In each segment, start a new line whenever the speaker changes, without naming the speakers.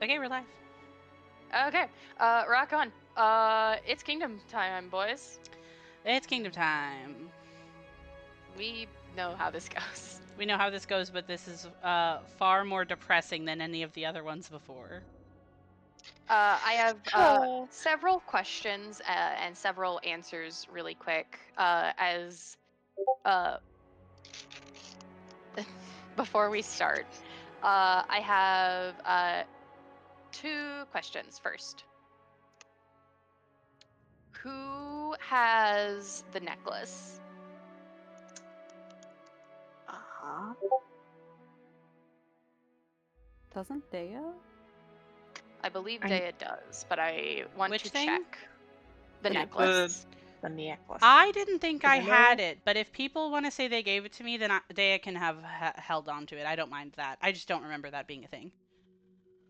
Okay, we're live.
Okay, rock on. It's kingdom time, boys.
It's kingdom time.
We know how this goes.
We know how this goes, but this is far more depressing than any of the other ones before.
I have
Oh.
several questions and several answers really quick. As before we start, I have two questions. First, who has the necklace?
Uh-huh.
Doesn't Dea?
I believe
I-
Dea does, but I want
Which
to
thing?
check the
The-
necklace.
The necklace.
I didn't think I
I
had
know-
it, but if people want to say they gave it to me, then Dea can have held on to it. I don't mind that. I just don't remember that being a thing.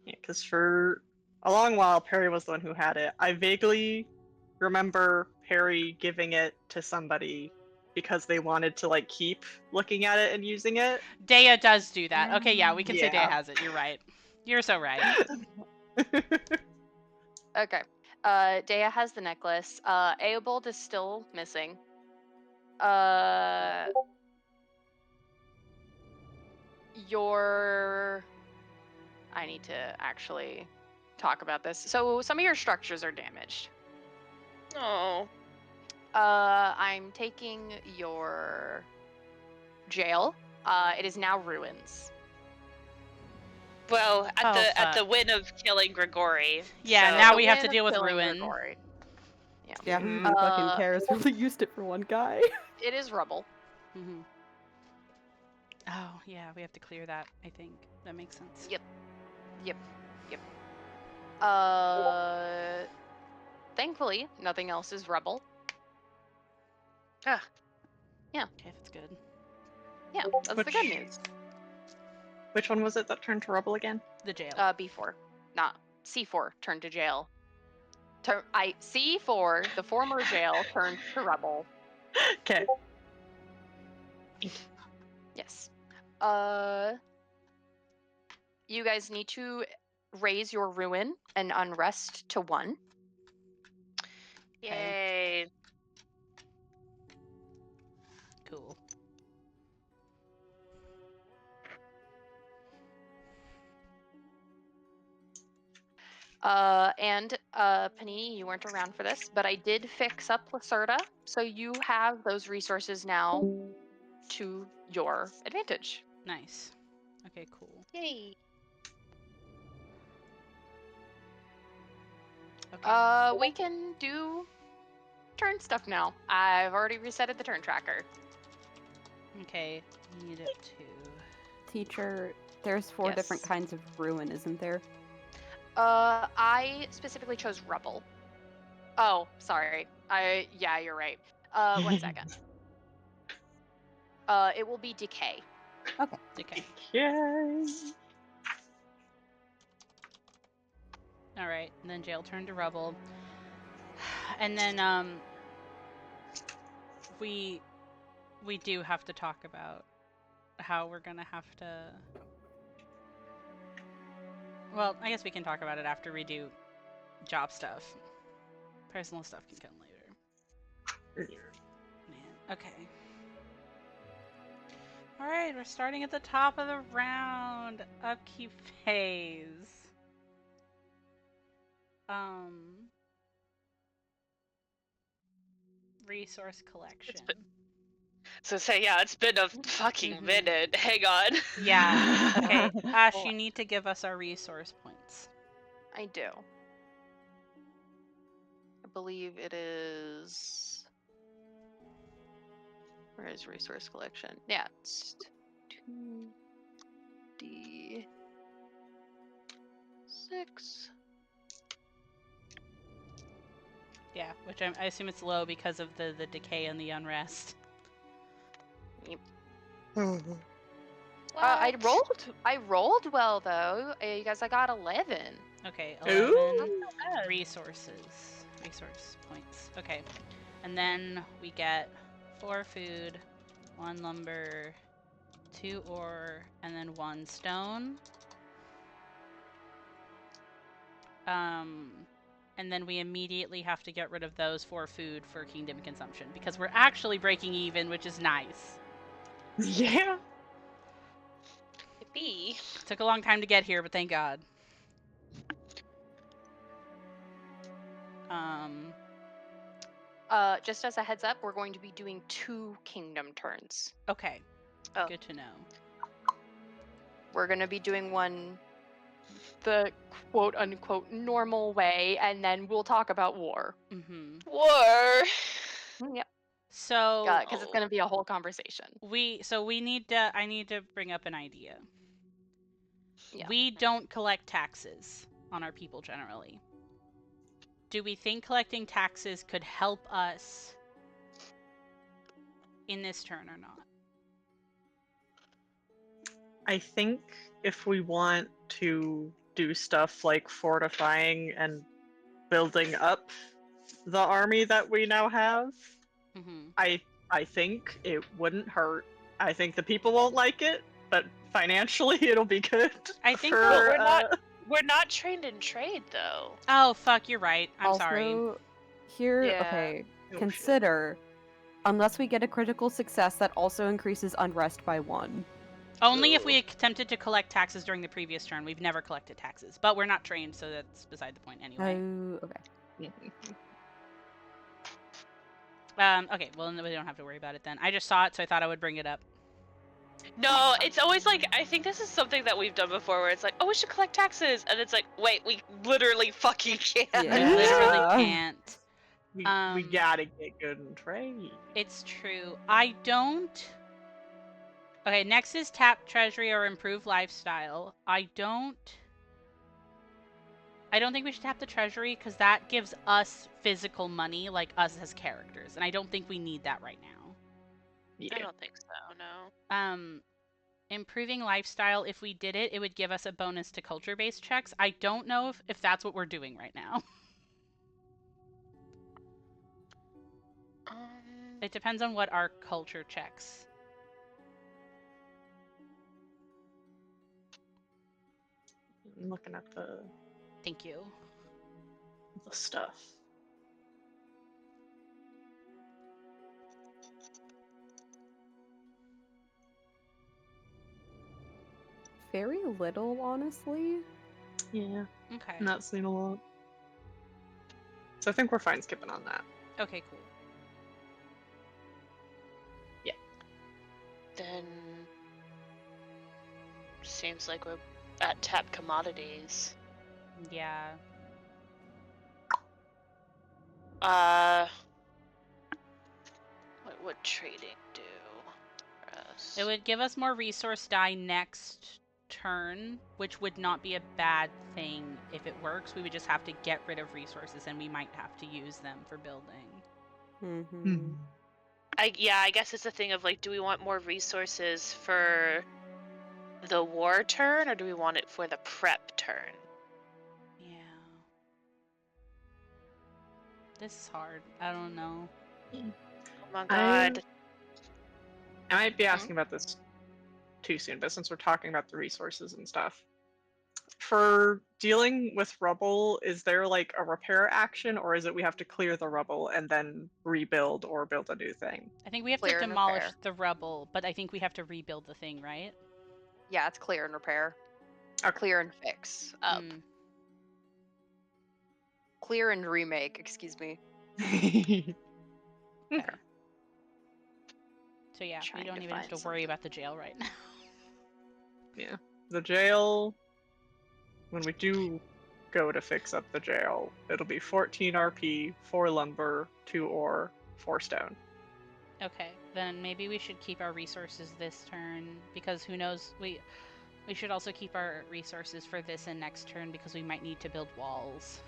Yeah, because for a long while, Perry was the one who had it. I vaguely remember Perry giving it to somebody because they wanted to like keep looking at it and using it.
Dea does do that. Okay, yeah, we can say Dea
Yeah.
has it. You're right. You're so right.
Okay. Dea has the necklace. Aobold is still missing. Your. I need to actually talk about this. So some of your structures are damaged.
Oh.
I'm taking your jail. It is now ruins.
Well, at
Oh,
the
fuck.
win of killing Grigori.
Yeah,
so-
now
The
we have
win
to
of
deal with
killing
ruin.
Grigori. Yeah.
Yeah, who
Mhm.
even fucking cares? We only used it for one guy.
It is rubble.
Mm-hmm. Oh, yeah, we have to clear that, I think. That makes sense.
Yep. Thankfully, nothing else is rubble.
Ah.
Okay, that's good.
Yeah, that's the good news.
Which one was it that turned to rubble again?
The jail.
B4, not C4 turned to jail. C4, the former jail, turned to rubble.
Okay.
Yes. You guys need to raise your ruin and unrest to 1.
Yay.
Cool.
And Panini, you weren't around for this, but I did fix up Lacerda, so you have those resources now to your advantage.
Nice. Okay, cool.
Yay.
Okay.
We can do turn stuff now. I've already resetted the turn tracker.
Okay, need to.
Teacher, there's 4 different
Yes.
kinds of ruin, isn't there?
I specifically chose rubble. Oh, sorry. Yeah, you're right. 1 second. It will be decay.
Okay.
Yay.
All right. And then jail turned to rubble. And then we do have to talk about how we're gonna have to. Well, I guess we can talk about it after we do job stuff. Personal stuff can come later. Man. Okay. All right, we're starting at the top of the round. Upkeep phase. Resource collection.
So say yeah, it's been a fucking minute. Hang on.
Yeah. Okay. Ash, you need to give us our resource points.
I do. I believe it is. Where is resource collection? Yeah, it's 2d6.
Yeah, which I assume it's low because of the decay and the unrest.
I rolled well though. You guys, I got 11.
Okay,
Ooh.
11 resource points. Okay, and then we get 4 food, 1 lumber, 2 ore, and then 1 stone. And then we immediately have to get rid of those for food for kingdom consumption because we're actually breaking even, which is nice.
Yeah.
Yippee.
Took a long time to get here, but thank God.
Just as a heads up, we're going to be doing 2 kingdom turns.
Okay.
Oh.
Good to know.
We're going to be doing one the quote unquote normal way, and then we'll talk about war.
Mm-hmm.
War.
Yep.
So
Because it's going to be a whole conversation.
I need to bring up an idea.
Yeah.
We don't collect taxes on our people generally. Do we think collecting taxes could help us in this turn or not?
I think if we want to do stuff like fortifying and building up the army that we now have,
Mm-hmm.
I think it wouldn't hurt. I think the people won't like it, but financially it'll be good.
I think
for,
But we're not trained in trade though.
Oh, fuck, you're right. I'm
also,
sorry.
Here,
Yeah.
okay,
shit.
consider, unless we get a critical success, that also increases unrest by 1.
Only if we attempted to collect taxes during the previous turn. We've never collected taxes, but we're not trained, so that's beside the point anyway.
Oh, okay.
Okay, well, we don't have to worry about it then. I just saw it, so I thought I would bring it up.
No, it's always like, I think this is something that we've done before where it's like, oh, we should collect taxes. And it's like, wait, we literally fucking can't.
We
Yeah.
literally can't.
we
Um,
gotta get good in trade.
It's true. I don't... Okay, next is tap treasury or improve lifestyle. I don't think we should tap the treasury because that gives us physical money, like us as characters, and I don't think we need that right now.
Yeah.
I don't think so, no.
Improving lifestyle, if we did it, it would give us a bonus to culture-based checks. I don't know if that's what we're doing right now. It depends on what our culture checks.
I'm looking at the
Thank you.
stuff.
Very little, honestly.
Yeah,
Okay.
not seen a lot. So I think we're fine skipping on that.
Okay, cool.
Then seems like we're at tap commodities.
Yeah.
What would trading do for us?
It would give us more resource die next turn, which would not be a bad thing if it works. We would just have to get rid of resources, and we might have to use them for building.
Mm-hmm.
I guess it's a thing of like, do we want more resources for the war turn, or do we want it for the prep turn?
Yeah. This is hard. I don't know.
Oh my god.
I might be asking about this too soon, but since we're talking about the resources and stuff, for dealing with rubble, is there like a repair action, or is it we have to clear the rubble and then rebuild or build a new thing?
I think we have
Clear
to
and
demolish
repair.
the rubble, but I think we have to rebuild the thing, right?
Yeah, it's clear and repair.
Okay.
Clear and fix. Up.
Mm.
Clear and remake, excuse me.
Okay.
Okay. So yeah, we
Trying
don't
to
even have to
find
worry
something.
about the jail right now.
Yeah. The jail, when we do go to fix up the jail, it'll be 14 RP, 4 lumber, 2 ore, 4 stone.
Okay, then maybe we should keep our resources this turn, because who knows, we should also keep our resources for this and next turn, because we might need to build walls.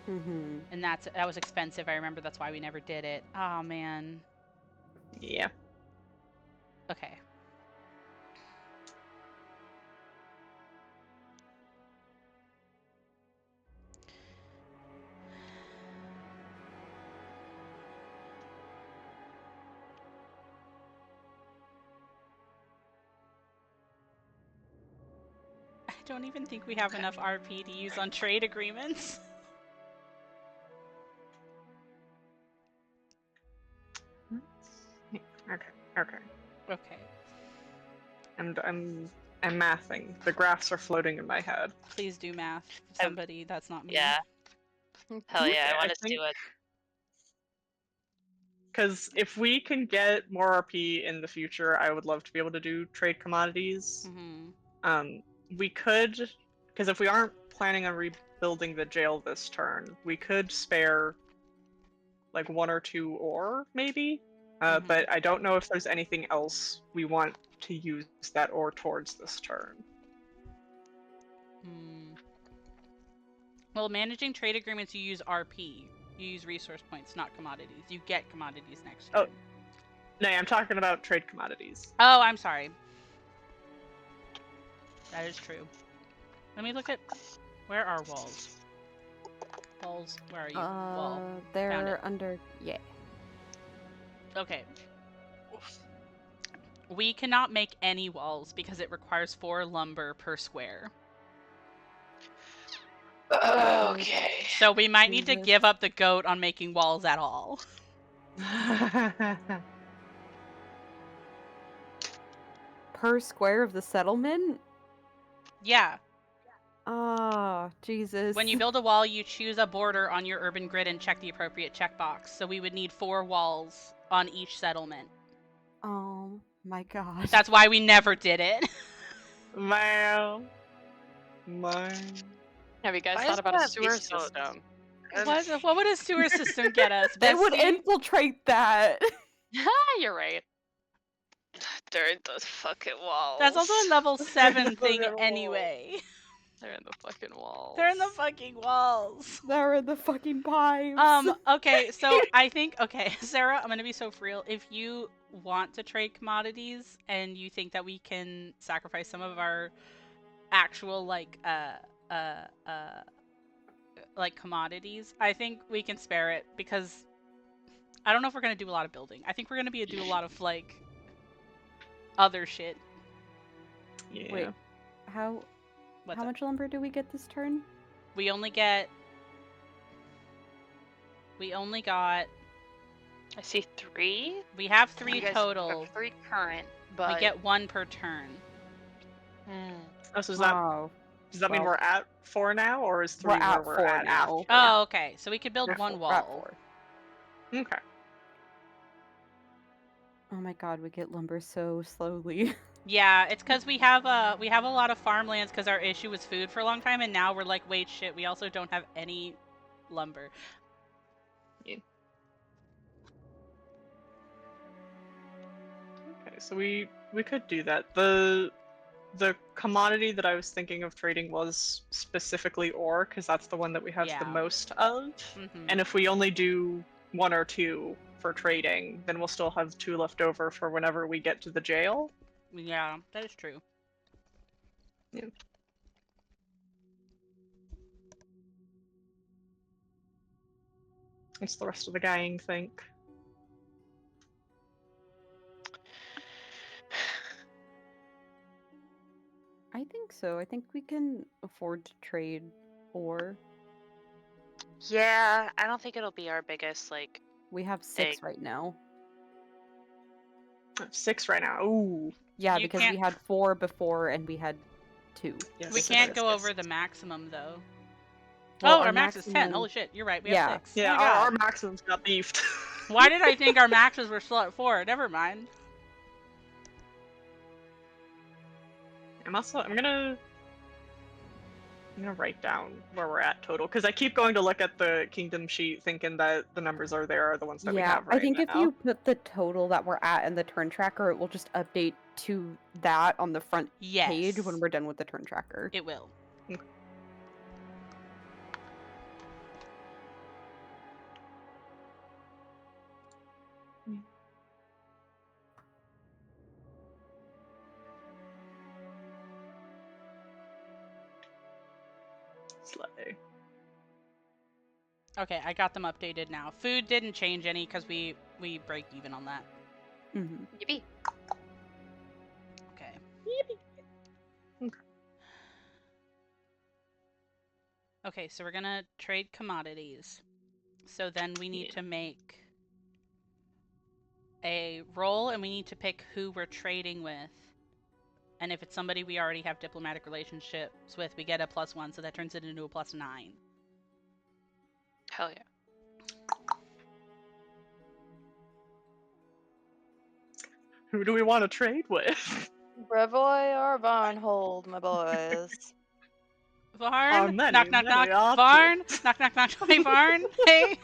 Mm-hmm.
And that was expensive, I remember that's why we never did it. Oh man.
Yeah.
Okay. don't even think we have enough RP to use on trade agreements.
Okay.
Okay.
I'm mathing. The graphs are floating in my head.
Please do math. Somebody, that's not me.
Yeah. Hell yeah, I
Okay,
want
I
to do it.
Because if we can get more RP in the future, I would love to be able to do trade commodities.
Mm-hmm.
We could, because if we aren't planning on rebuilding the jail this turn, we could spare like 1 or 2 ore, maybe.
Mhm.
But I don't know if there's anything else we want to use that ore towards this turn.
Well, managing trade agreements, you use RP. You use resource points, not commodities. You get commodities next turn.
No, I'm talking about trade commodities.
Oh, I'm sorry. That is true. Let me look at... Where are walls? Walls, where are you? Wall. Found
They're
it.
under. Yeah.
Okay. We cannot make any walls because it requires 4 lumber per square.
Okay.
So we might need to
Jesus.
give up the goat on making walls at all.
Per square of the settlement?
Yeah.
Ah, Jesus.
When you build a wall, you choose a border on your urban grid and check the appropriate checkbox. So we would need 4 walls on each settlement.
Oh my gosh.
That's why we never did it.
Mine.
Have you guys
Why
thought
does
about a
that be
sewer
so-
system?
What would a sewer system get us?
They would
Bessie?
infiltrate that.
You're right.
They're in those fucking walls.
That's also a level 7 thing
Fucking wall.
anyway.
They're in the fucking walls.
They're in the fucking walls.
They're in the fucking pipes.
Okay, so I think, Sarah, I'm gonna be so for real. If you want to trade commodities and you think that we can sacrifice some of our actual, like commodities, I think we can spare it because I don't know if we're gonna do a lot of building. I think we're gonna do a lot of, like, other shit.
Yeah.
Wait, how
What's
how
up?
much lumber do we get this turn?
We only got
I see 3.
we have
You
3
guys
total.
have 3 current, but
We get 1 per turn.
Oh, so does that mean
well,
we're at 4 now, or is 3
we're
where
at
we're
4
at
now.
after?
Oh, okay. So we could build
We're
1
we're at
wall.
4.
Okay.
Oh my god, we get lumber so slowly.
Yeah, it's because we have a lot of farmlands because our issue was food for a long time, and now we're like, wait, shit, we also don't have any lumber.
Okay, so we could do that. The commodity that I was thinking of trading was specifically ore, because that's the one that we have the
Yeah.
most of.
Mm-hmm.
And if we only do 1 or 2 for trading, then we'll still have 2 left over for whenever we get to the jail.
Yeah, that is true.
Yeah. What's the rest of the gang think?
I think so. I think we can afford to trade ore.
Yeah, I don't think it'll be our biggest, like...
We have 6
Big.
right now.
6 right now. Ooh.
Yeah,
You
because
can't-
we had 4 before and we had 2.
Yes,
We
yes,
can't
yes,
go
yes.
over the maximum, though.
Well,
Oh, our max is 10.
maximum-
Holy shit, you're right. We
Yeah.
have 6.
Yeah,
Oh my
our
God.
maximums got beefed.
Why did I think our maxes were still at 4? Never mind.
I'm gonna write down where we're at total, because I keep going to look at the kingdom sheet thinking that the numbers are the ones that we
Yeah,
have right
I think
now.
if you put the total that we're at in the turn tracker, it will just update to that on the front
Yes.
page when we're done with the turn tracker.
It will.
Slay.
Okay, I got them updated now. Food didn't change any because we break even on that.
Mm-hmm.
Yippee.
Okay.
Okay.
Okay, so we're gonna trade commodities. So then we need to make a roll, and we need to pick who we're trading with. And if it's somebody we already have diplomatic relationships with, we get a +1, so that turns it into a +9.
Hell yeah.
Who do we want to trade with?
Brevoy or Barnhold, my boys.
Varn?
many,
Knock, knock,
many
knock. Varn?
options.
Knock, knock, knock. Hey, Varn? Hey?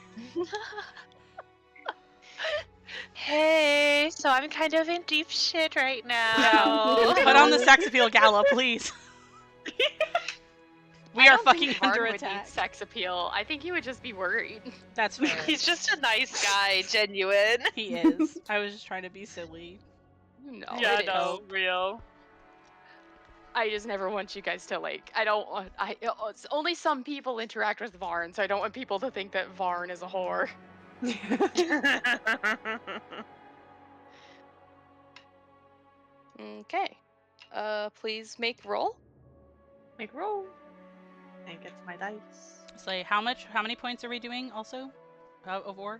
Hey, so I'm kind of in deep shit right now.
Put on the sex appeal gala, please. We
I
are
don't think
fucking
Varn
under
would
attack.
need sex appeal. I think he would just be worried.
That's fair.
He's just a nice guy, genuine.
He is. I was just trying to be silly.
No,
Yeah,
it is.
no, real.
I just never want you guys to like. I don't want. It's only some people interact with Varn, so I don't want people to think that Varn is a whore. Okay. Please make roll.
Make roll. And get my dice.
So how many points are we doing also? Of war?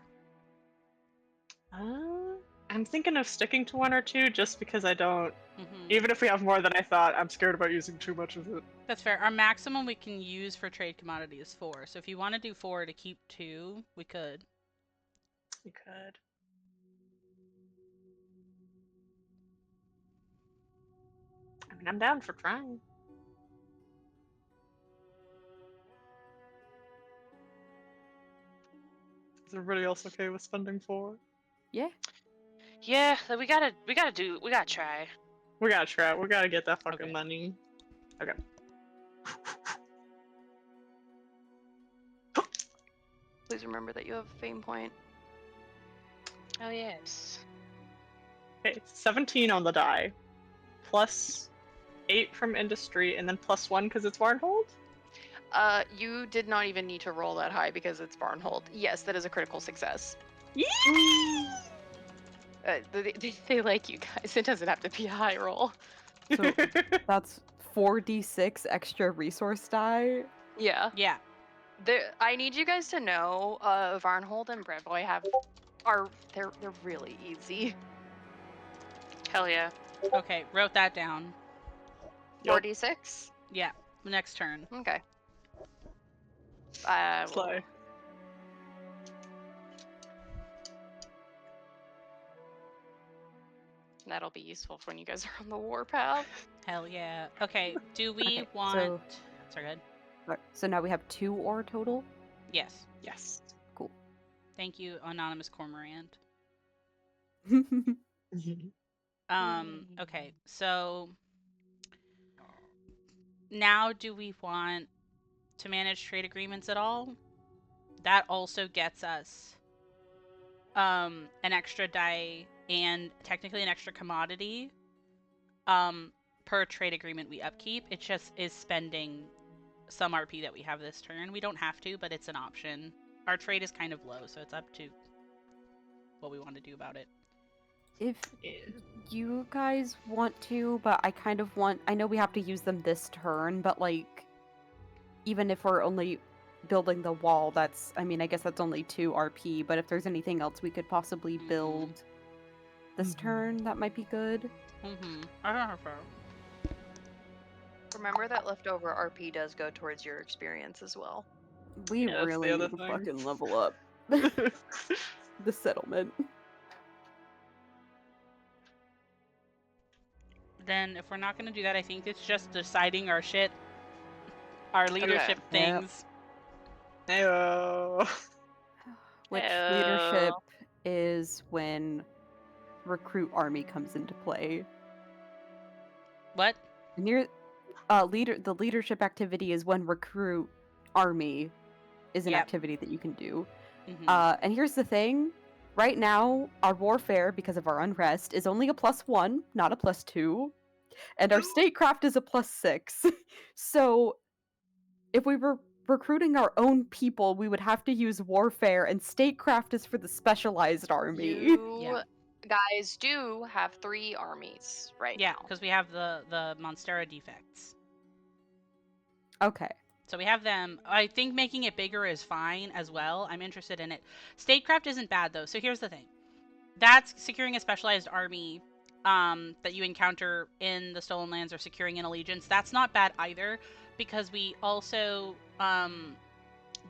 I'm thinking of sticking to 1 or 2 just because I don't.
Mm-hmm.
Even if we have more than I thought, I'm scared about using too much of it.
That's fair. Our maximum we can use for trade commodity is 4. So if you want to do 4 to keep 2, we could.
We could. I mean, I'm down for trying. Is everybody else okay with spending 4?
Yeah.
Yeah, we gotta try.
We gotta try. We gotta get that fucking
Okay.
money. Okay.
Please remember that you have a fame point.
Oh yes.
Okay, 17 on the die. Plus 8 from industry, and then +1 because it's Varnhold?
You did not even need to roll that high because it's Barnhold. Yes, that is a critical success. They like you guys. It doesn't have to be a high roll.
So that's 4d6 extra resource die.
Yeah.
Yeah.
I need you guys to know, Varnhold and Brevoy they're really easy.
Hell yeah.
Okay, wrote that down.
Yup.
4d6.
Yeah. Next turn.
Okay.
Slay.
That'll be useful for when you guys are on the warpath.
Hell yeah. Okay, do we
Okay,
want...
so-
Sorry, go ahead.
Right, so now we have 2 ore total.
Yes.
Yes.
Thank you, Anonymous Cormorant.
Mm.
Okay, so... Now do we want to manage trade agreements at all? That also gets us an extra die and technically an extra commodity per trade agreement we upkeep. It just is spending some RP that we have this turn. We don't have to, but it's an option. Our trade is kind of low, so it's up to what we want to do about it.
If you guys want to, but I kind of want... I know we have to use them this turn, but like, even if we're only building the wall, that's... I mean, I guess that's only 2 RP, but if there's anything else we could possibly build this turn, that might be good.
I don't know.
Remember that leftover RP does go towards your experience as well.
We
Yeah, that's the
really
other
need to
thing.
fucking level up the settlement.
Then if we're not going to do that, I think it's just deciding our shit, our leadership
Yep.
things.
Heyo.
Which
Ew.
leadership is when recruit army comes into play.
What?
Near the leadership activity is when recruit army is an
Yep.
activity that you can do.
Mhm.
And here's the thing. Right now, our warfare, because of our unrest, is only a +1, not a +2. And our statecraft is a +6. So if we were recruiting our own people, we would have to use warfare, and statecraft is for the specialized army.
You
Yeah.
guys do have 3 armies right
Yeah,
now.
because we have the Monstera defects.
Okay.
So we have them. I think making it bigger is fine as well. I'm interested in it. Statecraft isn't bad though. So here's the thing. That's securing a specialized army that you encounter in the Stolen Lands or securing an allegiance. That's not bad either, because we also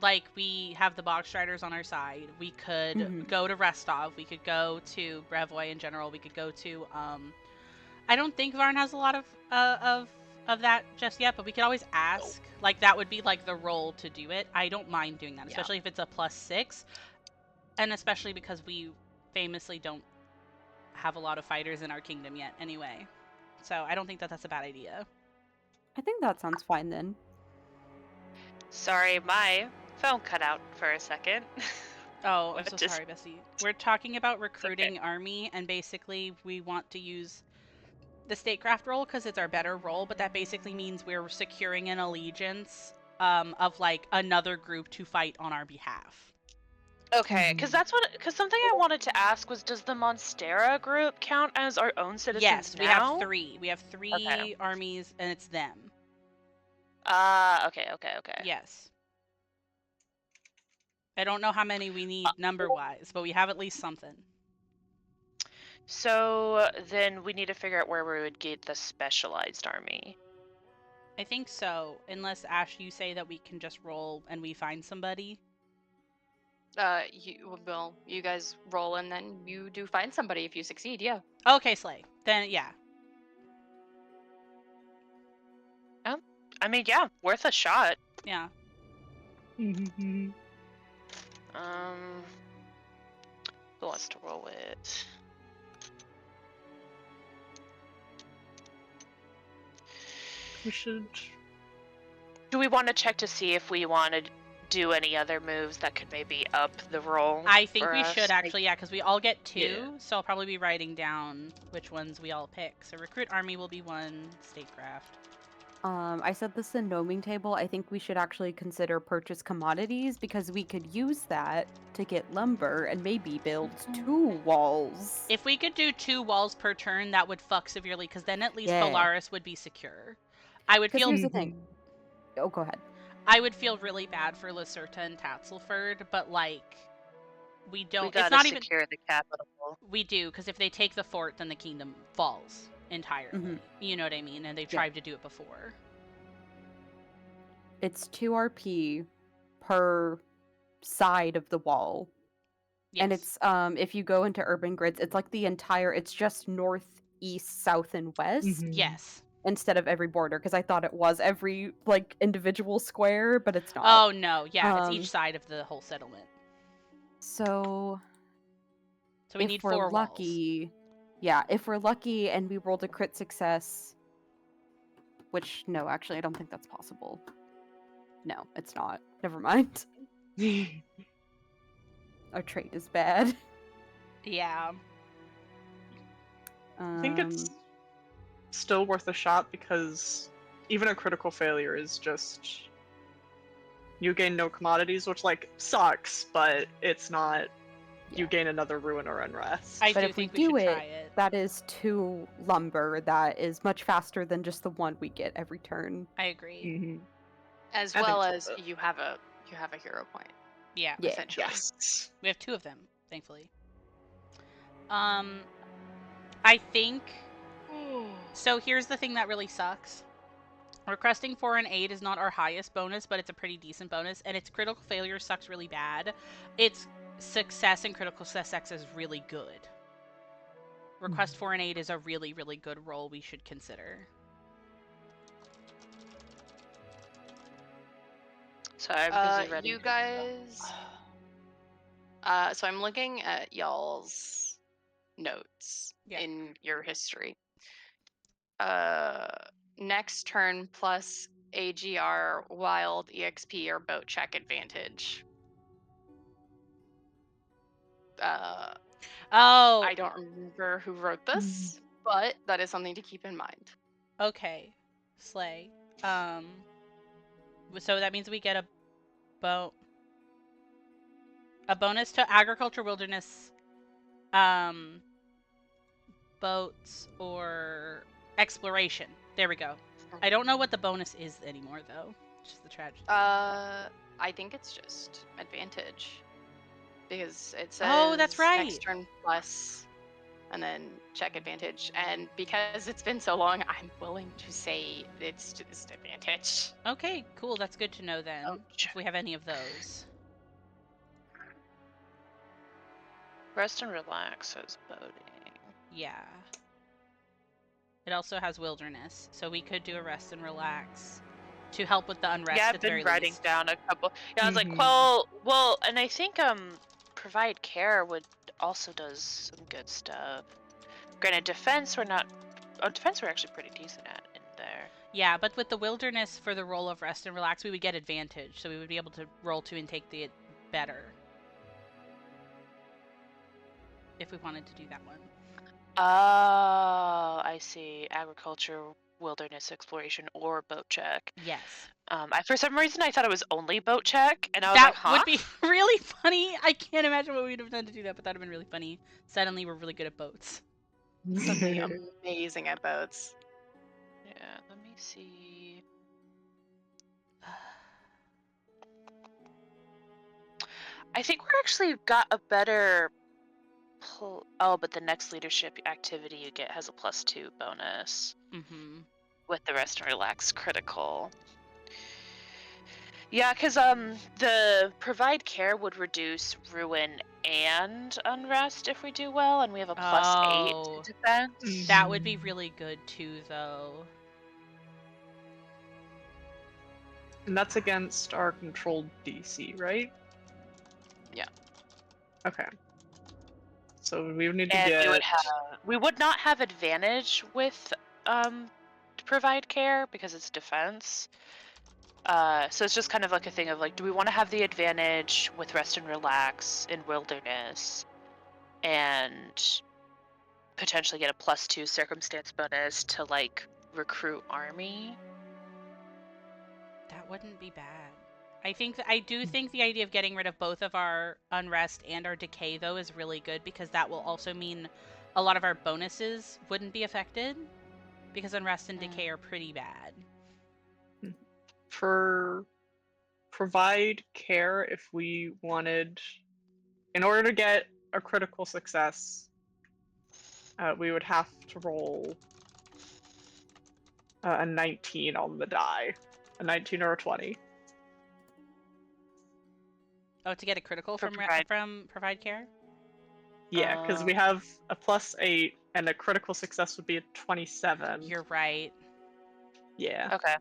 like we have the Bog Striders on our side. We could
Mhm.
go to Restov. We could go to Brevoy in general. We could go to I don't think Varn has a lot of that just yet, but we could always ask. Like that would be like the role to do it. I don't mind doing that,
Yeah.
especially if it's a +6, and especially because we famously don't have a lot of fighters in our kingdom yet anyway. So I don't think that that's a bad idea.
I think that sounds fine then.
Sorry, my phone cut out for a second.
Oh, I'm
What
so
just-
sorry, Bessie. We're talking about recruiting army, and basically we want to use the statecraft role because it's our better role, but that basically means we're securing an allegiance of like another group to fight on our behalf.
Okay, because something I wanted to ask was, does the Monstera group count as our own citizens
Yes,
now?
we have 3. We have 3
Okay.
armies, and it's them.
Okay.
Yes. I don't know how many we need number-wise, but we have at least something.
So then we need to figure out where we would get the specialized army.
I think so, unless Ash, you say that we can just roll and we find somebody.
You guys roll and then you do find somebody if you succeed. Yeah.
Okay, Slay. Then yeah.
I mean, yeah, worth a shot.
Yeah.
Who wants to roll with?
We should.
Do we want to check to see if we want to do any other moves that could maybe up the roll?
I think
for
we
us?
should actually, yeah, because we all get 2,
Yeah.
so I'll probably be writing down which ones we all pick. So recruit army will be 1, statecraft.
I said this in gnoming table. I think we should actually consider purchase commodities because we could use that to get lumber and maybe build 2 walls.
If we could do 2 walls per turn, that would fuck severely, because then at least
Yeah.
Polaris would be secure. I would
'Cause
feel
here's the thing. Oh, go ahead.
I would feel really bad for Lacerta and Tatzelford, but like we don't.
We
It's
gotta
not even.
secure the capital.
We do, because if they take the fort, then the kingdom falls entirely.
Mhm.
You know what I mean? And they've
Yeah.
tried to do it before.
It's 2 RP per side of the wall.
Yes.
And it's if you go into urban grids, it's like the entire it's just north, east, south, and west
Yes.
instead of every border, because I thought it was every like individual square, but it's not.
Oh no, yeah, it's
Um,
each side of the whole settlement.
So
So we
if
need
we're
4 walls.
lucky, yeah, if we're lucky and we rolled a crit success, which no, actually I don't think that's possible. No, it's not. Never mind. Our trait is bad.
Yeah.
I think it's still worth a shot because even a critical failure is just you gain no commodities, which like sucks, but it's not you
Yeah.
gain another ruin or unrest.
I
But
do
if we
think we should
do
try it.
That is 2 lumber. That is much faster than just the 1 we get every turn.
I agree.
Mhm.
As
I think
well
so,
as
though.
you have a hero point.
Yeah.
Yeah.
Essentially.
Yes.
We have 2 of them, thankfully. I think so. Here's the thing that really sucks. Requesting 4 and 8 is not our highest bonus, but it's a pretty decent bonus, and its critical failure sucks really bad. Its success and critical success is really good. Request 4 and 8 is a really, really good roll we should consider.
Sorry, I'm busy
You
reading.
guys. So I'm looking at y'all's notes
Yeah.
in your history. Next turn plus AGR, wild, EXP, or boat check advantage.
Oh,
I don't remember who wrote this, but that is something to keep in mind.
okay. Slay. So that means we get a bonus to agriculture, wilderness, boats, or exploration. There we go. I don't know what the bonus is anymore, though. Just the tragedy.
I think it's just advantage. Because it says
Oh, that's right.
next turn plus, and then check advantage. And because it's been so long, I'm willing to say it's just advantage.
Okay, cool. That's good to know then.
Oh,
If we have any of those.
Rest and relax as boating.
Yeah. It also has wilderness, so we could do a rest and relax to help with the unrest
Yeah,
at
I've
the very
been writing
least.
down a couple. Yeah, I was like,
Mhm.
well, and I think provide care would also does some good stuff. Granted, defense we're not. Oh, defense we're actually pretty decent at in there.
Yeah, but with the wilderness for the roll of rest and relax, we would get advantage, so we would be able to roll 2 and take the better. If we wanted to do that one.
Oh, I see. Agriculture, wilderness exploration, or boat check.
Yes.
For some reason I thought it was only boat check, and I was
That
like, huh?
would be really funny. I can't imagine what we'd have done to do that, but that would have been really funny. Suddenly we're really good at boats.
Suddenly amazing at boats.
Yeah, let me see. I think we're actually got a better. Oh, but the next leadership activity you get has a +2 bonus
Mm-hmm.
with the rest and relax critical. Yeah, because the provide care would reduce ruin and unrest if we do well, and we have a +8
Oh.
to defense.
That would be really good too, though.
And that's against our controlled DC, right?
Yeah.
Okay. So we would need to
And
get.
we would not have advantage with provide care because it's defense. So it's just kind of like a thing of like, do we want to have the advantage with rest and relax in wilderness, and potentially get a +2 circumstance bonus to like recruit army?
That wouldn't be bad. I do think the idea of getting rid of both of our unrest and our decay though is really good, because that will also mean a lot of our bonuses wouldn't be affected, because unrest and decay are pretty bad.
For provide care, if we wanted, in order to get a critical success, we would have to roll a 19 on the die, a 19 or a 20.
Oh, to get a critical
For
from provide care?
Yeah, because we have a +8, and a critical success would be a 27.
You're right.
Yeah.
Okay.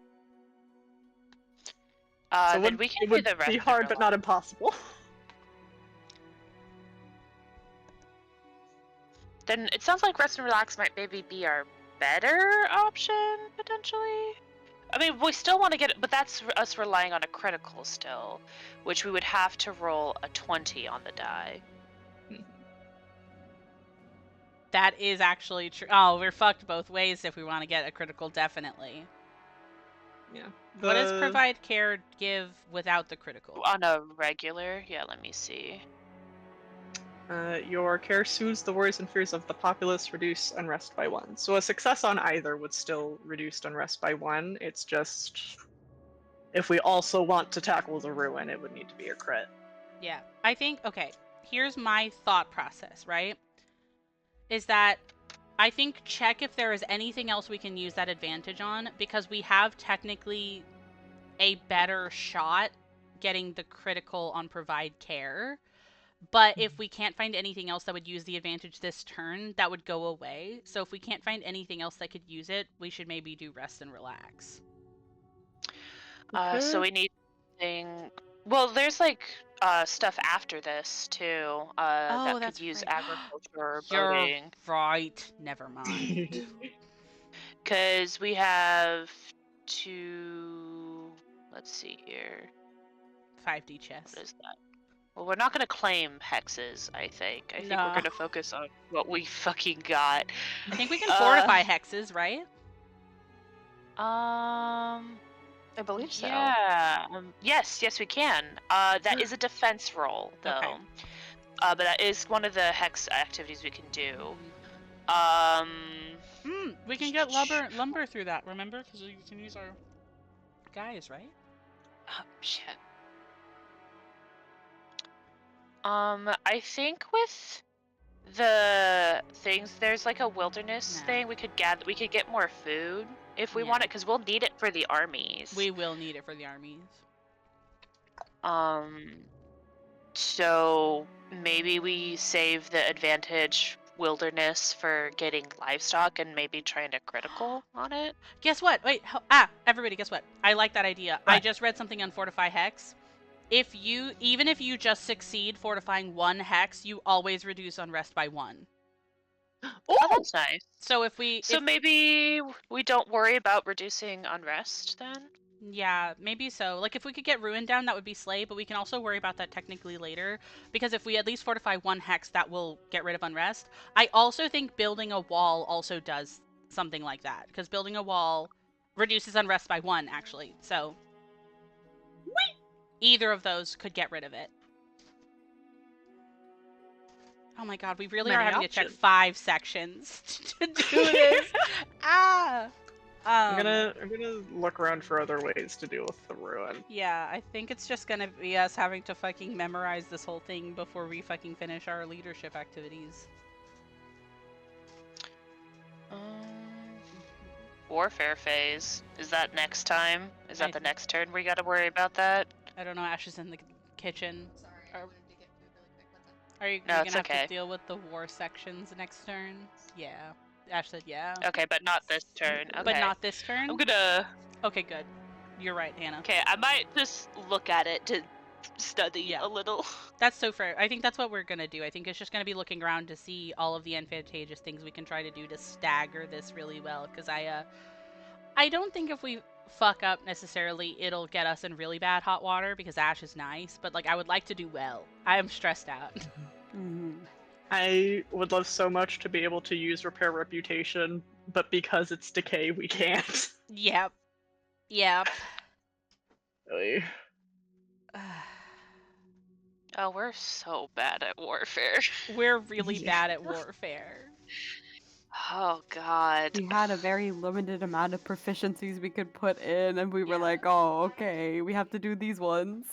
So
Then we can
it
do
would
the rest
be
and
hard, but not impossible.
Then it sounds like rest and relax might maybe be our better option, potentially. I mean, we still want to get it, but that's us relying on a critical still, which we would have to roll a 20 on the die.
That is actually true. Oh, we're fucked both ways if we want to get a critical, definitely.
Yeah.
What does provide care give without the critical?
On a regular? Yeah, let me see.
Your care soothes the worries and fears of the populace, reduce unrest by 1. So a success on either would still reduce unrest by 1. It's just, if we also want to tackle the ruin, it would need to be a crit.
Yeah. I think, okay, here's my thought process, right? Is that I think check if there is anything else we can use that advantage on, because we have technically a better shot getting the critical on provide care. But if we can't find anything else that would use the advantage this turn, that would go away. So if we can't find anything else that could use it, we should maybe do rest and relax.
So we need something. Well, there's like stuff after this too. That
that's
could use
right.
agriculture or
You're
boating.
right. Never mind.
Because we have to. Let's see here.
5D chess.
What is that? Well, we're not going to claim hexes, I think. I think
No.
we're going to focus on what we fucking got.
I think we can fortify hexes, right?
I believe so.
Yeah. Yes, we can. That is a defense roll, though.
Okay.
But that is one of the hex activities we can do.
We can get lumber through that, remember? Because we can use our guys, right?
Shit. I think with the things, there's like a wilderness
No.
thing. We could get more food if we
Yeah.
want it, because we'll need it for the armies.
We will need it for the armies.
So maybe we save the advantage wilderness for getting livestock and maybe trying to critical on it.
Guess what? Wait, everybody, guess what? I like that idea. I
What?
just read something on Fortify Hex. Even if you just succeed fortifying 1 hex, you always reduce unrest by 1.
Oh, that's nice.
So if we
So maybe we don't worry about reducing unrest then?
Yeah, maybe so. Like, if we could get Ruin down, that would be slay, but we can also worry about that technically later, because if we at least fortify 1 hex, that will get rid of unrest. I also think building a wall also does something like that, because building a wall reduces unrest by 1, actually. So either of those could get rid of it. Oh my god, we really are
Many
having to check
options.
5 sections to do this.
I'm gonna look around for other ways to deal with the ruin.
Yeah, I think it's just gonna be us having to fucking memorize this whole thing before we fucking finish our leadership activities.
Warfare phase. Is that next time? Is that the next turn we gotta worry about that?
I don't know, Ash is in the kitchen.
Sorry,
Are-
I wanted to get food really quick. What's up?
Are you
No,
gonna
it's
have
okay.
to deal with the war sections next turn? Yeah. Ash said yeah.
Okay, but not this turn. Okay.
But not this turn?
I'm gonna...
Okay, good. You're right, Hannah.
Okay, I might just look at it to study
Yeah.
a little.
That's so fair. I think that's what we're gonna do. I think it's just gonna be looking around to see all of the advantageous things we can try to do to stagger this really well. Because I don't think if we fuck up necessarily, it'll get us in really bad hot water because Ash is nice. But like, I would like to do well. I am stressed out.
Mhm.
I would love so much to be able to use Repair Reputation, but because it's Decay, we can't.
Yep. Yep.
Really.
Oh, we're so bad at warfare.
We're really
Yeah.
bad at warfare.
Oh god.
We had a very limited amount of proficiencies we could put in, and we were like, oh, okay, we have to do these ones.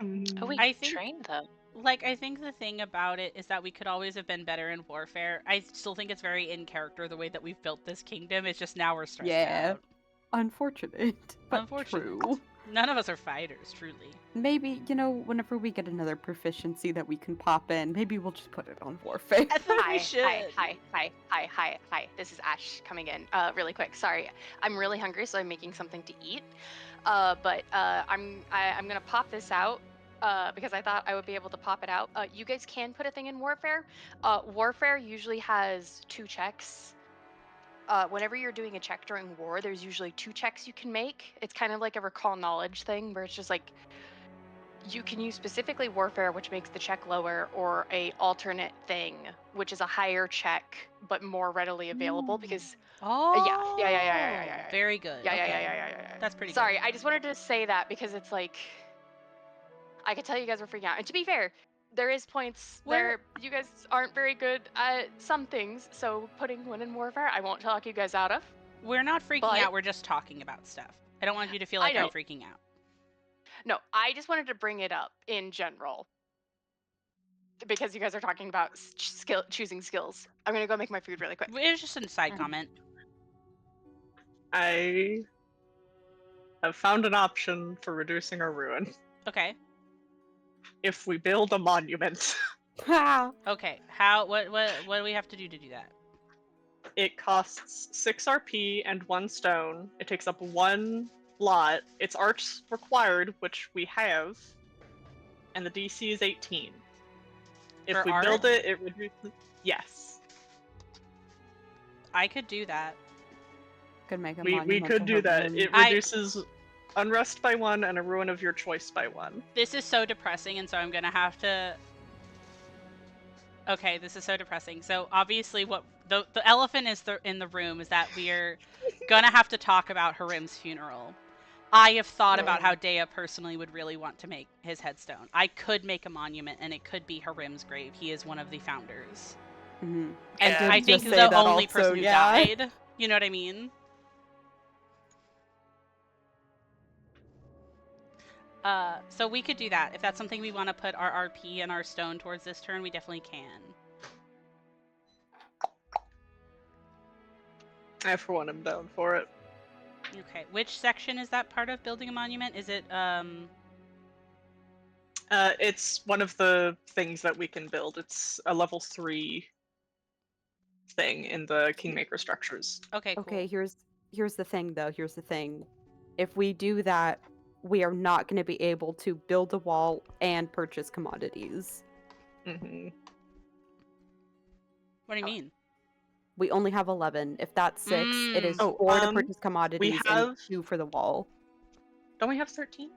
Oh, we
I think-
trained them.
Like, I think the thing about it is that we could always have been better in warfare. I still think it's very in character the way that we've built this kingdom. It's just now we're stressed
Yeah.
out.
Unfortunate, but
Unfortunate.
true.
None of us are fighters, truly.
Maybe, whenever we get another proficiency that we can pop in, maybe we'll just put it on warfare.
I think
Hi,
we should.
hi. This is Ash coming in. Really quick. Sorry, I'm really hungry, so I'm making something to eat. I'm gonna pop this out. Because I thought I would be able to pop it out. You guys can put a thing in Warfare. Warfare usually has 2 checks. Whenever you're doing a check during war, there's usually 2 checks you can make. It's kind of like a recall knowledge thing, where it's just like you can use specifically Warfare, which makes the check lower, or a alternate thing, which is a higher check but more readily available. Because
Oh.
yeah.
Very good.
yeah.
Okay. That's pretty good.
Sorry, I just wanted to say that because it's like I could tell you guys were freaking out. And to be fair, there is points where you guys aren't very good at some things, so putting one in Warfare, I won't talk you guys out of.
We're not freaking
But-
out, we're just talking about stuff. I don't want you to feel
I
like I'm
know.
freaking out.
No, I just wanted to bring it up in general. Because you guys are talking about choosing skills. I'm gonna go make my food really quick.
It was just a side
Mhm.
comment.
I have found an option for reducing our ruin.
Okay.
If we build a monument,
Ha!
Okay. What do we have to do that?
it costs 6 RP and 1 stone. It takes up 1 lot. It's arts required, which we have, and the DC is 18. If
For
we
art?
build it, it reduces. Yes,
I could do that.
Could make a
we
monument
could
to
do
her
that.
room.
It reduces unrest by 1 and a ruin of your choice by 1.
This is so depressing, and so I'm gonna have to. Okay, this is so depressing. So obviously, what the elephant is in the room is that we're gonna have to talk about Harim's funeral. I have thought about how Dea personally would really want to make his headstone. I could make a monument, and it could be Harim's grave. He is one of the founders,
Mhm.
and
Yeah.
I
did
think
just
the
say that
only
also,
person who
yeah.
died. You know what I mean? So we could do that. If that's something we want to put our RP and our stone towards this turn, we definitely can.
I, for one, am down for it.
Okay. Which section is that part of building a monument? Is it
It's one of the things that we can build. It's a level 3 thing in the Kingmaker structures.
okay, cool.
Okay, here's the thing though. Here's the thing. If we do that, we are not going to be able to build a wall and purchase commodities.
Hmm.
What do you mean?
We only have 11. If that's 6, it is
Oh,
4 to purchase commodities
have-
and 2 for the wall.
Don't we have 13?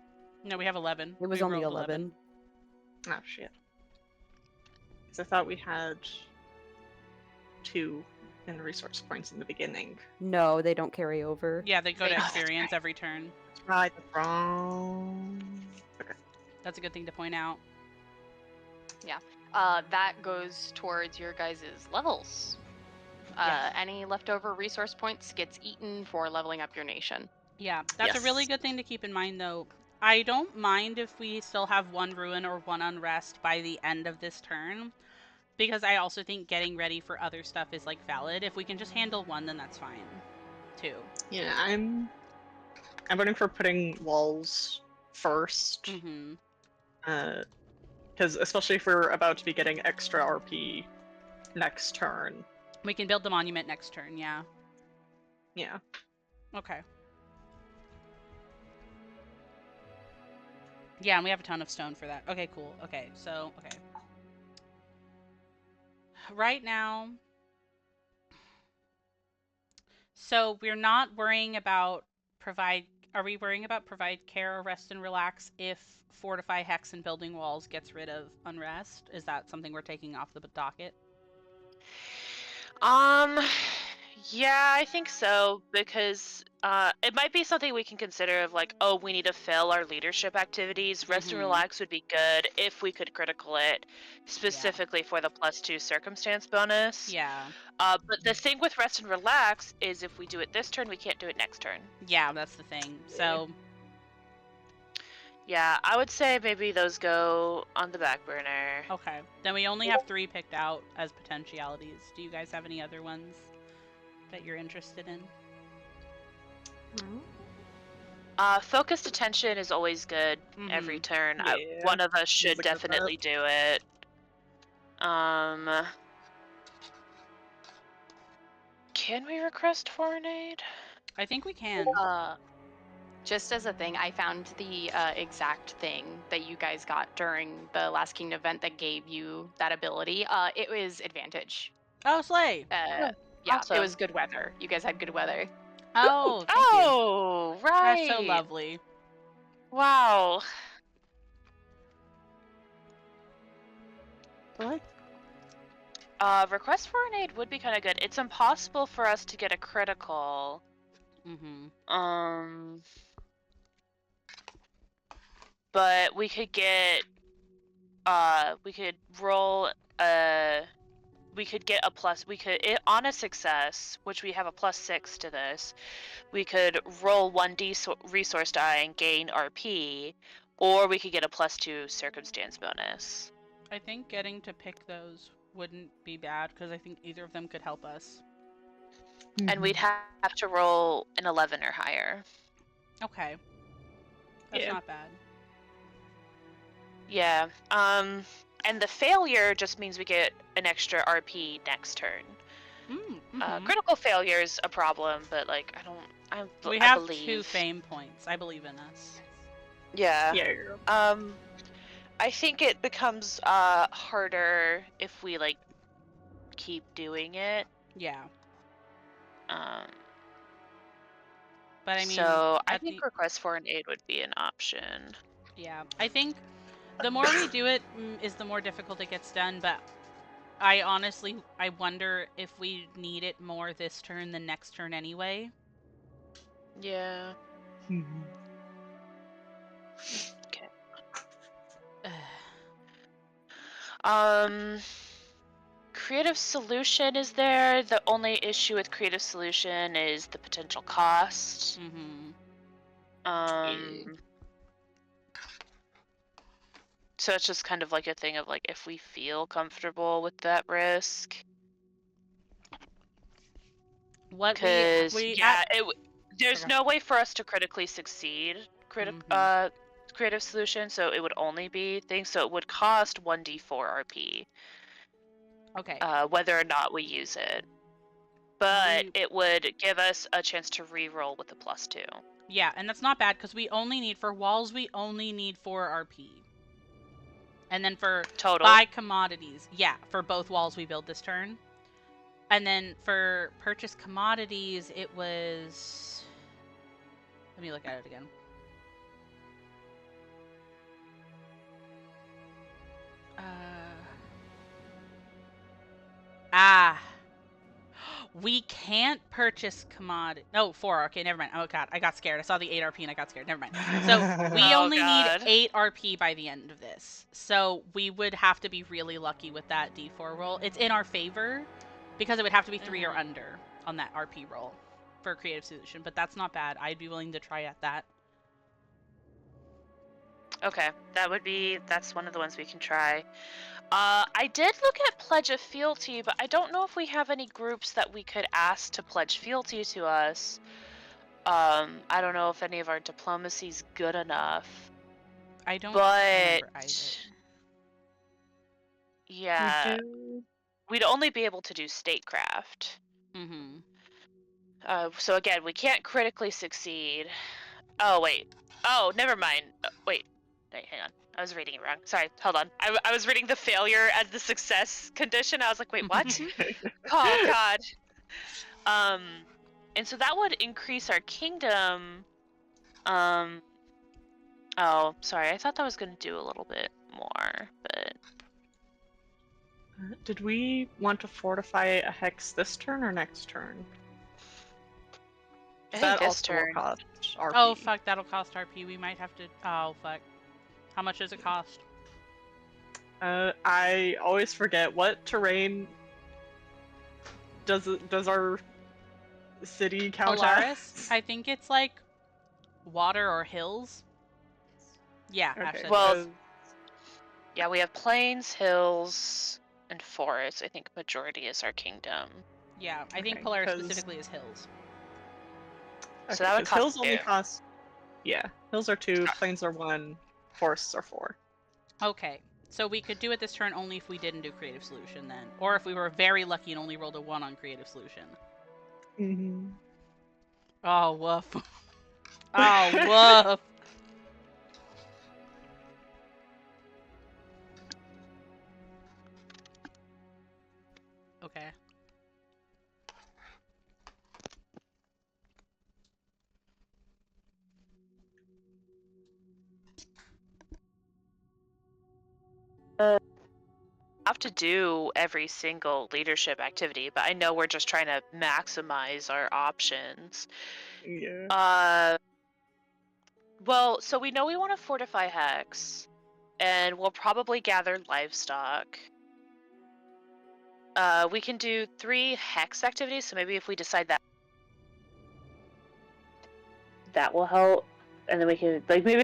No, we have 11.
It was
We
only
rolled
11.
Oh, shit. Because I thought we had 2 in resource points in the beginning.
No, they don't carry over.
Yeah, they go to
They-
experience every turn.
That's right, that's wrong. Okay.
That's a good thing to point out.
That goes towards your guys' levels.
Yes.
Any leftover resource points gets eaten for leveling up your nation.
Yeah, that's a really
Yes.
good thing to keep in mind, though. I don't mind if we still have 1 ruin or 1 unrest by the end of this turn, because I also think getting ready for other stuff is like valid. If we can just handle 1, then that's fine, too.
Yeah, I'm voting for putting walls first.
Mm-hmm.
Because especially if we're about to be getting extra RP next turn.
We can build the monument next turn. Yeah.
Yeah.
Okay. Yeah, and we have a ton of stone for that. Okay, cool. Okay, so, okay. Right now... So, we're not worrying about provide... Are we worrying about provide care or rest and relax if fortify hex and building walls gets rid of unrest? Is that something we're taking off the docket?
Yeah, I think so, because it might be something we can consider of like, oh, we need to fill our leadership activities. Rest and
Mhm.
relax would be good if we could critical it specifically for the +2 circumstance bonus.
Yeah.
But the thing with rest and relax is if we do it this turn, we can't do it next turn.
Yeah, that's the thing. So,
Yeah, I would say maybe those go on the back burner.
okay. Then we only have 3 picked out as potentialities. Do you guys have any other ones that you're interested in?
Focused attention is always good every turn.
Yeah,
One of us should
a good bet.
definitely do it. Can we request foreign aid?
I think we can.
Just as a thing, I found the exact thing that you guys got during the Last Kingdom event that gave you that ability. It was advantage.
Oh, Slay!
Yeah, it
awesome.
was good weather. You guys had good weather.
Oh, thank you.
Oh, right.
That's so lovely.
Wow.
What?
Request foreign aid would be kind of good. It's impossible for us to get a critical.
Mm-hmm.
But we could get, we could roll we could get a plus, on a success, which we have a +6 to this, we could roll 1d resource die and gain RP, or we could get a +2 circumstance bonus.
I think getting to pick those wouldn't be bad, because I think either of them could help us.
And we'd have to roll an 11 or higher.
Okay. That's
Yeah.
not bad.
Yeah. And the failure just means we get an extra RP next turn.
Mm-hmm.
Critical failure is a problem, but like I
We have
believe.
2 fame points. I believe in us.
Yeah.
Yeah.
I think it becomes harder if we like keep doing it.
Yeah.
But
I mean,
so I
at
think
the-
request for an aid would be an option.
Yeah. I think the more we do it is the more difficult it gets done, but I honestly wonder if we need it more this turn than next turn anyway.
Yeah. Creative solution is there. The only issue with creative solution is the potential cost.
Mm-hmm.
So it's just kind of like a thing of like if we feel comfortable with that risk.
What
Because
we
yeah,
at,
there's
Okay.
no way for us to critically succeed
Mhm.
creative solution, so it would only be things. So it would cost 1d4 RP,
Okay.
whether or not we use it. But
We-
it would give us a chance to re-roll with a +2.
Yeah, and that's not bad because we only need for walls. We only need 4 RP. And then for
Total.
buy commodities, yeah, for both walls we build this turn. And then for purchase commodities, it was. Let me look at it again. We can't purchase commodity. No, 4. Okay, never mind. Oh god, I got scared. I saw the 8 RP and I got scared. Never mind. So we
Oh,
only
God.
need 8 RP by the end of this. So we would have to be really lucky with that D4 roll. It's in our favor because it would have to be 3 or under on that RP roll for a creative solution. But that's not bad. I'd be willing to try at that.
Okay, that's one of the ones we can try. I did look at Pledge of Fealty, but I don't know if we have any groups that we could ask to pledge fealty to us. I don't know if any of our diplomacy's good enough.
I don't
But
remember either.
yeah,
do...
we'd only be able to do statecraft.
Mm-hmm.
So again, we can't critically succeed. Oh wait. Oh, never mind. Wait, hang on. I was reading it wrong. Sorry, hold on. I was reading the failure as the success condition. I was like, wait, what? Oh god. And so that would increase our kingdom. Oh, sorry. I thought that was going to do a little bit more, but
Did we want to fortify a hex this turn or next turn?
I think
That
this
also will
turn.
cost RP.
Oh fuck, that'll cost RP. We might have to. Oh fuck. How much does it cost?
I always forget what terrain does our city count
Polaris?
as?
I think it's like water or hills. Yeah, Ash
Okay,
said
Well,
yes.
yeah, we have plains, hills, and forests. I think majority is our kingdom.
Yeah, I think
Okay,
Polaris
'cause-
specifically is hills.
So that would
'cause
cost
hills only
2.
cost. Yeah, hills are 2, plains are 1, forests are 4.
Okay, so we could do it this turn only if we didn't do creative solution then, or if we were very lucky and only rolled a 1 on creative solution.
Mm-hmm.
Oh woof. Oh woof. Okay.
Have to do every single leadership activity, but I know we're just trying to maximize our options.
Yeah.
Well, so we know we want to fortify Hex, and we'll probably gather livestock. We can do 3 Hex activities, so maybe if we decide that will help, and then we can like maybe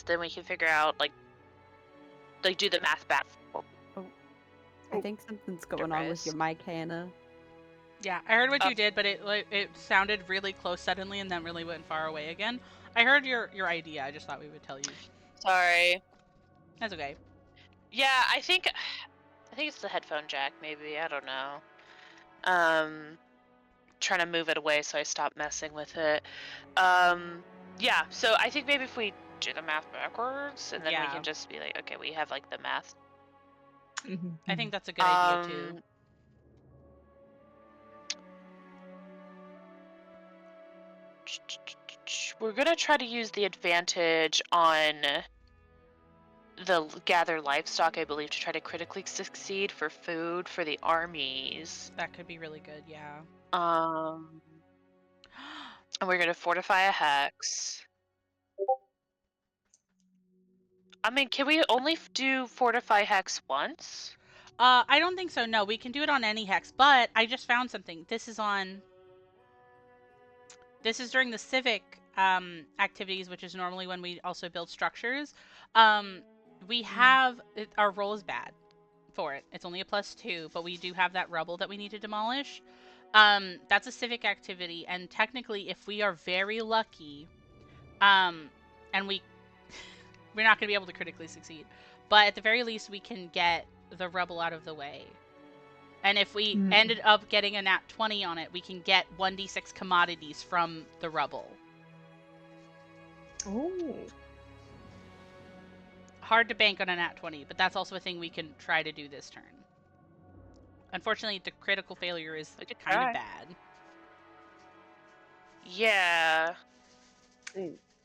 then we can figure out like do the math back.
I think something's going on with your mic, Hannah.
Yeah, I heard what you did, but it sounded really close suddenly and then really went far away again. I heard your idea. I just thought we would tell you.
Sorry.
That's okay.
Yeah, I think it's the headphone jack. Maybe I don't know. Trying to move it away so I stop messing with it. Yeah. So I think maybe if we do the math backwards, and then we
Yeah.
can just be like, okay, we have like the math.
Mm-hmm.
I think that's a good idea too.
We're gonna try to use the advantage on the gather livestock, I believe, to try to critically succeed for food for the armies.
That could be really good, yeah.
And we're gonna fortify a hex. I mean, can we only do fortify hex once?
I don't think so. No, we can do it on any hex, but I just found something. This is during the civic activities, which is normally when we also build structures, we have our roll is bad for it. It's only a +2, but we do have that rubble that we need to demolish. That's a civic activity, and technically, if we are very lucky, and we're not going to be able to critically succeed, but at the very least, we can get the rubble out of the way. And if we ended up getting a nat 20 on it, we can get 1d6 commodities from the rubble.
Oh.
Hard to bank on a nat 20, but that's also a thing we can try to do this turn. Unfortunately, the critical failure is
We could
kind
try.
of bad.
Yeah.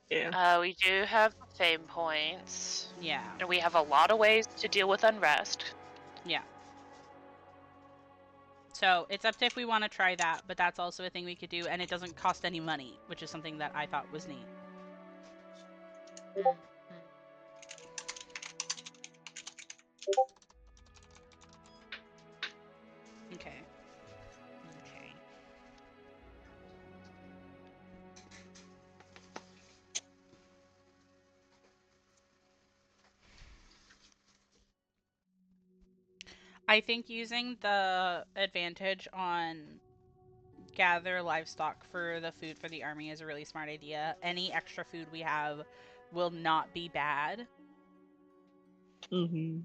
Yeah.
We do have fame points.
Yeah.
And we have a lot of ways to deal with unrest.
Yeah. So it's up to if we want to try that, but that's also a thing we could do, and it doesn't cost any money, which is something that I thought was neat. Okay. Okay. I think using the advantage on gather livestock for the food for the army is a really smart idea. Any extra food we have will not be bad.
Mm-hmm.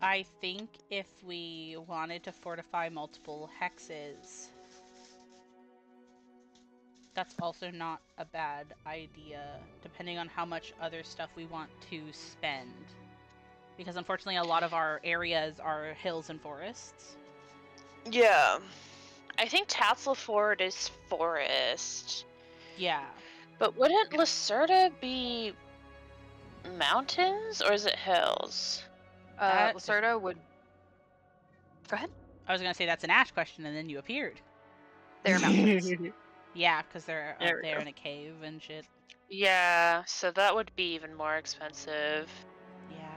I think if we wanted to fortify multiple hexes, that's also not a bad idea, depending on how much other stuff we want to spend. Because unfortunately, a lot of our areas are hills and forests.
Yeah. I think Tatzelford is forest.
Yeah.
But wouldn't Lacerda be mountains, or is it hills?
That is-
Lacerda would. Go ahead.
I was going to say that's an Ash question, and then you appeared.
They're mountains.
Yeah, because they're
There
up
we
there
go.
in a cave and shit.
Yeah, so that would be even more expensive.
Yeah.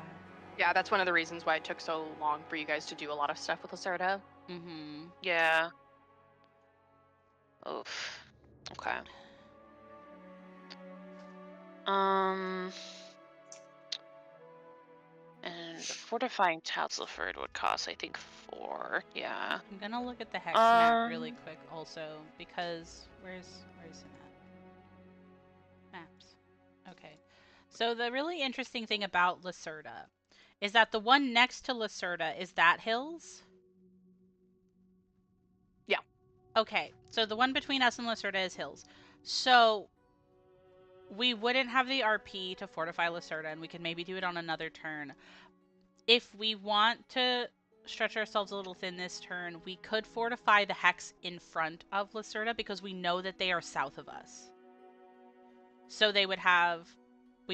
Yeah, that's one of the reasons why it took so long for you guys to do a lot of stuff with Lacerda.
Mm-hmm.
Yeah. Oof. Okay. And fortifying Tatzelford would cost, I think, 4. Yeah.
I'm gonna look at the hex map really
Um,
quick also, because where's it at? Maps. Okay. So the really interesting thing about Lacerda is that the one next to Lacerda is that hills?
Yeah.
Okay. So the one between us and Lacerda is hills. So we wouldn't have the RP to fortify Lacerda, and we could maybe do it on another turn. If we want to stretch ourselves a little thin this turn, we could fortify the hex in front of Lacerda because we know that they are south of us. So we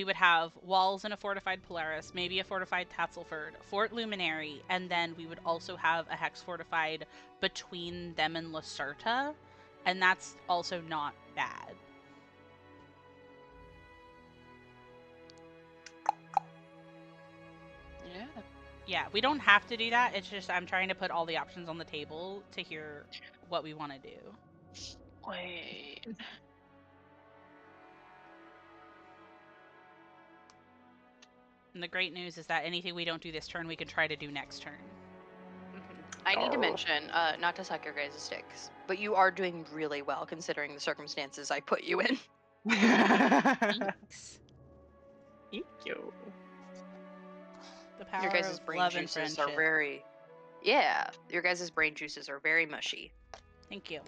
would have walls and a fortified Polaris, maybe a fortified Tatzelford, Fort Luminary, and then we would also have a hex fortified between them and Lacerta, and that's also not bad.
yeah.
Yeah, we don't have to do that. It's just I'm trying to put all the options on the table to hear what we want to do.
Wait.
And the great news is that anything we don't do this turn, we can try to do next turn.
I need to
Oh.
mention, not to suck your guys' sticks, but you are doing really well considering the circumstances I put you in.
Thanks.
Thank you.
The power
Your guys'
of
brain
love and
juices
friendship.
are very. Yeah, your guys' brain juices are very mushy.
Thank you.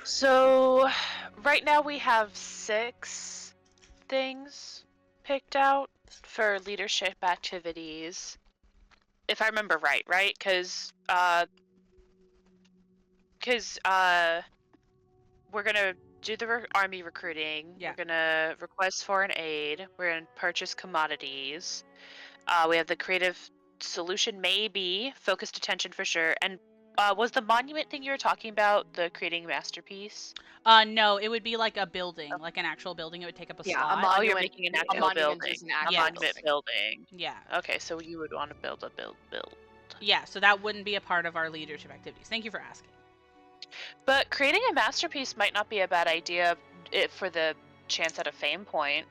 So, right now we have 6 things picked out for leadership activities. If I remember right? Because we're gonna do the army recruiting.
Yeah.
We're gonna request foreign aid. We're gonna purchase commodities. We have the creative solution, maybe focused attention for sure. And was the monument thing you were talking about the creating masterpiece?
No, it would be like a building, like an actual building. It would take up a
Yeah, a
slot.
Oh, you're
monument-
making an
a
actual
monument
building.
is an
A
actual
Yes.
monument
building.
building.
Yeah.
Okay, so you would want to build a build.
Yeah, so that wouldn't be a part of our leadership activities. Thank you for asking.
But creating a masterpiece might not be a bad idea for the chance at a fame point.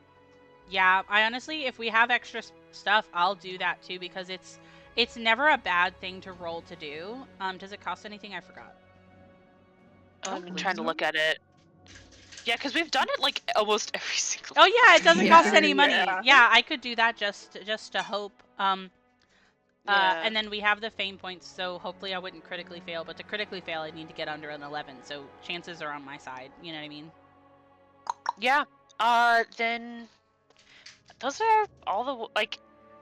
Yeah, I honestly, if we have extra stuff, I'll do that too because it's never a bad thing to roll to do. Does it cost anything? I forgot.
I'm trying to look at it. Yeah, because we've done it like almost every single.
Oh yeah, it doesn't cost any money.
Yeah.
Yeah, I could do that just to hope.
Yeah.
And then we have the fame points, so hopefully I wouldn't critically fail. But to critically fail, I need to get under an 11, so chances are on my side. You know what I mean?
Yeah. Then those are all the like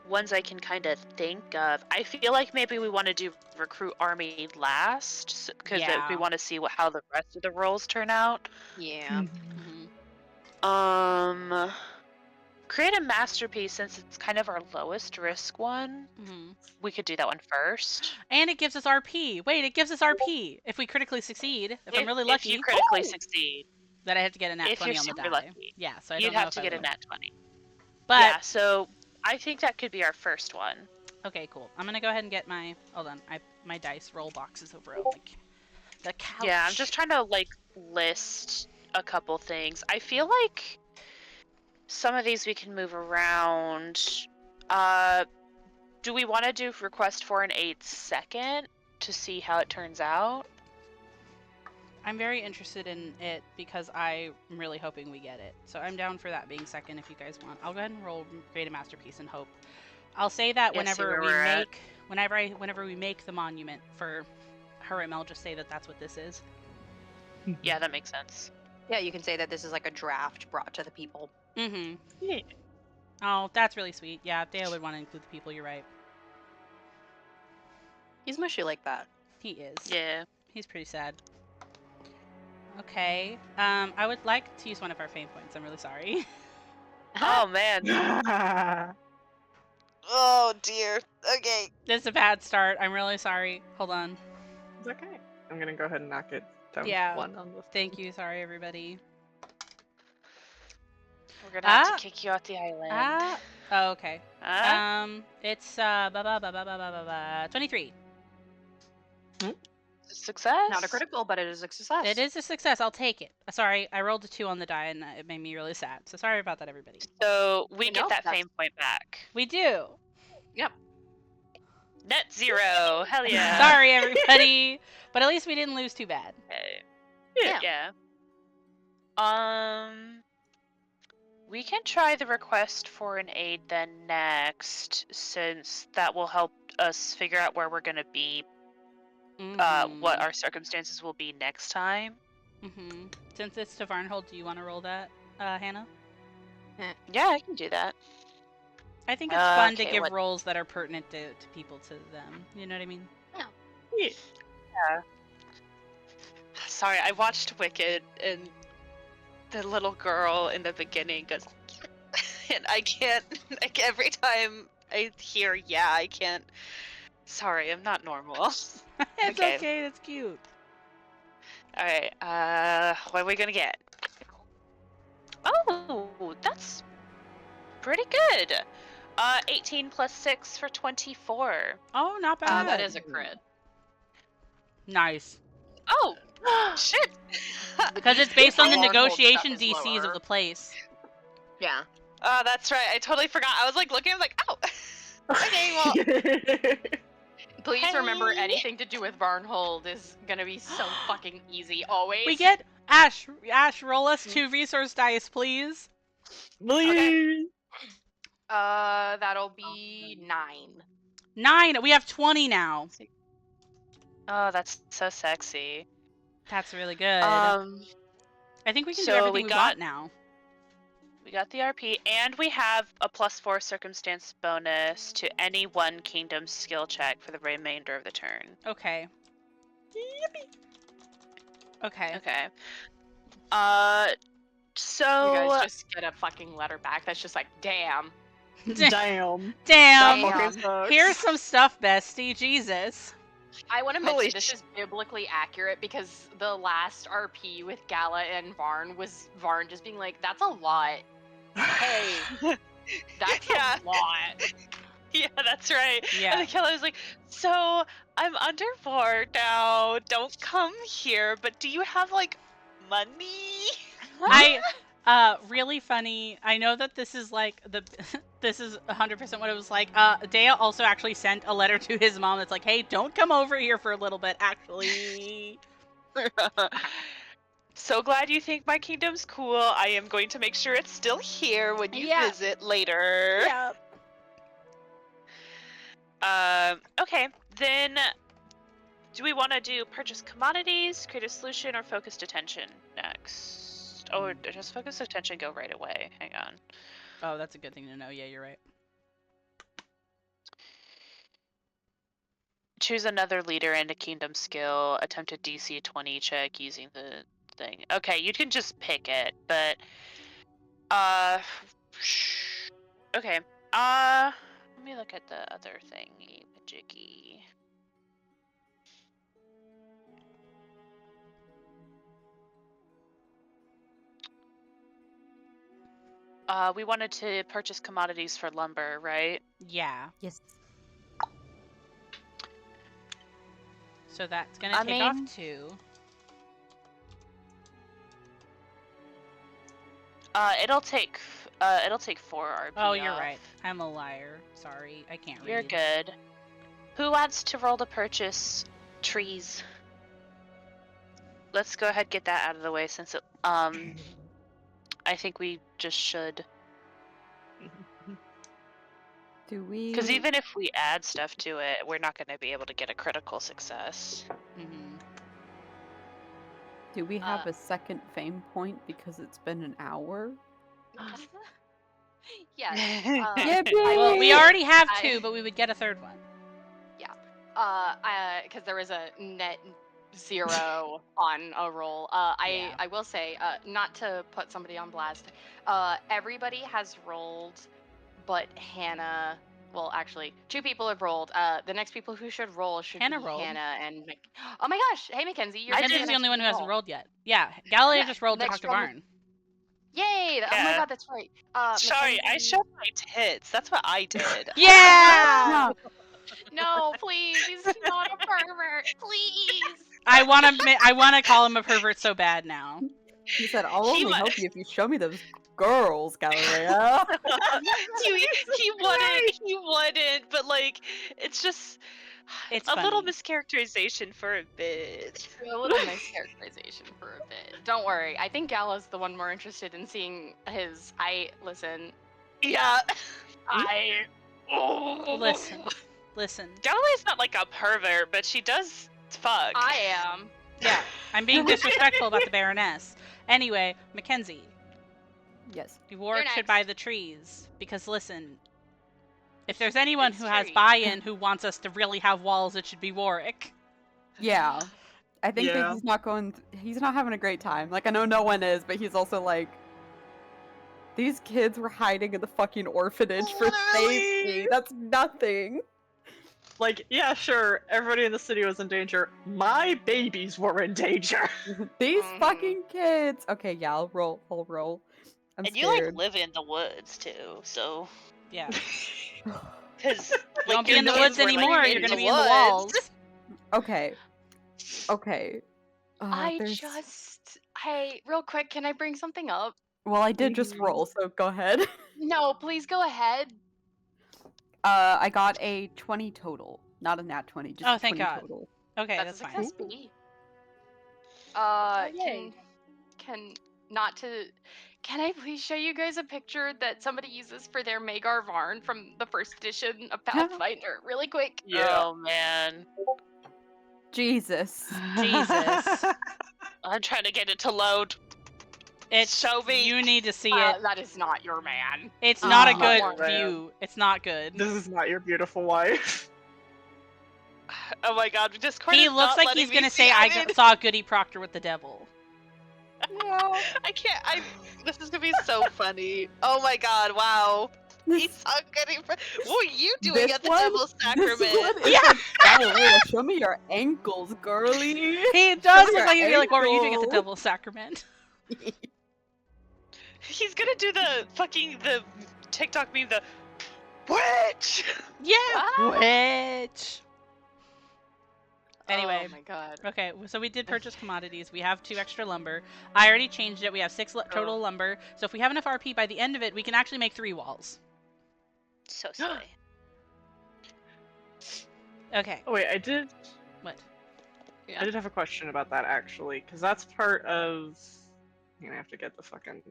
ones I can kind of think of. I feel like maybe we want to do recruit army last because
Yeah.
we want to see how the rest of the roles turn out.
Yeah.
Mm-hmm.
Create a masterpiece since it's kind of our lowest risk one.
Mm-hmm.
We could do that one first.
And it gives us RP. Wait, it gives us RP if we critically succeed. If I'm really lucky,
If you critically succeed,
that I have to get a nat
if
20
you're
on the
super
die.
lucky,
Yeah, so I
you'd
don't know
have
if
to
I
get a
will.
nat 20.
But
Yeah, so I think that could be our first one.
okay, cool. I'm gonna go ahead and get my. Hold on, my dice roll box is over on the couch.
Yeah, I'm just trying to like list a couple things. I feel like some of these we can move around. Do we want to do request for an 8 second to see how it turns out?
I'm very interested in it because I'm really hoping we get it. So I'm down for that being second if you guys want. I'll go ahead and roll create a masterpiece and hope. I'll say that
Yeah, see
whenever
where
we
we're at.
make whenever we make the monument for Hurim, I'll just say that that's what this is.
Yeah, that makes sense.
Yeah, you can say that this is like a draft brought to the people.
Mm-hmm.
Yeah.
Oh, that's really sweet. Yeah, Dale would want to include the people. You're right.
He's mushy like that.
He is.
Yeah.
He's pretty sad. Okay. I would like to use one of our fame points. I'm really sorry.
Oh man. Oh dear. Okay.
This is a bad start. I'm really sorry. Hold on.
It's okay. I'm gonna go ahead and knock it down
Yeah.
to 1 on the.
Thank you. Sorry, everybody.
We're gonna have
Ah.
to kick you off the island.
Ah. Oh, okay.
Ah.
It's 23.
Success.
Not a critical, but it is a success.
It is a success. I'll take it. Sorry, I rolled a 2 on the die and it made me really sad. So sorry about that, everybody.
So we
You
get
know,
that
that's-
fame point back.
We do.
Yep.
Net 0. Hell yeah.
Sorry, everybody. But at least we didn't lose too bad.
Okay.
Yeah.
We can try the request for an aid then next, since that will help us figure out where we're gonna be, what our circumstances will be next time.
Mm-hmm. Since it's to Varnhold, do you want to roll that, Hannah?
Yeah, I can do that.
I think it's fun to
Okay,
give
what-
roles that are pertinent to people to them. You know what I mean?
Yeah.
Sorry, I watched Wicked, and the little girl in the beginning goes, and I can't, like, every time I hear, yeah, I can't. Sorry, I'm not normal.
It's
Okay.
okay. It's cute.
Alright, what are we gonna get? Oh, that's pretty good. 18 plus 6 for 24.
Oh, not bad.
That is a crit.
Nice.
Oh, shit!
Because it's based on the
Varnhold
negotiation
stuff is
DCs of
lower.
the place.
Yeah.
Oh, that's right. I totally forgot. I was like looking, I was like, oh. Okay, well,
Please remember
Hey.
anything to do with Varnhold is gonna be so fucking easy always.
We get Ash. Ash, roll us 2 resource dice, please.
Please.
That'll be 9.
9. We have 20 now.
oh, that's so sexy.
That's really good. I think we can do
so
everything
we
we
got-
want now.
We got the RP, and we have a +4 circumstance bonus to any one kingdom skill check for the remainder of the turn.
Okay. Okay.
Okay.
You
So
guys just get a fucking letter back that's just like, damn.
Damn.
Damn.
That fucking sucks.
Here's some stuff, bestie. Jesus.
I want to
Holy
mention this is biblically accurate because the last RP with Gala and Varn was Varn just being like, that's a lot. Hey, that's
Yeah.
a lot.
Yeah, that's right.
Yeah.
And then Kelly was like, so I'm underboard now. Don't come here, but do you have like money?
Really funny. I know that this is like this is 100% what it was like. Dea also actually sent a letter to his mom that's like, hey, don't come over here for a little bit, actually.
So glad you think my kingdom's cool. I am going to make sure it's still here when you
Yeah.
visit later.
Yeah.
Okay, then do we want to do purchase commodities, create a solution, or focused attention next? Oh, does focused attention go right away? Hang on.
Oh, that's a good thing to know. Yeah, you're right.
Choose another leader and a kingdom skill. Attempt a DC 20 check using the thing. Okay, you can just pick it, but okay. Let me look at the other thingy, majiggy. We wanted to purchase commodities for lumber, right?
Yeah.
Yes.
So that's gonna take off 2.
It'll take 4 RP.
Oh, you're
off.
right. I'm a liar. Sorry, I can't read.
You're good. Who wants to roll to purchase trees? Let's go ahead and get that out of the way since it, I think we just should.
Do we?
Because even if we add stuff to it, we're not going to be able to get a critical success.
Mm-hmm.
Do we have a second fame point because it's been an hour?
Yes.
Well, we already have
I-
2, but we would get a third one.
Because there was a net 0 on a roll.
Yeah.
I will say, not to put somebody on blast, everybody has rolled, but Hannah. Well, actually, 2 people have rolled. The next people who should roll should
Hannah
be
rolled.
Hannah and. Oh my gosh! Hey, Mackenzie, you're. gonna be
Mackenzie's the only one who
next
hasn't
roll.
rolled yet. Yeah, Galilea
Yeah,
just rolled to
next
Dr.
roll-
Barn.
Yay! Oh my
Yeah.
god, that's right.
Sorry, I
Mackenzie-
showed my tits. That's what I did.
Yeah!
No, please, he's not a pervert. Please.
I wanna call him a pervert so bad now.
He said, "I'll
He
only
wa-
help you if you show me those girls, Galilea."
he wouldn't, but like, it's just
It's
a little
funny.
mischaracterization for a bit.
A little mischaracterization for a bit. Don't worry. I think Gala's the one more interested in seeing his. Listen.
Yeah.
Listen.
Galilea's not like a pervert, but she does fuck.
I am.
Yeah, I'm being disrespectful about the Baroness. Anyway, Mackenzie,
Yes.
Warwick should
next.
buy the trees because listen, if there's anyone
It's
who has
trees.
buy-in who wants us to really have walls, it should be Warwick.
Yeah. I think that
Yeah.
he's not going. He's not having a great time. Like I know no one is, but he's also like. These kids were hiding in the fucking orphanage for safety.
Literally.
That's nothing.
Like, yeah, sure, everybody in the city was in danger. My babies were in danger.
These
Mhm.
fucking kids. Okay, yeah, I'll roll. I'll roll. I'm
And you like
scared.
live in the woods too, so
Yeah.
because
You won't be in the woods anymore, you're gonna be in the walls.
Okay. Okay.
Hey, real quick, can I bring something up?
Well, I did just roll, so go ahead.
No, please go ahead.
I got a 20 total, not a nat 20. Just
Oh,
a
thank
20
God.
total.
Okay,
That's
that's
a
fine.
success, B.
yay.
Can not to. Can I please show you guys a picture that somebody uses for their Magar Varn from the first edition of Pathfinder? Really quick.
Oh man,
Jesus.
Jesus.
I'm trying to get it to load.
It's
Show me.
you need to see it.
That is not your man.
It's not a
Oh,
good
man.
view. It's not good.
This is not your beautiful wife.
Oh my god, Discord
He
is
looks
not
like
letting
he's
me
gonna
see
say I
it.
saw Goody Proctor with the devil.
Yeah.
I can't. This is gonna be so funny. Oh my god! Wow. He saw Goody. What were you doing
This
at the
one?
Devil's
This
Sacrament?
one is
Yeah.
like, Galilea, show me your ankles, girly.
He does
Your
look like he'd be like, what were you doing at the
ankle.
Devil's Sacrament?
He's gonna do the TikTok meme. Witch!
Yeah,
What?
witch. Anyway,
Oh my god.
okay, so we did purchase commodities. We have 2 extra lumber. I already changed it. We have 6 total
Oh.
lumber. So if we have enough RP by the end of it, we can actually make 3 walls.
So silly.
Okay.
Oh wait, I did
What?
I did have a question about that actually, because that's part of. I'm gonna have to get the fucking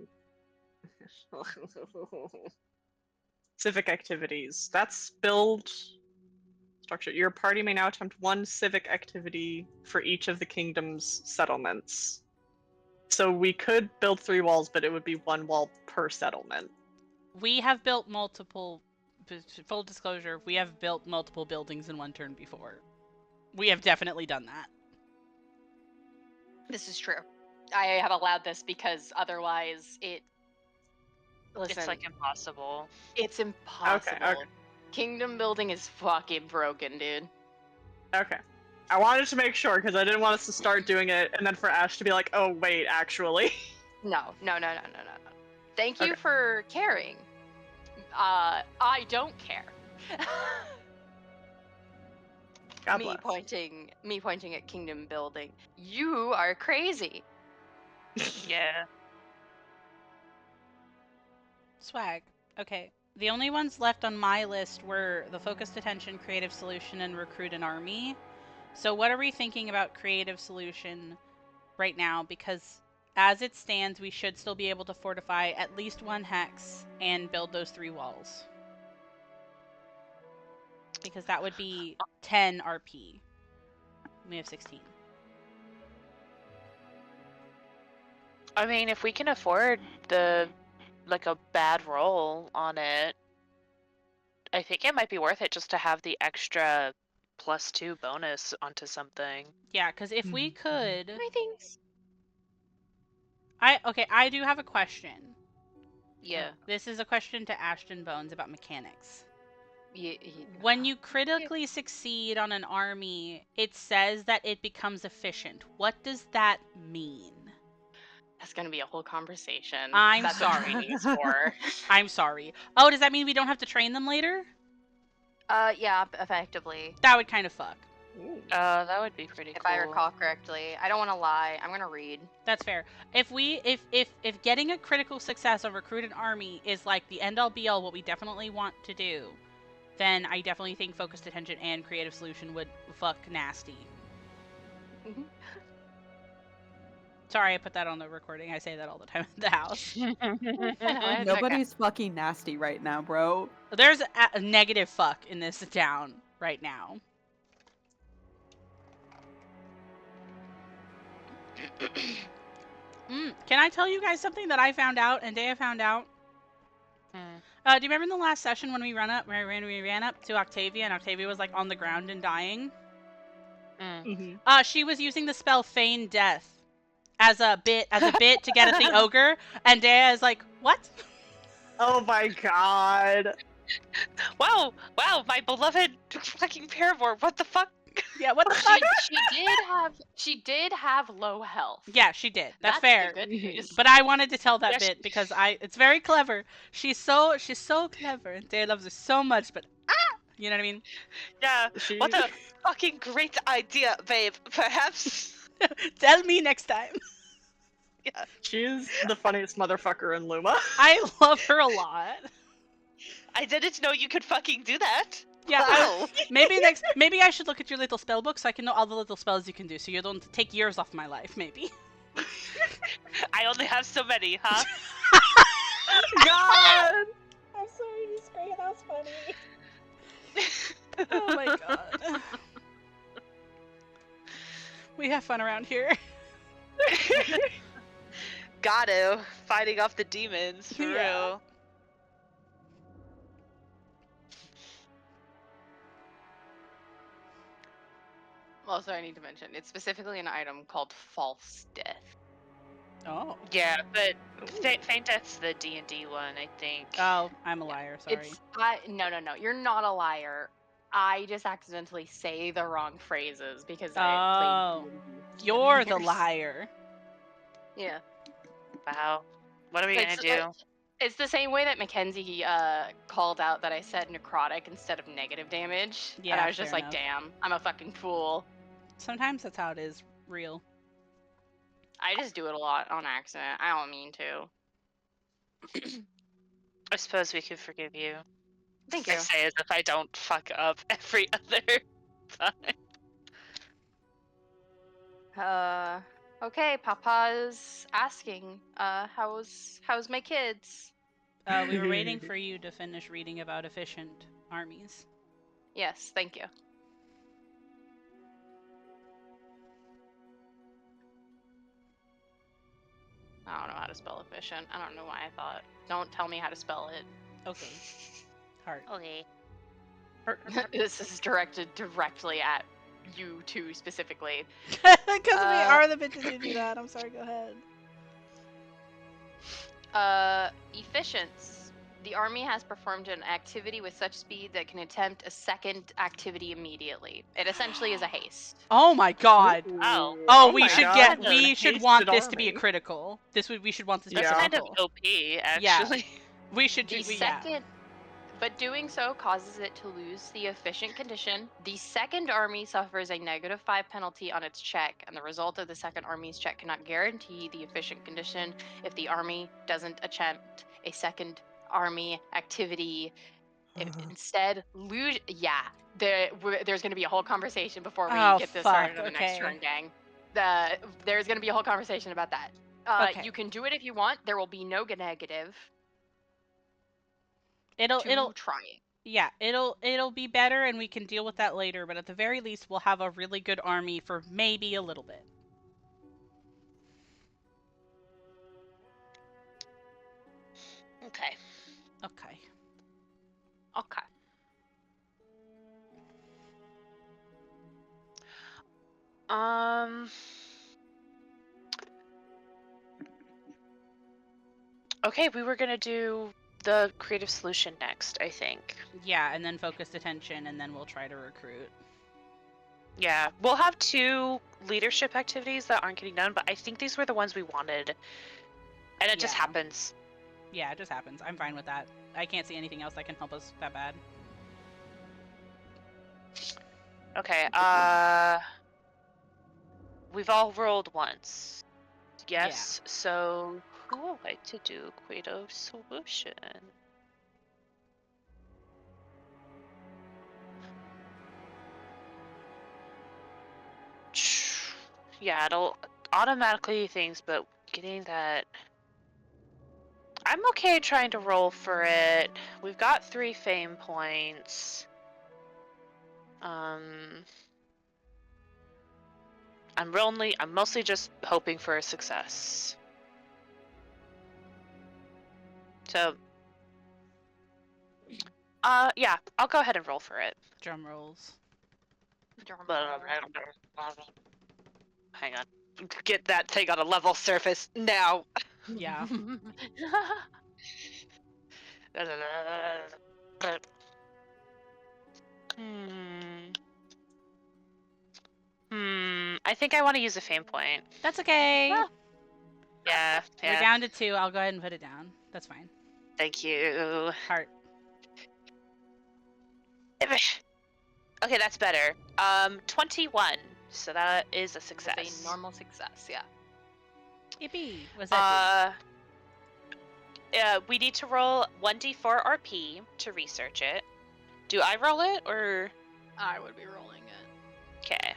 civic activities. That's build structure. Your party may now attempt 1 civic activity for each of the kingdom's settlements. So we could build 3 walls, but it would be 1 wall per settlement.
We have built multiple. Full disclosure, we have built multiple buildings in 1 turn before. We have definitely done that.
This is true. I have allowed this because otherwise it. Listen,
It's like impossible.
it's impossible.
okay.
Kingdom building is fucking broken, dude.
Okay. I wanted to make sure because I didn't want us to start doing it and then for Ash to be like, oh wait, actually.
No. Thank you
Okay.
for caring. I don't care.
God
me
bless.
pointing at kingdom building. You are crazy.
Yeah.
Swag. Okay. The only ones left on my list were the focused attention, creative solution, and recruit an army. So what are we thinking about creative solution right now? Because as it stands, we should still be able to fortify at least 1 hex and build those 3 walls. Because that would be 10 RP. We have 16.
I mean, if we can afford a bad roll on it, I think it might be worth it just to have the extra +2 bonus onto something.
Yeah, because if we could...
I think.
I do have a question.
Yeah.
This is a question to Ashton Bones about mechanics.
Yeah.
When you critically succeed on an army, it says that it becomes efficient. What does that mean?
That's gonna be a whole conversation.
I'm
That's
sorry.
What training's for.
I'm sorry. Oh, does that mean we don't have to train them later?
Yeah, effectively.
That would kind of fuck.
That would be pretty
If
cool.
I recall correctly. I don't want to lie. I'm gonna read.
That's fair. If getting a critical success on recruit an army is like the end all be all, what we definitely want to do, then I definitely think focused attention and creative solution would fuck nasty.
Mhm.
Sorry, I put that on the recording. I say that all the time at the house.
It's
Nobody's fucking nasty right now, bro.
There's a negative fuck in this town right now. Can I tell you guys something that I found out and Dea found out? Do you remember in the last session when we ran up to Octavia and Octavia was like on the ground and dying? She was using the spell Feign Death as a bit to get at the ogre, and Dea is like, what?
Oh my god.
Wow, my beloved fucking Paramore, what the fuck?
Yeah, what the fuck?
she did have low health.
Yeah, she did. That's
the
fair.
good news.
But I wanted to tell that
Yes.
bit because it's very clever. She's so clever, and Dea loves her so much. But you know what I mean?
Yeah,
She...
what a fucking great idea, babe. Perhaps.
Tell me next time.
Yeah.
She's the funniest motherfucker in Luma.
I love her a lot.
I didn't know you could fucking do that.
Yeah,
Wow.
maybe I should look at your little spell book so I can know all the little spells you can do, so you don't take years off my life. Maybe.
I only have so many, huh?
God!
I'm sorry, he's great. That's funny. Oh my god. We have fun around here.
Got to. Fighting off the demons, for
Yeah.
real.
Also, I need to mention it's specifically an item called False Death.
Oh.
Yeah, but Feign Death's the D&D one, I think.
Oh, I'm a liar. Sorry.
It's no. You're not a liar. I just accidentally say the wrong phrases because I played D&D.
You're the
years.
liar.
Yeah.
Wow. What are we gonna do?
It's the same way that Mackenzie called out that I said necrotic instead of negative damage. And
Yeah,
I was just
fair
like,
enough.
damn, I'm a fucking fool.
Sometimes that's how it is. Real.
I just do it a lot on accident. I don't mean to.
I suppose we could forgive you.
Thank
I
you.
say as if I don't fuck up every other time.
Okay, Papa's asking, how's my kids?
We were waiting for you to finish reading about efficient armies.
Yes, thank you. I don't know how to spell efficient. I don't know why I thought. Don't tell me how to spell it.
Okay. Heart.
Okay.
This is directed directly at you two specifically.
Because we are the bitches who do that. I'm sorry, go ahead.
Efficiency. The army has performed an activity with such speed that can attempt a second activity immediately. It essentially is a haste.
Oh my god.
Oh.
Oh,
Oh
we
my
should
God,
get.
an
We should
hasted
want this to be a
army.
critical. We should want this to be
Yeah.
a
Kind of
critical.
OP, actually.
We should do.
The
Yeah.
second, but doing so causes it to lose the efficient condition. The second army suffers a -5 penalty on its check, and the result of the second army's check cannot guarantee the efficient condition if the army doesn't attempt a second army activity. Instead, lose. Yeah, there's going to be a whole conversation before we
Oh,
get this started
fuck,
on the next
okay.
turn, gang. There's going to be a whole conversation about that.
Okay.
You can do it if you want. There will be no negative
It'll
to trying.
yeah, it'll be better and we can deal with that later, but at the very least we'll have a really good army for maybe a little bit.
Okay.
Okay.
Okay.
Okay, we were gonna do the creative solution next, I think.
Yeah, and then focused attention and then we'll try to recruit.
Yeah, we'll have 2 leadership activities that aren't getting done, but I think these were the ones we wanted. And it just
Yeah.
happens.
Yeah, it just happens. I'm fine with that. I can't see anything else that can help us that bad.
Okay, we've all rolled once. Yes, so who would like to do creative solution? Yeah, it'll automatically things, but getting that. I'm okay trying to roll for it. We've got 3 fame points. I'm mostly just hoping for a success. So, yeah, I'll go ahead and roll for it.
Drum rolls.
Hang on. Get that thing on a level surface now.
Yeah.
I think I want to use a fame point.
That's okay.
Yeah.
We're down to 2. I'll go ahead and put it down. That's fine.
Thank you.
Heart.
Okay, that's better. 21. So that is a success.
It's a normal success, yeah.
Yippee. What's that
we need to roll 1d4 RP to research it. Do I roll it or?
I would be rolling it.
Okay.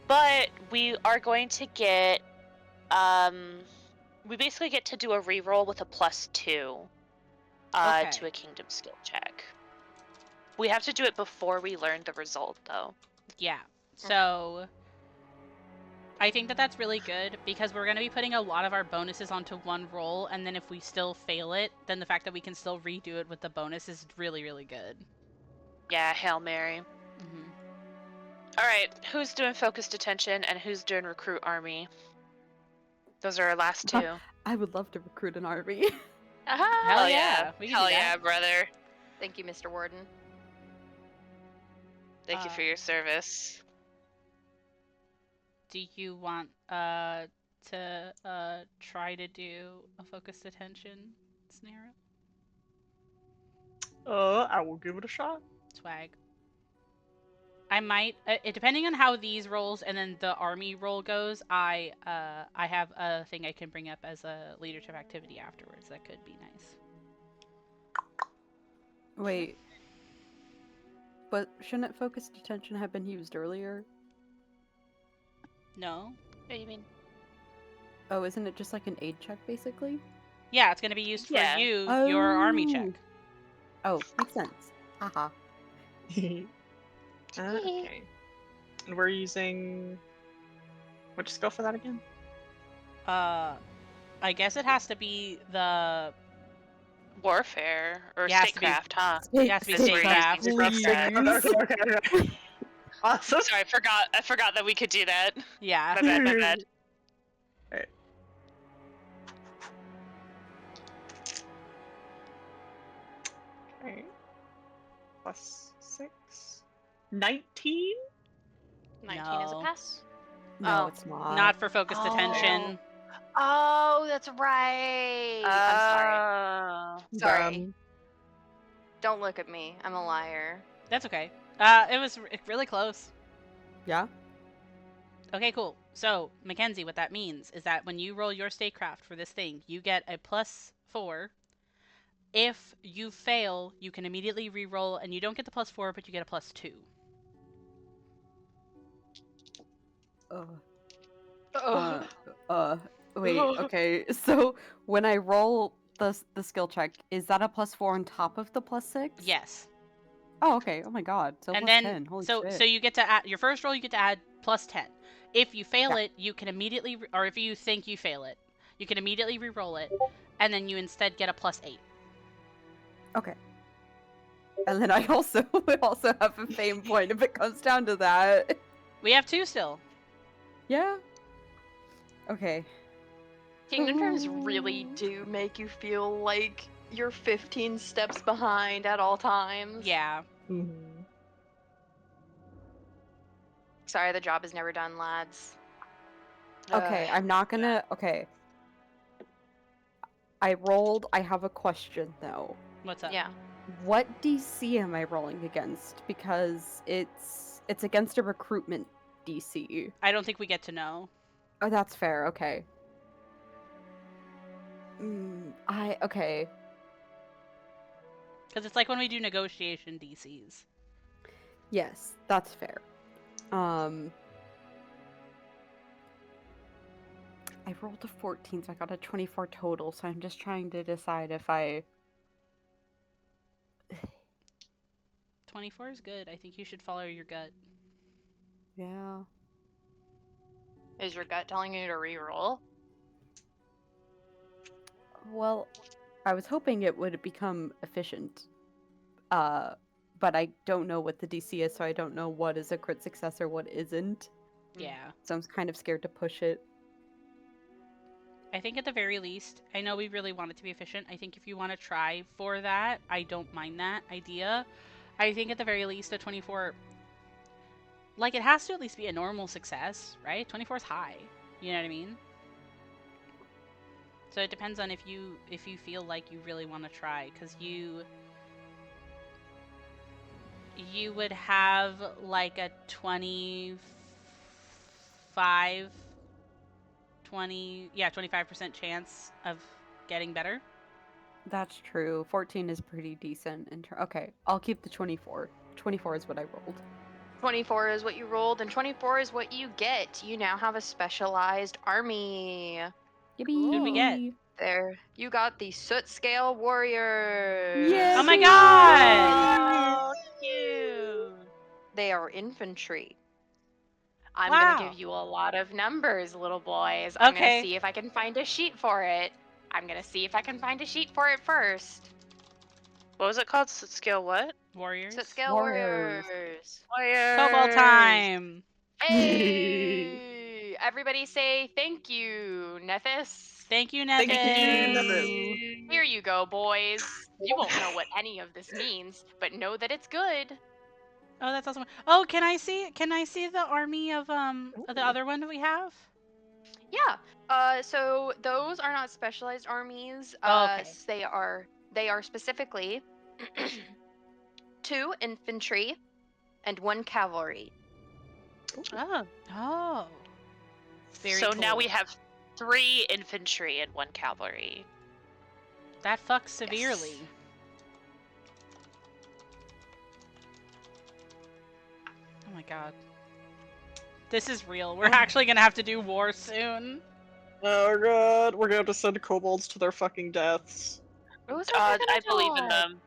But we are going to get, we basically get to do a reroll with a +2
Okay.
to a kingdom skill check. We have to do it before we learn the result, though.
Yeah. So I think that that's really good because we're going to be putting a lot of our bonuses onto one roll, and then if we still fail it, then the fact that we can still redo it with the bonus is really, really good.
Yeah, Hail Mary.
Mm-hmm.
All right, who's doing focused attention and who's doing recruit army? Those are our last 2.
I would love to recruit an army.
Hell yeah. We can
Hell
do
yeah,
that.
brother.
Thank you, Mr. Warden.
Thank you for your service.
Do you want to try to do a focused attention? snare it.
I will give it a shot.
Swag. I might, depending on how these rolls and then the army roll goes, I have a thing I can bring up as a leadership activity afterwards. That could be nice.
Wait. But shouldn't focused attention have been used earlier?
No.
What do you mean?
Oh, isn't it just like an aid check, basically?
Yeah, it's gonna be used for
Yeah.
you, your army check.
Oh, makes sense. Haha.
Okay. And we're using which skill for that again?
I guess it has to be the.
Warfare or
Yeah, it has to be-
statecraft, huh?
It has to be
That's where
statecraft.
you're using
Please.
Okay. Awesome.
Sorry, I forgot that we could do that.
Yeah.
My bad, my bad.
Alright. Okay. Plus 6. 19?
19 is a
No.
pass.
No,
Oh.
it's not.
Not for focused
Oh.
attention.
Oh, that's right. I'm sorry. Sorry. Don't look at me. I'm a liar.
That's okay. It was really close.
Yeah?
Okay, cool. So, Mackenzie, what that means is that when you roll your statecraft for this thing, you get a +4. If you fail, you can immediately re-roll, and you don't get the +4, but you get a +2.
Wait, okay. So when I roll the skill check, is that a +4 on top of the +6?
Yes.
Oh, okay. Oh my god. So
And
+10.
then,
Holy
so
shit.
you get to add your first roll. You get to add +10. If you fail
Yeah.
it, you can immediately, or if you think you fail it, you can immediately re-roll it, and then you instead get a +8.
Okay. And then I also have a fame point if it comes down to that.
We have 2 still.
Yeah. Okay.
Kingdom Drives really do make you feel like you're 15 steps behind at all times.
Yeah.
Mhm.
Sorry, the job is never done, lads.
Okay, I'm not gonna. Okay. I rolled. I have a question though.
What's up?
Yeah.
What DC am I rolling against? Because it's against a recruitment DC.
I don't think we get to know.
Oh, that's fair. Okay. Okay.
Because it's like when we do negotiation DCs.
Yes, that's fair. I rolled a 14, so I got a 24 total. So I'm just trying to decide if I.
24 is good. I think you should follow your gut.
Yeah.
Is your gut telling you to re-roll?
Well, I was hoping it would become efficient. But I don't know what the DC is, so I don't know what is a crit success or what isn't.
Yeah.
So I'm kind of scared to push it.
I think at the very least, I know we really want it to be efficient. I think if you want to try for that, I don't mind that idea. I think at the very least, a 24, like it has to at least be a normal success, right? 24 is high. You know what I mean? So it depends on if you feel like you really want to try, because you would have like a 25% chance of getting better.
That's true. 14 is pretty decent. Okay, I'll keep the 24. 24 is what I rolled.
24 is what you rolled, and 24 is what you get. You now have a specialized army.
Yippee!
Who'd we get?
There, you got the Soot Scale Warriors.
Yeah.
Oh my god!
Oh, cute.
They are infantry. I'm
Wow.
gonna give you a lot of numbers, little boys. I'm
Okay.
gonna see if I can find a sheet for it. First.
What was it called? Scale what?
Warriors.
Soot Scale
Warriors.
Warriors.
Cobalt time!
Hey! Everybody say thank you, Nethys.
Thank you,
Thank
Nethan.
you.
Here you go, boys. You won't know what any of this means, but know that it's good.
Oh, that's awesome. Oh, can I see the army of the other one that we have?
Yeah. So those are not specialized armies.
Oh, okay.
They are specifically 2 infantry and 1 cavalry.
Oh.
Oh. Very
So now we
cool.
have 3 infantry and 1 cavalry.
That fucks severely.
Yes.
Oh my god. This is real. We're actually gonna have to do war soon.
Oh god, we're gonna have to send kobolds to their fucking deaths.
Those are
I believe in
Minotaurs.
them.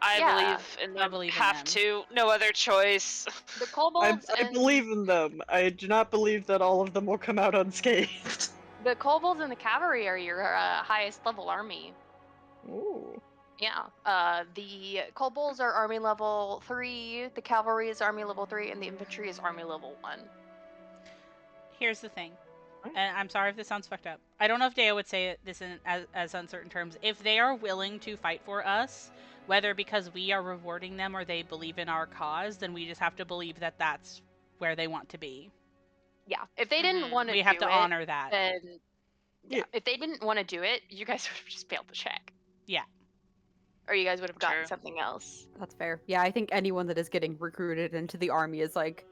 I
Yeah.
believe in them.
I believe in
have
them.
to. No other choice.
The kobolds
I
and
believe in them. I do not believe that all of them will come out unscathed.
the cavalry are your highest level army.
Ooh.
Yeah. The kobolds are army level 3, the cavalry is army level 3, and the infantry is army level 1.
Here's the thing.
Right.
And I'm sorry if this sounds fucked up. I don't know if Deo would say this in as uncertain terms. If they are willing to fight for us, whether because we are rewarding them or they believe in our cause, then we just have to believe that that's where they want to be.
Yeah. If they didn't
Mhm.
want to
We have to
it,
honor that.
then
Yeah.
if they didn't want to do it, you guys would have just failed the check.
Yeah.
Or you guys would have gotten
True.
something else.
That's fair. Yeah, I think anyone that is getting recruited into the army is like,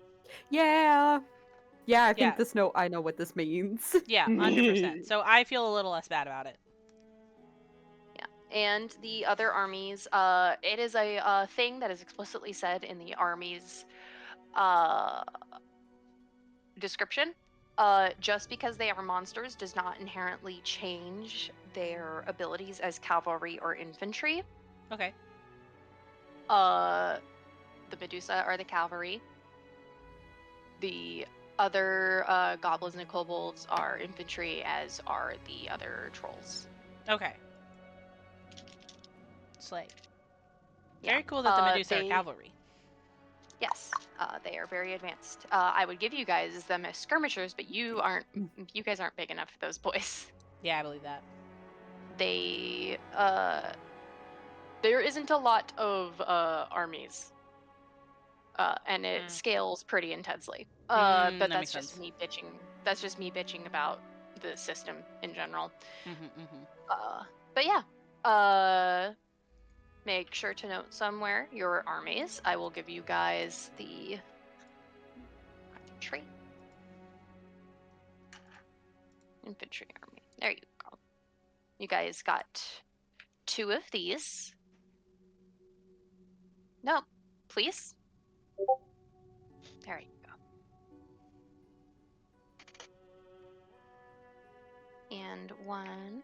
yeah, I think
Yeah.
I know what this means.
Yeah, 100%. So I feel a little less bad about it.
And the other armies, it is a thing that is explicitly said in the army's description. Just because they are monsters does not inherently change their abilities as cavalry or infantry.
Okay.
The Medusa are the cavalry. The other goblins and kobolds are infantry, as are the other trolls.
Okay. Slay.
Yeah.
Very cool that the Medusa are
they-
cavalry.
Yes, they are very advanced. I would give you guys them as skirmishers, but you guys aren't big enough for those boys.
Yeah, I believe that.
They, there isn't a lot of armies, and it scales pretty intensely. But
that
that's
makes
just
sense.
me bitching. That's just me bitching about the system in general. But yeah, make sure to note somewhere your armies. I will give you guys the infantry army. There you go. You guys got 2 of these. No, please. There you go. And 1.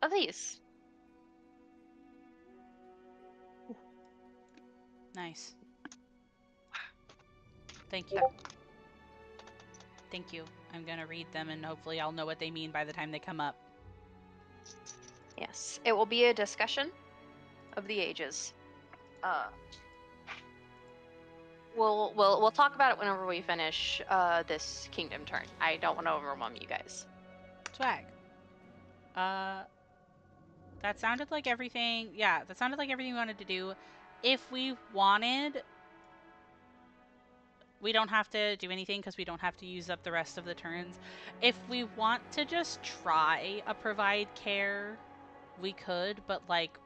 Of these.
Nice. Thank you. Thank you. I'm gonna read them and hopefully I'll know what they mean by the time they come up.
Yes, it will be a discussion of the ages. We'll talk about it whenever we finish this kingdom turn. I don't want to overwhelm you guys.
Swag. That sounded like everything. Yeah, that sounded like everything we wanted to do. If we wanted, we don't have to do anything because we don't have to use up the rest of the turns. If we want to just try a provide care, we could, but like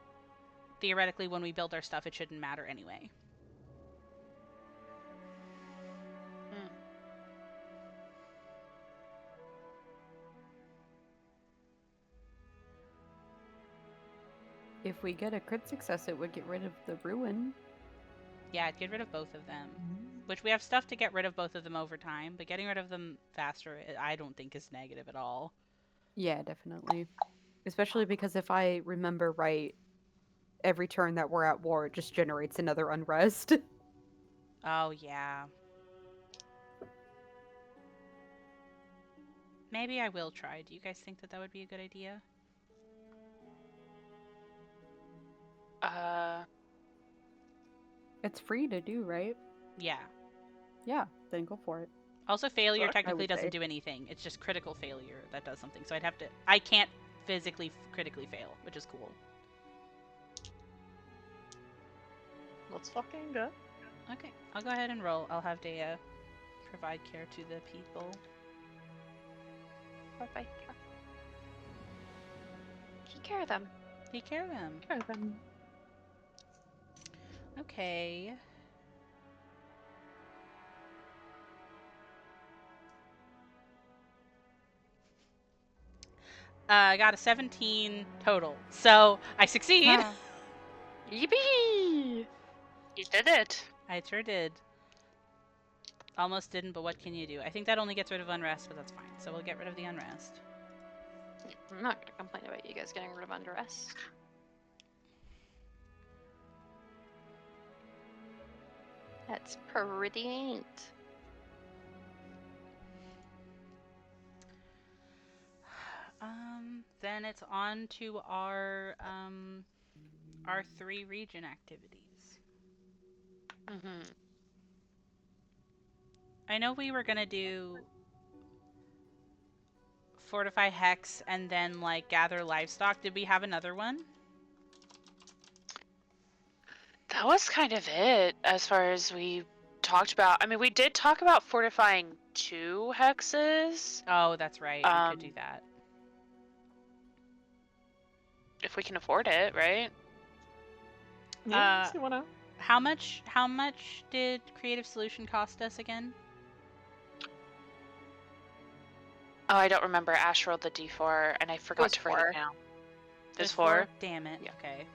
theoretically when we build our stuff it shouldn't matter anyway.
If we get a crit success, it would get rid of the ruin.
Yeah, I'd get rid of both of them. Which we have stuff to get rid of both of them over time, but getting rid of them faster I don't think is negative at all.
Yeah, definitely. Especially because if I remember right, every turn that we're at war, it just generates another unrest.
Oh, yeah. Maybe I will try. Do you guys think that that would be a good idea?
It's free to do, right?
Yeah.
Yeah, then go for it.
Also, failure
Fuck,
technically
would
doesn't
say.
do anything. It's just critical failure that does something. So I can't physically critically fail, which is cool.
Let's fucking go.
Okay, I'll go ahead and roll. I'll have Dea provide care to the people.
Bye-bye. Take care of them.
Take care of them.
Care of them.
Okay. I got a 17 total, so I succeed.
Huh.
Yippee!
You did it.
I sure did. Almost didn't, but what can you do? I think that only gets rid of unrest, but that's fine. So we'll get rid of the unrest.
I'm not gonna complain about you guys getting rid of unrest. That's pretty neat.
Then it's on to our 3 region activities.
Mm-hmm.
I know we were gonna do fortify hex and then like gather livestock. Did we have another one?
That was kind of it as far as we talked about. I mean, we did talk about fortifying 2 hexes.
Oh, that's right. We could do that.
If we can afford it, right?
Yeah, see what I-
How much did Creative Solution cost us again?
Oh, I don't remember. Ash rolled the d4, and I forgot
was
to write
4.
it down.
It was
Just 4?
Damn it.
Yeah.
Okay.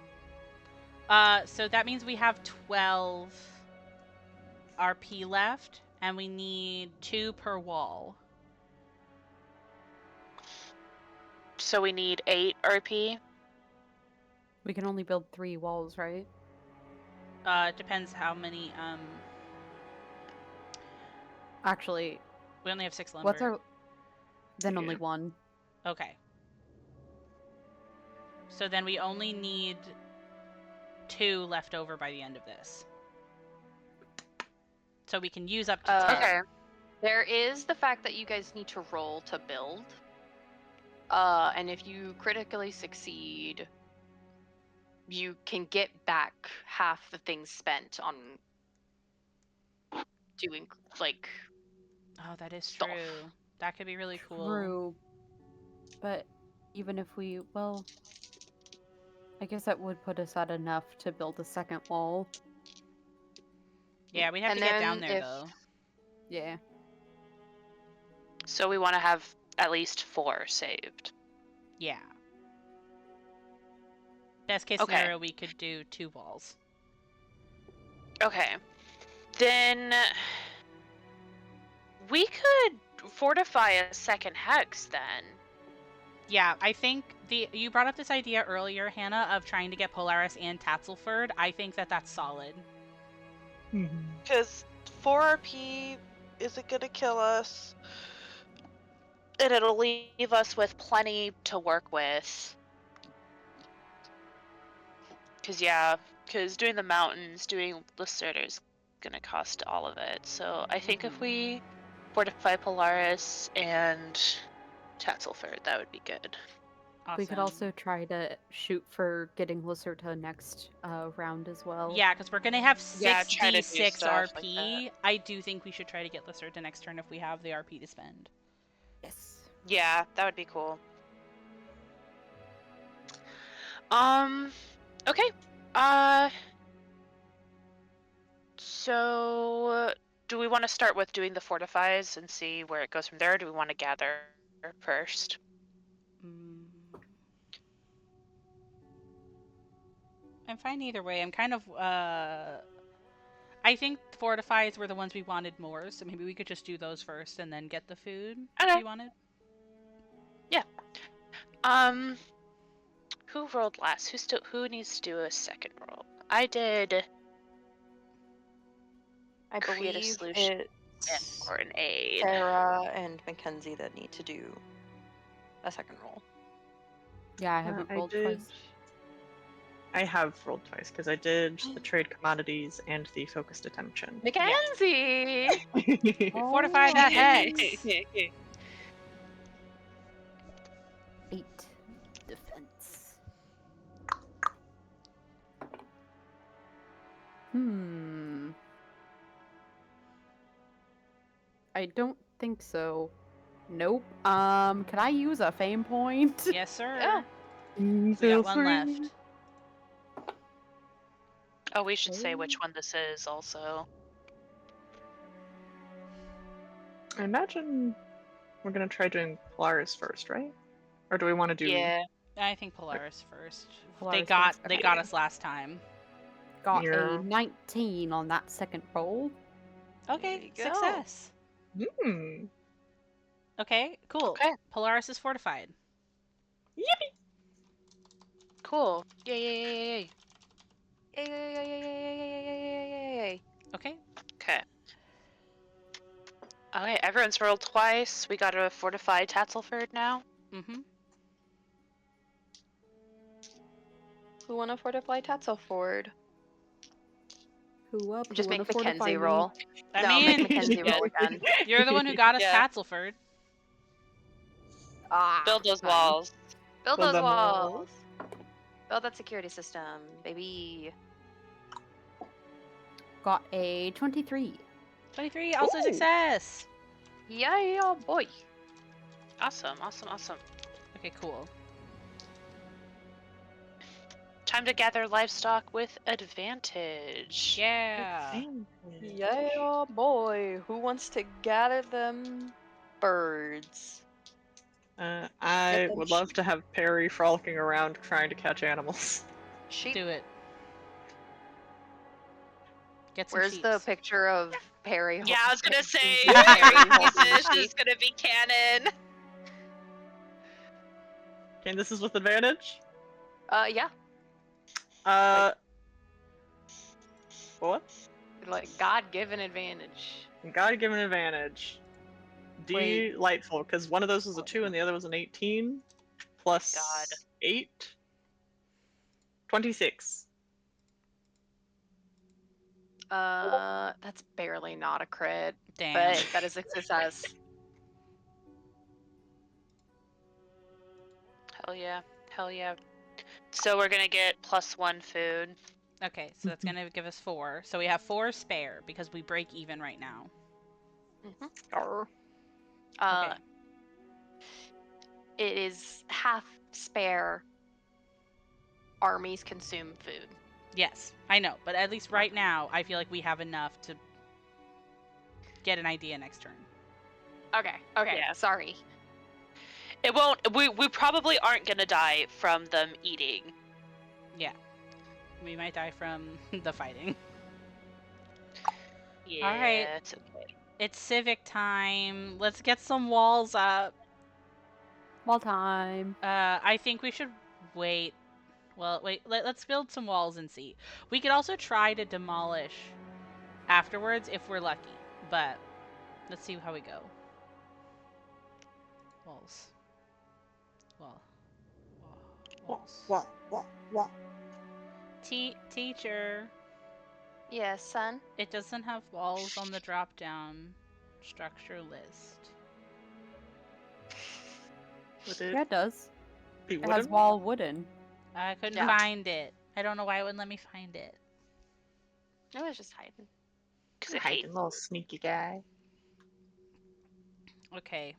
So that means we have 12 RP left, and we need 2 per wall.
So we need 8 RP.
We can only build 3 walls, right?
It depends how many.
Actually,
We only have 6 lumber.
what's our... Then only
Yeah.
1.
Okay. So then we only need 2 left over by the end of this. So we can use up to 10.
Okay.
There is the fact that you guys need to roll to build. And if you critically succeed, you can get back half the things spent on doing like
Oh, that is
stuff.
true. That could be really cool.
True. But even if we... Well... I guess that would put us at enough to build a second wall.
Yeah, we have
And
to get down
then
there
if-
though.
Yeah.
So we want to have at least 4 saved.
Yeah. Best case
Okay.
scenario, we could do 2 walls.
Okay. Then we could fortify a second hex then.
Yeah, I think you brought up this idea earlier, Hannah, of trying to get Polaris and Tatzelford. I think that's solid.
Because 4 RP isn't gonna kill us.
And it'll leave us with plenty to work with. Because doing the mountains, doing Lysander is going to cost all of it. So I think if we fortify Polaris and Tatzelford, that would be good.
Awesome.
We could also try to shoot for getting Lyserta next round as well.
Yeah, because we're gonna have
Yeah, try to do
6d6
stuff like
RP. I do think we should try to get Lyserta next turn if we have the RP to spend.
Yes.
Yeah, that would be cool. Okay. So do we want to start with doing the fortifies and see where it goes from there? Or do we want to gather first?
I'm fine either way. I'm kind of I think fortifies were the ones we wanted more, so maybe we could just do those first and then get the food
Okay.
we wanted.
Who rolled last? Who needs to do a second roll? I did.
I
Creative
believe
solution
it's
or an aid.
Sarah and Mackenzie that need to do a second roll.
Yeah, I haven't rolled twice.
I have rolled twice because I did the trade commodities and the focused attention.
Mackenzie!
Fortify that hex!
8 defense. I don't think so. Nope. Can I use a fame point?
Yes, sir.
Yeah.
We got one left.
Oh, we should say which one this is also.
I imagine we're gonna try doing Polaris first, right? Or do we want to do?
Yeah.
I think Polaris first.
Polaris
they got
first,
they
okay.
got us last time.
Got
Yeah.
a 19 on that second roll.
Okay,
you go.
success.
Hmm.
Okay, cool.
Okay.
Polaris is fortified.
Cool. Yay, yay, yay, yay.
Yay.
Okay.
Okay. Okay, everyone's rolled twice. We got a fortified Tatzelford now.
Mm-hmm.
Who wanna fortify Tatzelford?
Who up?
Just
who
make
wanna fortify
Mackenzie
me?
roll.
I
No,
mean,
make Mackenzie roll again.
you're the one who got us
Yeah.
Tatzelford.
Ah,
Build those
fine.
walls.
Build
Build
those
them
walls. Build that security system, baby.
Got a 23.
23, also
Ooh.
success.
Yeah, boy.
Awesome, awesome, awesome.
Okay, cool.
Time to gather livestock with advantage.
Yeah.
Yeah, boy. Who wants to gather them birds?
I
them
would love
sheep.
to have Perry frolicking around trying to catch animals.
Sheep.
Do it. Get some
Where's the
sheeps.
picture of Perry?
Yeah, I was gonna say,
Perry
Perry
holding the
Pieces
sheep?
is gonna be canon.
Okay, this is with advantage.
Yeah.
What?
Like God-given advantage.
God-given advantage.
Wait.
Delightful, because one of those was a 2 and the other was an 18. Plus
God.
8. 26.
That's barely not a crit,
Damn.
but that is a success.
Hell yeah, hell yeah. So we're gonna get +1 food.
Okay, so that's gonna give us 4. So we have 4 spare because we break even right now.
Arr.
Okay.
It is half spare. Armies consume food.
Yes, I know, but at least right now, I feel like we have enough to get an idea next turn.
Okay,
Yeah.
sorry.
It won't. We probably aren't gonna die from them eating.
Yeah. We might die from the fighting.
Yeah.
Alright.
It's okay.
It's civic time. Let's get some walls up.
Wall time.
I think we should wait. Well, wait, let's build some walls and see. We could also try to demolish afterwards if we're lucky, but let's see how we go. Walls. Walls.
What?
Teacher,
Yes, son.
it doesn't have walls on the drop-down structure list.
Would it
Yeah, it does.
be
It has
wooden?
wall wooden.
I couldn't
Yeah.
find it. I don't know why it wouldn't let me find it.
I was just hiding.
Because I hate.
Hiding, little sneaky guy.
Okay.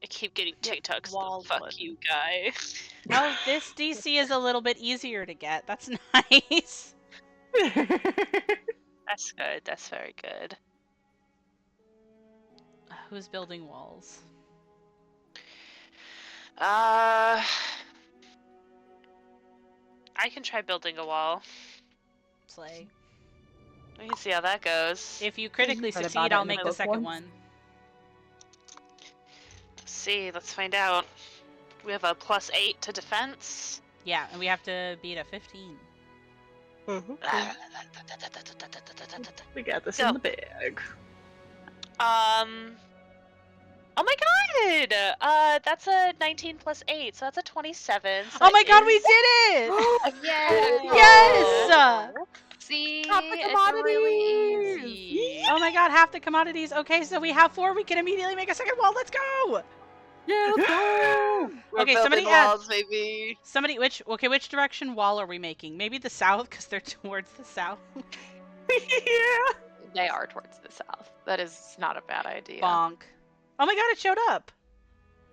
I keep getting
Yep,
TikToks.
wall
Fuck
wood.
you, guy.
Oh, this DC is a little bit easier to get. That's nice.
That's good. That's very good.
Who's building walls?
I can try building a wall.
Slay.
We can see how that goes.
If you critically
Read about
succeed,
it
I'll
in the
make the
book
second
once.
one.
Let's see. Let's find out. We have a +8 to defense.
Yeah, and we have to beat a 15.
We got this
Go.
in the bag.
Oh my god! That's a 19 + 8, so that's a 27. So
Oh my
it
god, we
is-
did it!
Yes!
Yes!
See,
Half the
it's really
commodities!
easy.
Oh my god, half the commodities. Okay, so we have 4. We can immediately make a second wall. Let's go!
Yeah, let's go!
We're
Okay,
building
somebody add-
walls, baby.
Somebody, which direction wall are we making? Maybe the south, because they're towards the south.
Yeah.
They are towards the south. That is not a bad idea.
Bonk. Oh my god, it showed up!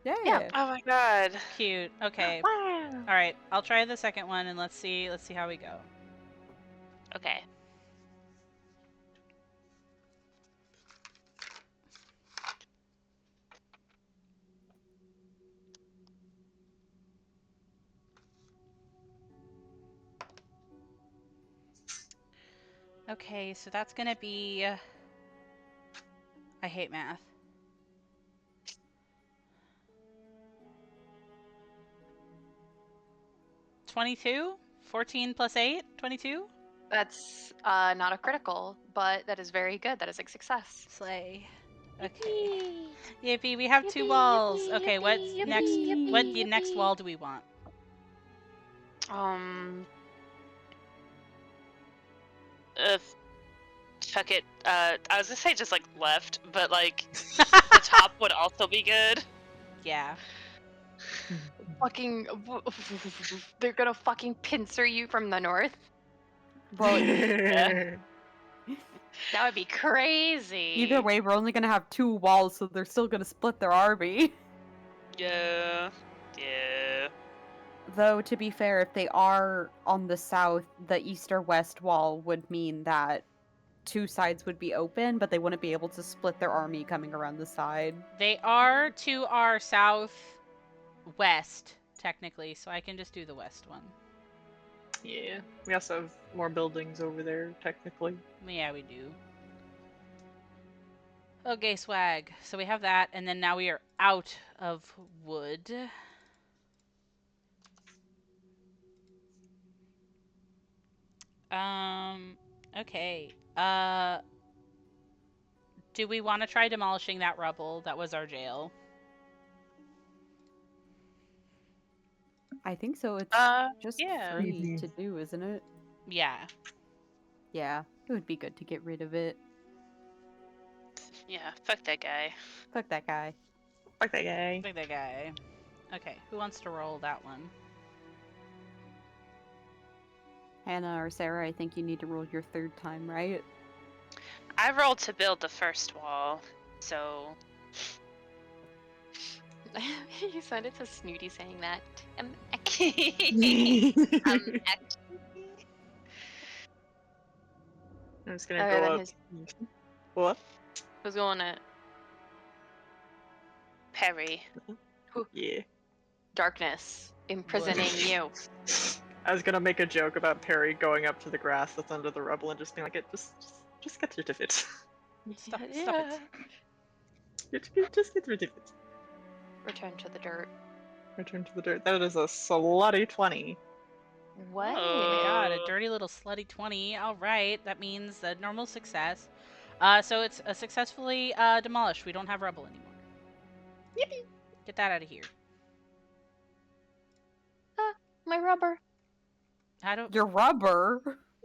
Yeah.
Oh my god.
Cute. Okay.
Wow.
Alright, I'll try the second one and let's see how we go.
Okay.
Okay, so that's gonna be... I hate math. $22? 14 plus 8? 22?
That's not a critical, but that is very good. That is a success.
Slay. Okay. Yippee, we have 2 walls. Okay, what's next? What the next wall do we want?
Fuck it. I was gonna say just like left, but like the top would also be good.
Yeah.
Fucking, they're gonna fucking pincer you from the north.
Well,
That would be crazy.
either way, we're only gonna have 2 walls, so they're still gonna split their army.
Yeah. Yeah.
Though, to be fair, if they are on the south, the east or west wall would mean that 2 sides would be open, but they wouldn't be able to split their army coming around the side.
They are to our southwest, technically, so I can just do the west one.
Yeah. We also have more buildings over there, technically.
Yeah, we do. Okay, swag. So we have that, and then now we are out of wood. Okay. Do we want to try demolishing that rubble? That was our jail.
I think so. It's just
yeah.
free to do, isn't it?
Yeah.
Yeah, it would be good to get rid of it.
Yeah. Fuck that guy.
Fuck that guy.
Fuck that guy.
Look at that guy. Okay, who wants to roll that one?
Hannah or Sarah, I think you need to roll your 3rd time, right?
I rolled to build the first wall, so
You sounded so snooty saying that.
I'm
just gonna
Okay,
go
then
up.
his-
What?
Who's going at
Perry.
Yeah.
darkness, imprisoning you?
I was gonna make a joke about Perry going up to the grass that's under the rubble and just being like, just get rid of it.
Stop it.
Just get rid of it.
Return to the dirt.
Return to the dirt. That is a slutty 20.
What?
Oh my god, a dirty little slutty 20. Alright, that means a normal success. So it's successfully demolished. We don't have rubble anymore.
Yippee!
Get that out of here.
My rubber.
How do
Your rubber?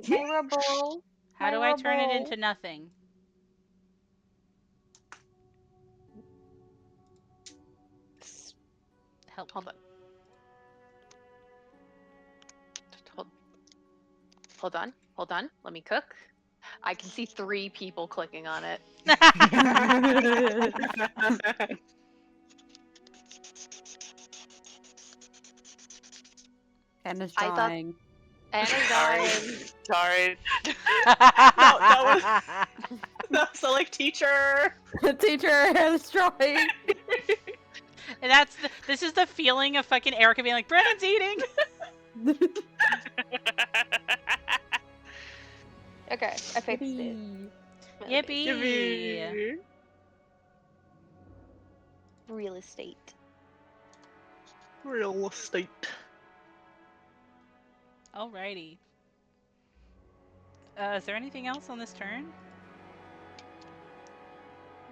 My rubble.
how do
my
I turn it
rubble.
into nothing? Help.
Hold on. Hold on. Hold on. Let me cook. I can see 3 people clicking on it.
Hannah's
I thought-
drawing.
And
Sorry.
dying.
Sorry.
that was the like teacher.
Teacher, Hannah's drawing.
And this is the feeling of fucking Erica being like, Brennan's eating!
Okay, I fixed it.
Yippee.
Yippee!
Yippee.
Real estate.
Real estate.
Alrighty. Is there anything else on this turn?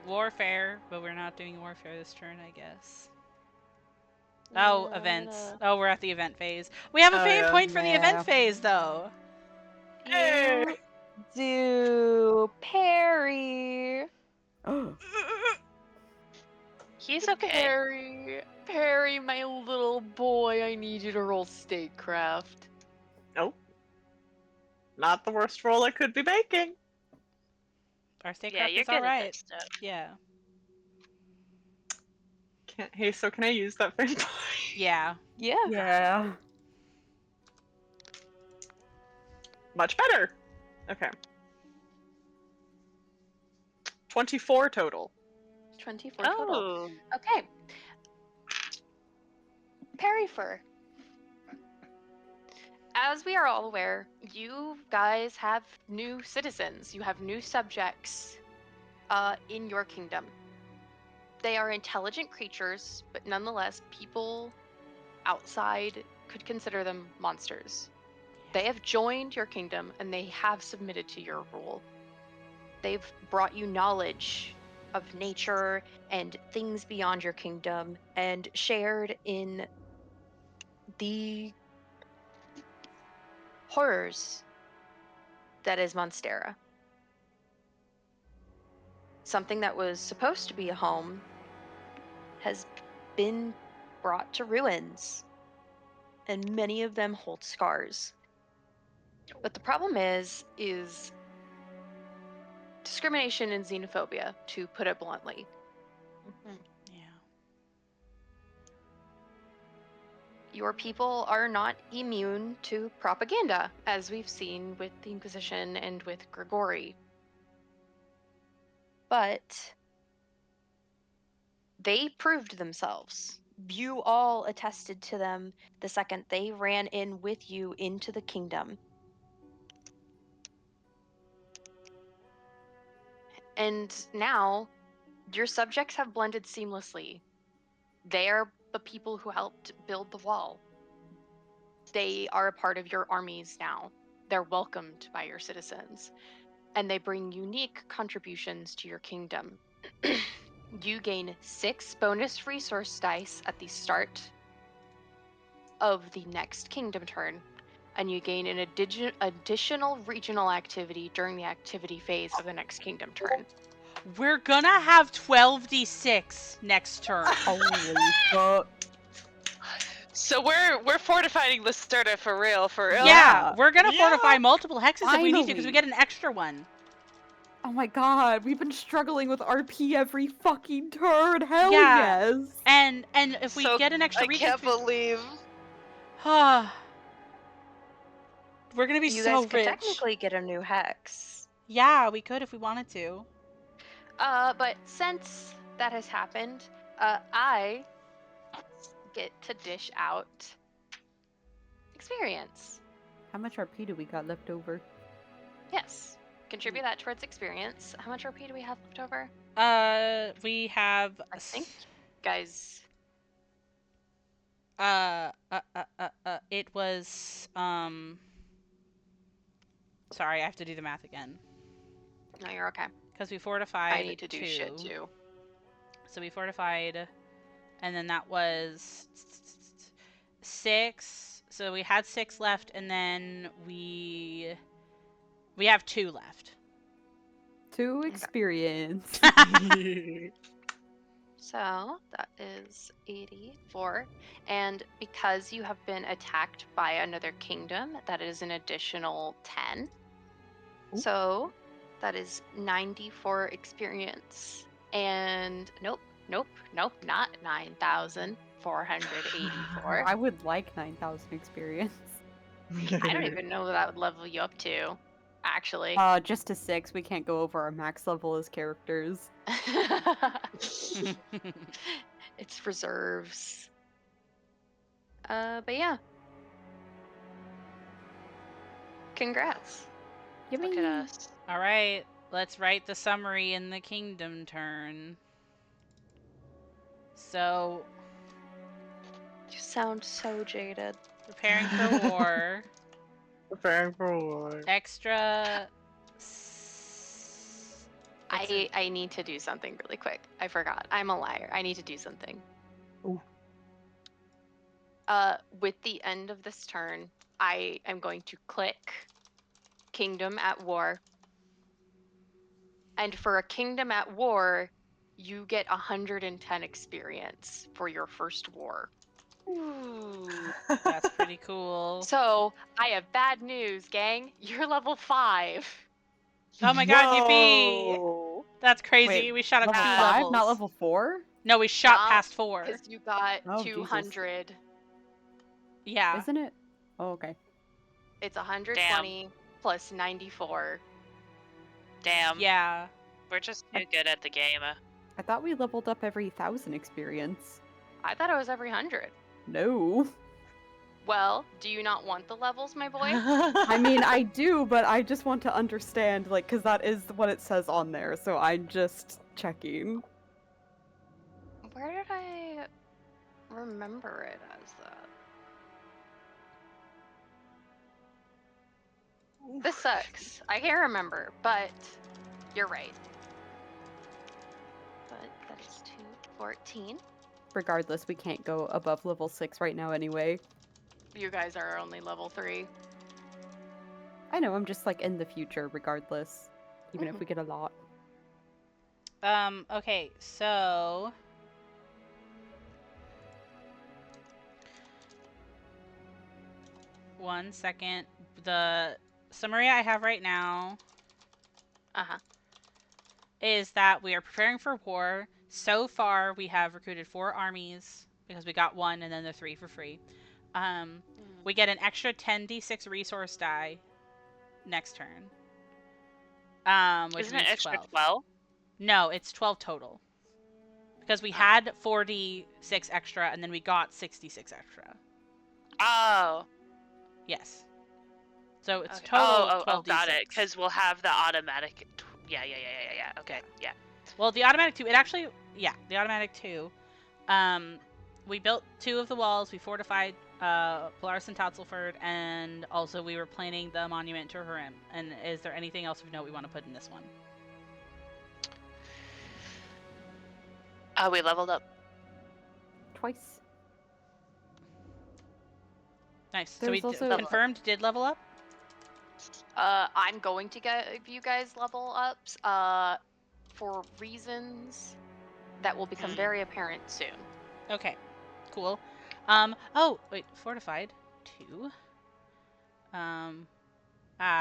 Warfare, but we're not doing warfare this turn, I guess. Oh, events. Oh, we're at the event phase. We have a
Oh,
fame
yeah.
point for the
Yeah.
event phase, though.
Hey.
Do Perry.
He's okay.
Perry, my little boy, I need you to roll statecraft.
Nope. Not the worst roll I could be making.
Our statecraft
Yeah, you're
is
good at
alright.
this stuff.
Yeah.
Hey, so can I use that fate point?
Yeah.
Yeah.
Yeah.
Much better. Okay. 24 total.
24 total.
Oh.
Okay. Perryfur. As we are all aware, you guys have new citizens. You have new subjects in your kingdom. They are intelligent creatures, but nonetheless, people outside could consider them monsters. They have joined your kingdom and they have submitted to your rule. They've brought you knowledge of nature and things beyond your kingdom and shared in the horrors that is Monstera. Something that was supposed to be a home has been brought to ruins, and many of them hold scars. But the problem is discrimination and xenophobia, to put it bluntly.
Yeah.
Your people are not immune to propaganda, as we've seen with the Inquisition and with Grigori. But they proved themselves. You all attested to them the second they ran in with you into the kingdom. And now, your subjects have blended seamlessly. They are the people who helped build the wall. They are a part of your armies now. They're welcomed by your citizens. And they bring unique contributions to your kingdom. You gain 6 bonus resource dice at the start of the next kingdom turn, and you gain an additional regional activity during the activity phase of the next kingdom turn.
We're gonna have 12d6 next turn.
Holy fuck.
So we're fortifying Listerta for real,
Yeah,
Yeah.
we're gonna
Yeah.
fortify multiple hexes if we need to because we
Finally.
get an extra one.
Oh my god, we've been struggling with RP every fucking turn. Hell
Yeah.
yes.
And if we
So,
get an extra
I
region,
can't believe.
we're gonna be
You
so
guys could
rich.
technically get a new hex.
Yeah, we could if we wanted to.
But since that has happened, I get to dish out experience.
How much RP do we got left over?
Yes. Contribute that towards experience. How much RP do we have left over?
We have.
I think, guys.
It was. Sorry, I have to do the math again.
No, you're okay.
Because we fortified.
I need to do
2.
shit too.
So we fortified, and then that was 6. So we had 6 left, and then we have 2 left.
2 experience.
So that is 84. And because you have been attacked by another kingdom, that is an additional 10.
Ooh.
So that is 94 experience. And nope, not 9,484.
I would like 9,000 experience.
I don't even know what that would level you up to, actually.
Just to 6. We can't go over our max level as characters.
It's reserves. But yeah. Congrats.
Look at us.
All right, let's write the summary in the kingdom turn. So,
You sound so jaded.
preparing for war.
Preparing for war.
Extra.
I need to do something really quick. I forgot. I'm a liar. I need to do something.
Ooh.
With the end of this turn, I am going to click Kingdom at War. And for a Kingdom at War, you get 110 experience for your first war.
Ooh.
That's pretty cool.
So, I have bad news, gang. You're level 5.
Oh my god, yippee!
Whoa.
That's crazy.
Wait,
we shot up
level
2
5,
levels.
not level 4?
No, we shot
Not
past 4.
Because you got
Oh, Jesus.
200.
Yeah.
Isn't it? Oh, okay.
It's 120 plus 94.
Damn.
Yeah.
We're just too good at the game.
I thought we leveled up every 1,000 experience.
I thought it was every 100.
No.
Well, do you not want the levels, my boy?
I mean, I do, but I just want to understand, like, because that is what it says on there, so I'm just checking.
Where did I remember it as that? This sucks. I can't remember, but you're right. But that is 214.
Regardless, we can't go above level 6 right now anyway.
You guys are only level 3.
I know, I'm just, like, in the future, regardless. Even if we get a lot.
Okay, so... One second. The summary I have right now
Uh-huh.
is that we are preparing for war. So far, we have recruited 4 armies, because we got 1 and then the 3 for free. We get an extra 10d6 resource die next turn. Which
Isn't it
means
extra
12.
12?
No, it's 12 total. Because we had 4d6 extra, and then we got 66 extra.
Oh.
Yes. So it's
Okay.
total 12d6.
Oh, got it. Because we'll have the automatic. Yeah. Okay, yeah.
Well, the automatic 2, it actually, yeah, the automatic 2. We built 2 of the walls, we fortified Polaris and Tatzelford, and also we were planning the monument to Hurim. And is there anything else of note we want to put in this one?
We leveled up.
Twice.
Nice. So we
There's also-
confirmed did level up?
I'm going to give you guys level ups for reasons that will become very apparent soon.
Okay, cool. Oh, wait, fortified 2.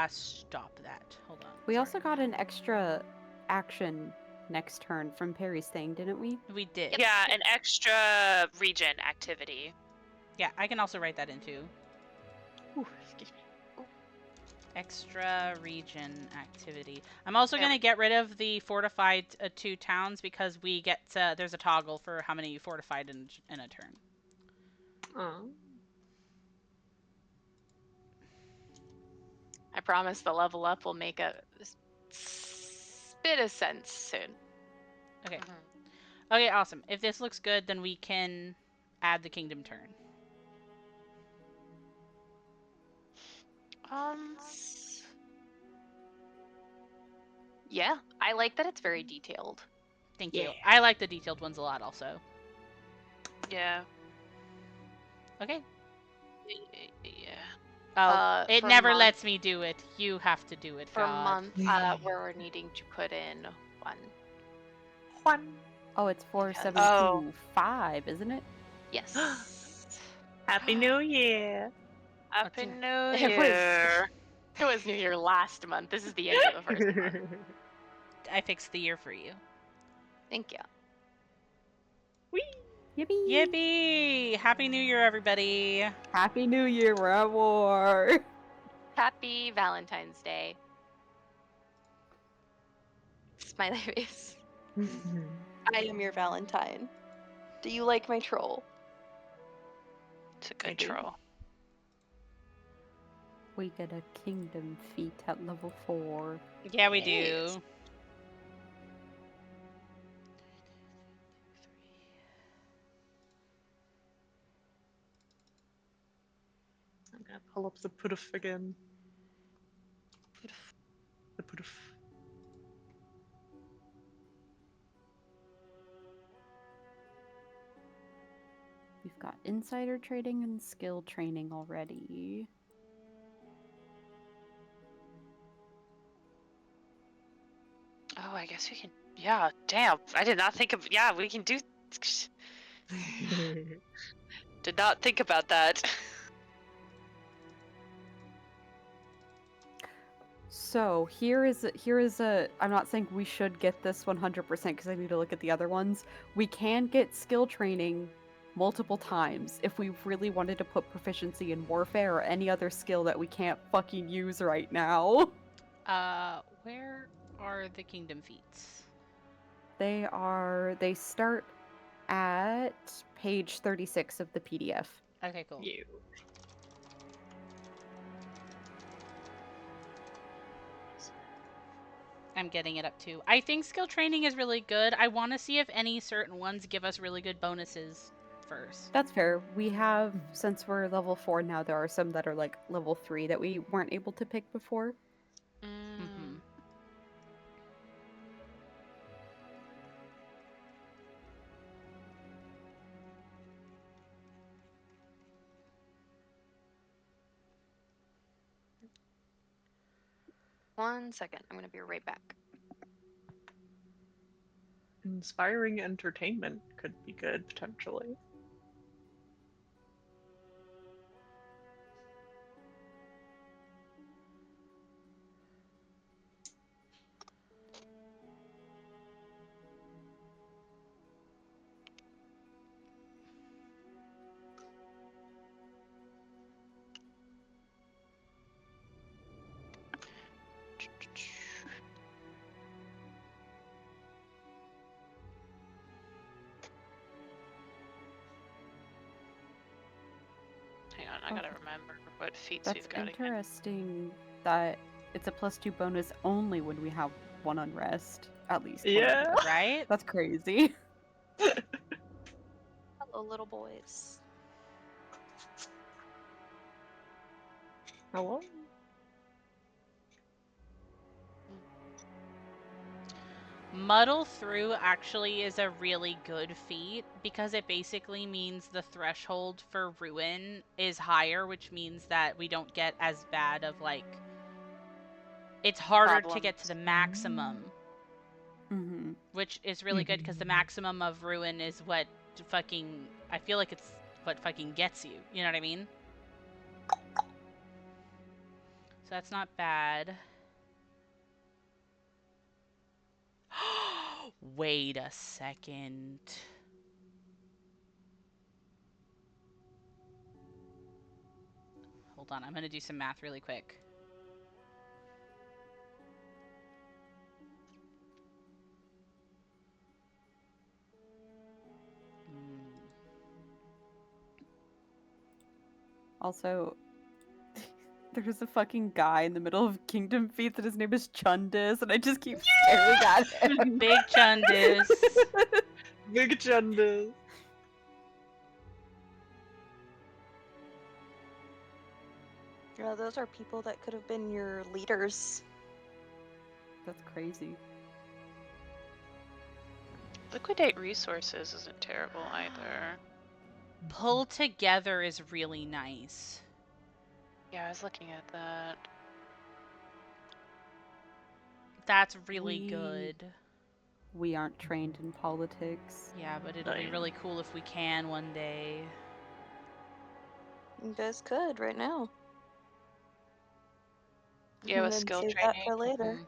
Stop that. Hold on.
We also
Sorry.
got an extra action next turn from Perry's thing, didn't we?
We did.
Yeah, an extra region activity.
Yeah, I can also write that in too.
Ooh, excuse me.
Extra region activity. I'm also
There
going to get rid of the fortified 2 towns because we get there's a toggle for how many you fortified in a turn.
Oh.
I promise the level up will make a bit of sense soon.
Okay. Okay, awesome. If this looks good, then we can add the kingdom turn.
Yeah, I like that it's very detailed.
Thank you.
Yeah.
I like the detailed ones a lot also.
Yeah.
Okay.
Yeah.
Oh, it
for
never
month-
lets me do it. You have to do it,
For a
God.
month, we're needing to put in 1.
Juan.
Oh, it's
Because-
4725, isn't it?
Yes.
Happy New Year.
Happy New
It was-
Year.
It was New Year last month. This is the end of the first month.
I fixed the year for you.
Thank you.
Yippee!
Yippee! Happy New Year, everybody.
Happy New Year, we're at war!
Happy Valentine's Day.
Smiley face. I am your Valentine. Do you like my troll?
It's a
I
good
do.
troll.
We get a kingdom feat at level 4.
Yeah, we
Yes.
do.
I'm gonna pull up the putuf again. The putuf.
We've got insider trading and skill training already.
Oh, I guess we can. Yeah, damn. I did not think of. Yeah, we can do. Did not think about that.
So here is a. I'm not saying we should get this 100% because I need to look at the other ones. We can get skill training multiple times if we really wanted to put proficiency in warfare or any other skill that we can't fucking use right now.
Where are the kingdom feats?
They start at page 36 of the PDF.
Okay, cool.
You.
I'm getting it up too. I think skill training is really good. I want to see if any certain ones give us really good bonuses first.
That's fair. We have, since we're level 4 now, there are some that are like level 3 that we weren't able to pick before.
Mm-hmm.
One second. I'm gonna be right back.
Inspiring entertainment could be good potentially.
Hang on, I gotta remember what feats
That's
we've got again.
interesting that it's a +2 bonus only when we have one unrest, at least.
Yeah.
Right?
That's crazy.
Hello, little boys.
Hello?
Muddle Through actually is a really good feat because it basically means the threshold for ruin is higher, which means that we don't get as bad of like. It's harder to get to the maximum,
Mm-hmm.
which is really good because the maximum of ruin is what fucking. I feel like it's what fucking gets you. You know what I mean? So that's not bad. Wait a second. Hold on, I'm gonna do some math really quick.
Also, there's a fucking guy in the middle of Kingdom Feats and his name is Chundis, and I just keep staring at him.
Big Chundis.
Big genders.
Yeah, those are people that could have been your leaders.
That's crazy.
Liquidate resources isn't terrible either.
Pull Together is really nice.
Yeah, I was looking at that.
That's really
We-
good.
We aren't trained in politics.
Yeah, but it'll be really cool if we can one day.
You guys could right now.
Yeah, with
And then
skill
save
training.
that for later.
Mhm.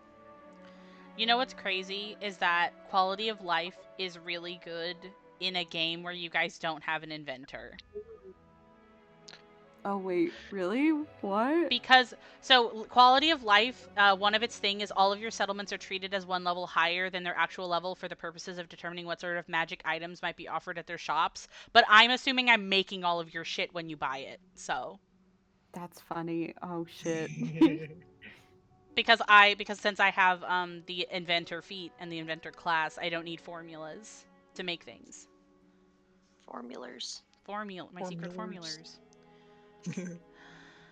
You know what's crazy is that quality of life is really good in a game where you guys don't have an inventor.
Oh wait, really? What?
Because, so quality of life, one of its thing is all of your settlements are treated as one level higher than their actual level for the purposes of determining what sort of magic items might be offered at their shops. But I'm assuming I'm making all of your shit when you buy it, so.
That's funny. Oh shit.
Because since I have the inventor feat and the inventor class, I don't need formulas to make things.
Formulars.
My secret
Formulas.
formulas.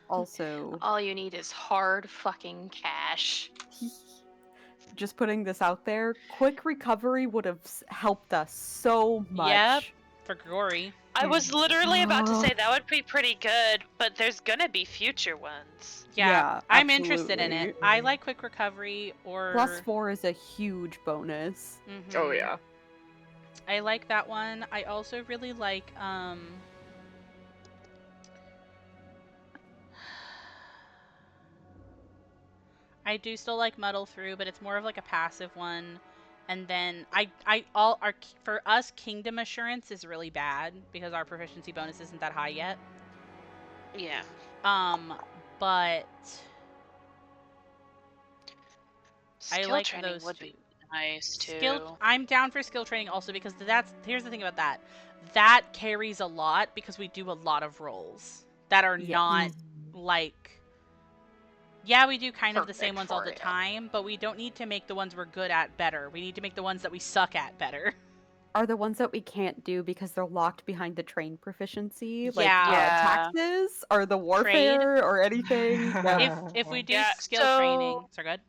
Also,
All you need is hard fucking cash.
just putting this out there, quick recovery would have helped us so much.
Yep. For Gory.
I was literally about to say
Oh.
that would be pretty good, but there's gonna be future ones.
Yeah, I'm interested in it.
absolutely.
I like quick recovery or
+4 is a huge bonus.
Mhm.
Oh yeah.
I like that one. I also really like I do still like Muddle Through, but it's more of like a passive one. And then for us, Kingdom Assurance is really bad because our proficiency bonus isn't that high yet.
Yeah.
But
Skill
like
training
those
would
two.
be nice too.
I'm down for skill training also because here's the thing about that. That carries a lot because we do a lot of rolls that are
Yeah.
not like. Yeah, we do kind of the same
Perfect
ones all
for
the
it.
time, but we don't need to make the ones we're good at better. We need to make the ones that we suck at better.
Are the ones that we can't do because they're locked behind the train proficiency, like
Yeah.
taxes, or the warfare, or anything?
If we do
Yeah,
skill training, so good.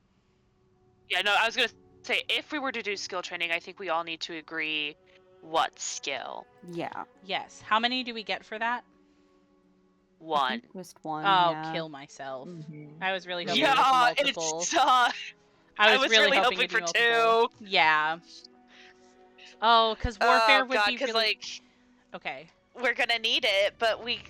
Yeah, no, I was gonna say if we were to do skill training, I think we all need to agree what skill.
Yeah.
Yes. How many do we get for that?
I
One.
think just one.
Oh,
yeah.
kill myself.
Mhm.
I was really hoping
Yeah,
it was
it's
multiple.
I was really
hoping
hoping
it'd be
for
multiple.
two.
Yeah. Oh, because warfare
Oh
would
god,
be
because
really.
like
Okay.
we're gonna need it, but we.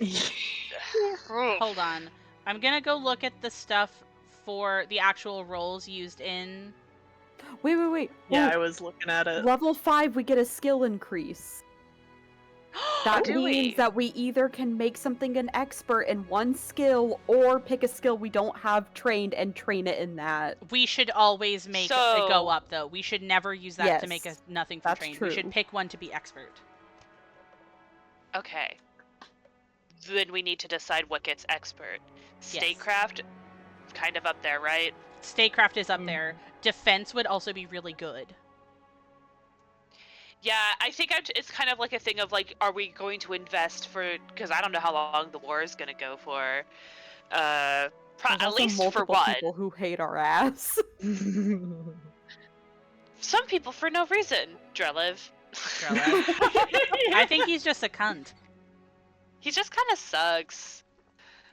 Hold on. I'm gonna go look at the stuff for the actual rolls used in.
Wait.
Yeah,
Oh,
I was looking at it.
level 5, we get a skill increase. That
Do
means
we?
that we either can make something an expert in one skill or pick a skill we don't have trained and train it in that.
We should always make it go up, though. We should never use that to make
Yes,
nothing for
that's
trained. We should
true.
pick one to be expert.
Okay. Then we need to decide what gets expert.
Yes.
Statecraft, kind of up there, right?
Statecraft is up
Mhm.
there. Defense would also be really good.
Yeah, I think it's kind of like a thing of like, are we going to invest for? Because I don't know how long the war is going to go for.
There's
At
also
least for
multiple
one.
people who hate our ass.
Some people for no reason. Drelev.
I think he's just a cunt.
He just kind of sucks.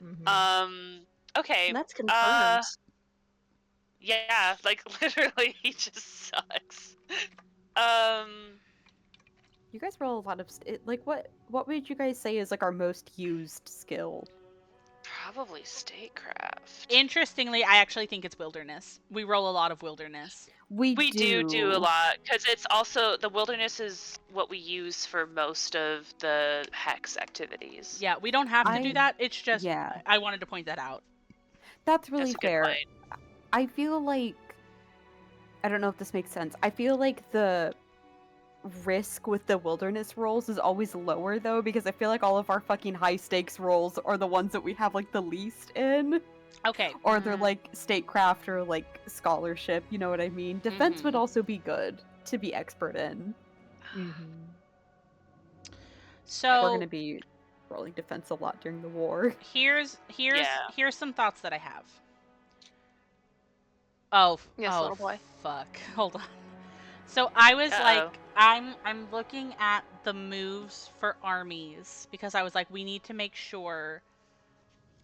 Mhm.
Okay.
And that's confirmed.
Yeah, like literally, he just sucks.
You guys roll a lot of like what would you guys say is like our most used skill?
Probably statecraft.
Interestingly, I actually think it's wilderness. We roll a lot of wilderness.
We do a lot because it's also the wilderness is what we use for most of the hex activities.
Yeah, we don't have to do that. It's just
yeah.
I wanted to point that out.
That's really
That's a good
fair.
point.
I feel like I don't know if this makes sense. I feel like the risk with the wilderness rolls is always lower though, because I feel like all of our fucking high stakes rolls are the ones that we have like the least in.
Okay.
Or they're like statecraft or like scholarship, you know what I mean? Defense would
Mhm.
also be good to be expert in.
So
We're gonna be rolling defense a lot during the war.
here's
Yeah.
some thoughts that I have. Oh,
Yes, little boy.
Fuck. Hold on. So I was
Uh-oh.
like, I'm looking at the moves for armies because I was like, we need to make sure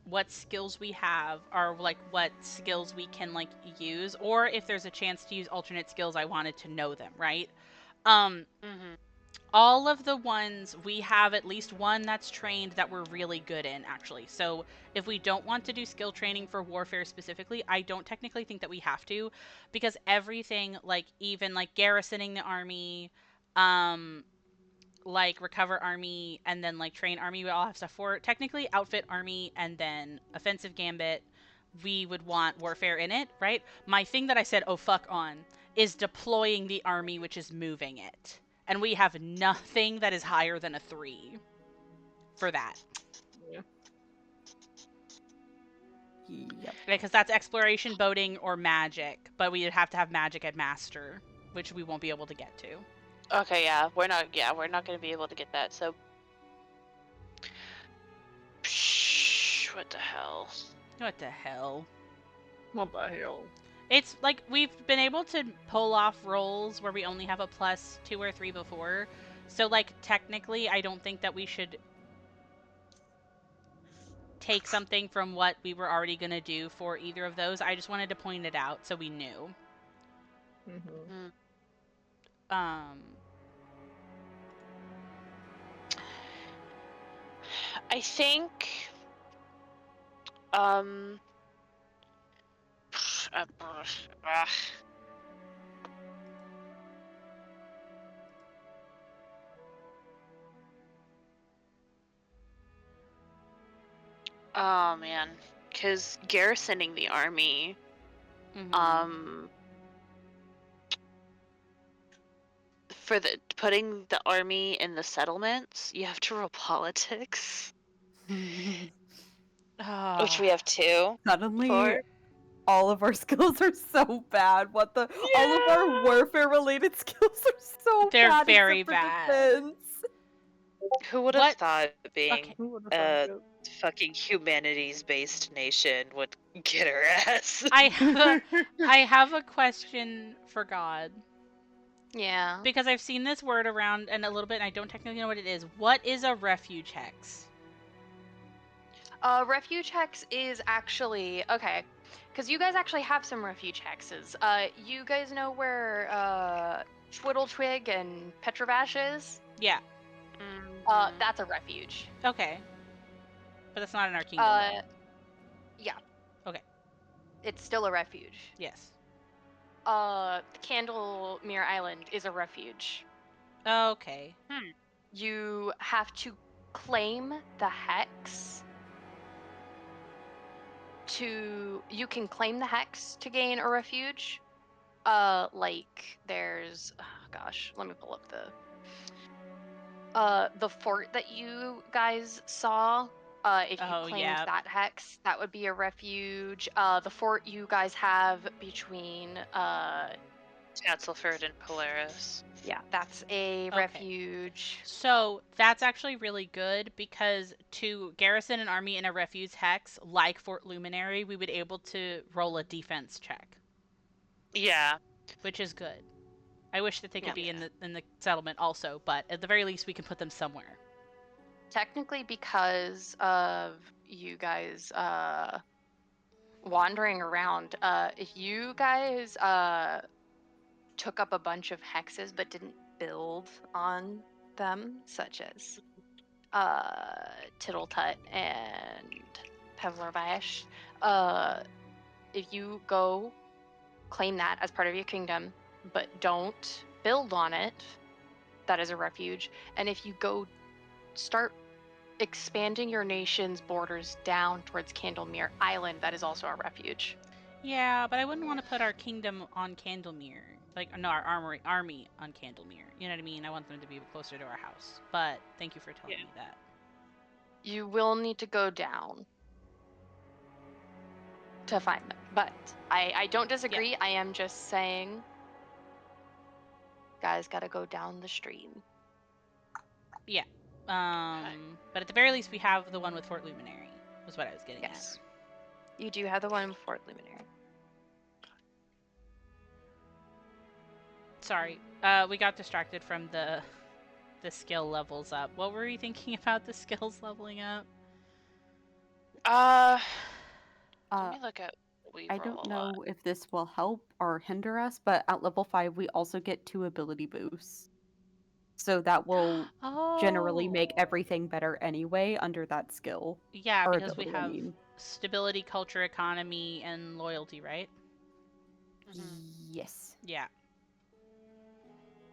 what skills we have are like what skills we can like use, or if there's a chance to use alternate skills, I wanted to know them, right? All of the ones we have at least one that's trained that we're really good in, actually. So if we don't want to do skill training for warfare specifically, I don't technically think that we have to, because everything, like even like garrisoning the army, like recover army, and then like train army, we all have stuff for. Technically, outfit army and then offensive gambit, we would want warfare in it, right? My thing that I said, oh fuck on, is deploying the army, which is moving it. And we have nothing that is higher than a 3 for that.
Yep.
Because that's exploration, boating, or magic. But we'd have to have magic at master, which we won't be able to get to.
Okay, yeah, we're not going to be able to get that. So, what the hell?
What the hell?
What the hell?
It's like we've been able to pull off rolls where we only have a +2 or 3 before. So like technically I don't think that we should take something from what we were already going to do for either of those. I just wanted to point it out so we knew.
I think ugh. Oh man, because garrisoning the army,
Mhm.
for the putting the army in the settlements, you have to roll politics, which we have 2
Suddenly,
for.
all of our skills are so bad. All of our warfare-related skills are so
They're
bad
very
except for
bad.
defense.
Who would have
What?
thought being
Okay.
Who would've
a
thought
fucking humanities-based nation would get her ass?
I have a question for God.
Yeah.
Because I've seen this word around and a little bit, and I don't technically know what it is. What is a refuge hex?
Refuge hex is actually okay, because you guys actually have some refuge hexes. You guys know where Twiddletwig and Petrovash is?
Yeah.
That's a refuge.
Okay. But that's not in our kingdom. though.
Yeah.
Okay.
It's still a refuge.
Yes.
Candlemere Island is a refuge.
Okay.
You have to claim the hex you can claim the hex to gain a refuge. Like there's gosh, let me pull up the fort that you guys saw. If you
Oh,
claimed
yeah.
that hex, that would be a refuge. The fort you guys have between
Chancelford and Polaris.
yeah, that's a
Okay.
refuge.
So that's actually really good because to garrison an army in a refuge hex like Fort Luminary, we would be able to roll a defense check,
Yeah.
which is good. I wish that they could
Yeah.
be in the settlement also, but at the very least we can put them somewhere.
Technically, because of you guys wandering around, if you guys took up a bunch of hexes but didn't build on them, such as Tittletut and Pevlervash, if you go claim that as part of your kingdom but don't build on it, that is a refuge. And if you go start expanding your nation's borders down towards Candlemere Island, that is also a refuge.
Yeah, but I wouldn't want to put our kingdom on Candlemere. Like, no, our army on Candlemere. You know what I mean? I want them to be closer to our house. But thank you for telling me that.
You will need to go down to find them. But I don't disagree. I am just saying, guys gotta go down the stream.
Yeah. But at the very least, we have the one with Fort Luminary, was what I was getting
Yes. You do have the one in Fort Luminary.
at. Sorry. We got distracted from the skill levels up. What were you thinking about the skills leveling up?
Let me look at what we
I
roll
don't
a lot.
know if this will help or hinder us, but at level 5 we also get 2 ability boosts. So that will generally make
Oh.
everything better anyway under that skill.
Yeah,
Or
because we
ability, I
have
mean.
stability, culture, economy, and loyalty, right?
Yes.
Yeah.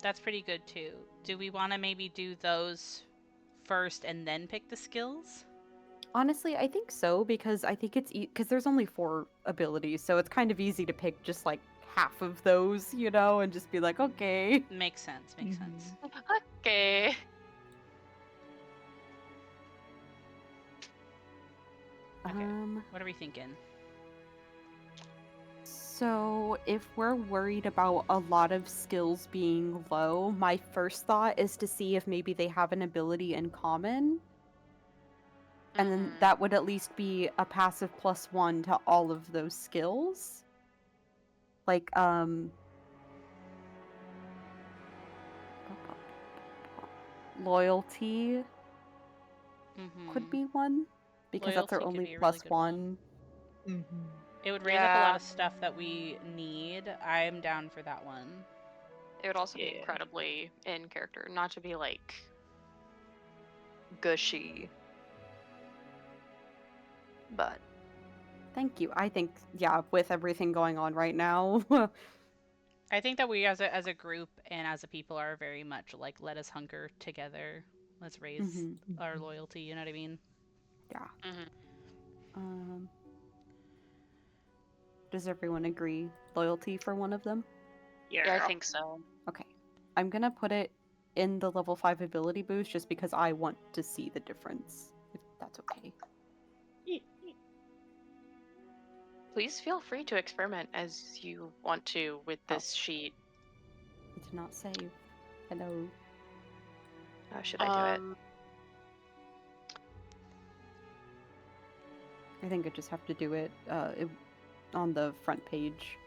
That's pretty good too. Do we want to maybe do those first and then pick the skills?
Honestly, I think so because I think it's because there's only 4 abilities, so it's kind of easy to pick just like half of those, you know, and just be like, okay.
Makes sense. Makes sense.
Okay.
Okay. What are we thinking?
So, if we're worried about a lot of skills being low, my first thought is to see if maybe they have an ability in common. And then that would at least be a passive +1 to all of those skills. Like, loyalty could be one, because that's our
Loyalty could
only
be a really good
+1.
It would raise up a lot of stuff that we need. I'm down for that one.
It would also be incredibly in character, not to be like gushy, but
Thank you. I think, yeah, with everything going on right now,
I think that we as a group and as a people are very much like, let us hunker together. Let's raise
Mhm.
our loyalty, you know what I mean?
yeah.
Mhm.
Does everyone agree loyalty for one of them?
Yeah, I think so.
Okay. I'm gonna put it in the level 5 ability boost just because I want to see the difference, if that's okay.
Please feel free to experiment as you want to with this sheet.
I did not save. Hello.
How should I do it?
I think I just have to do it, on the front page.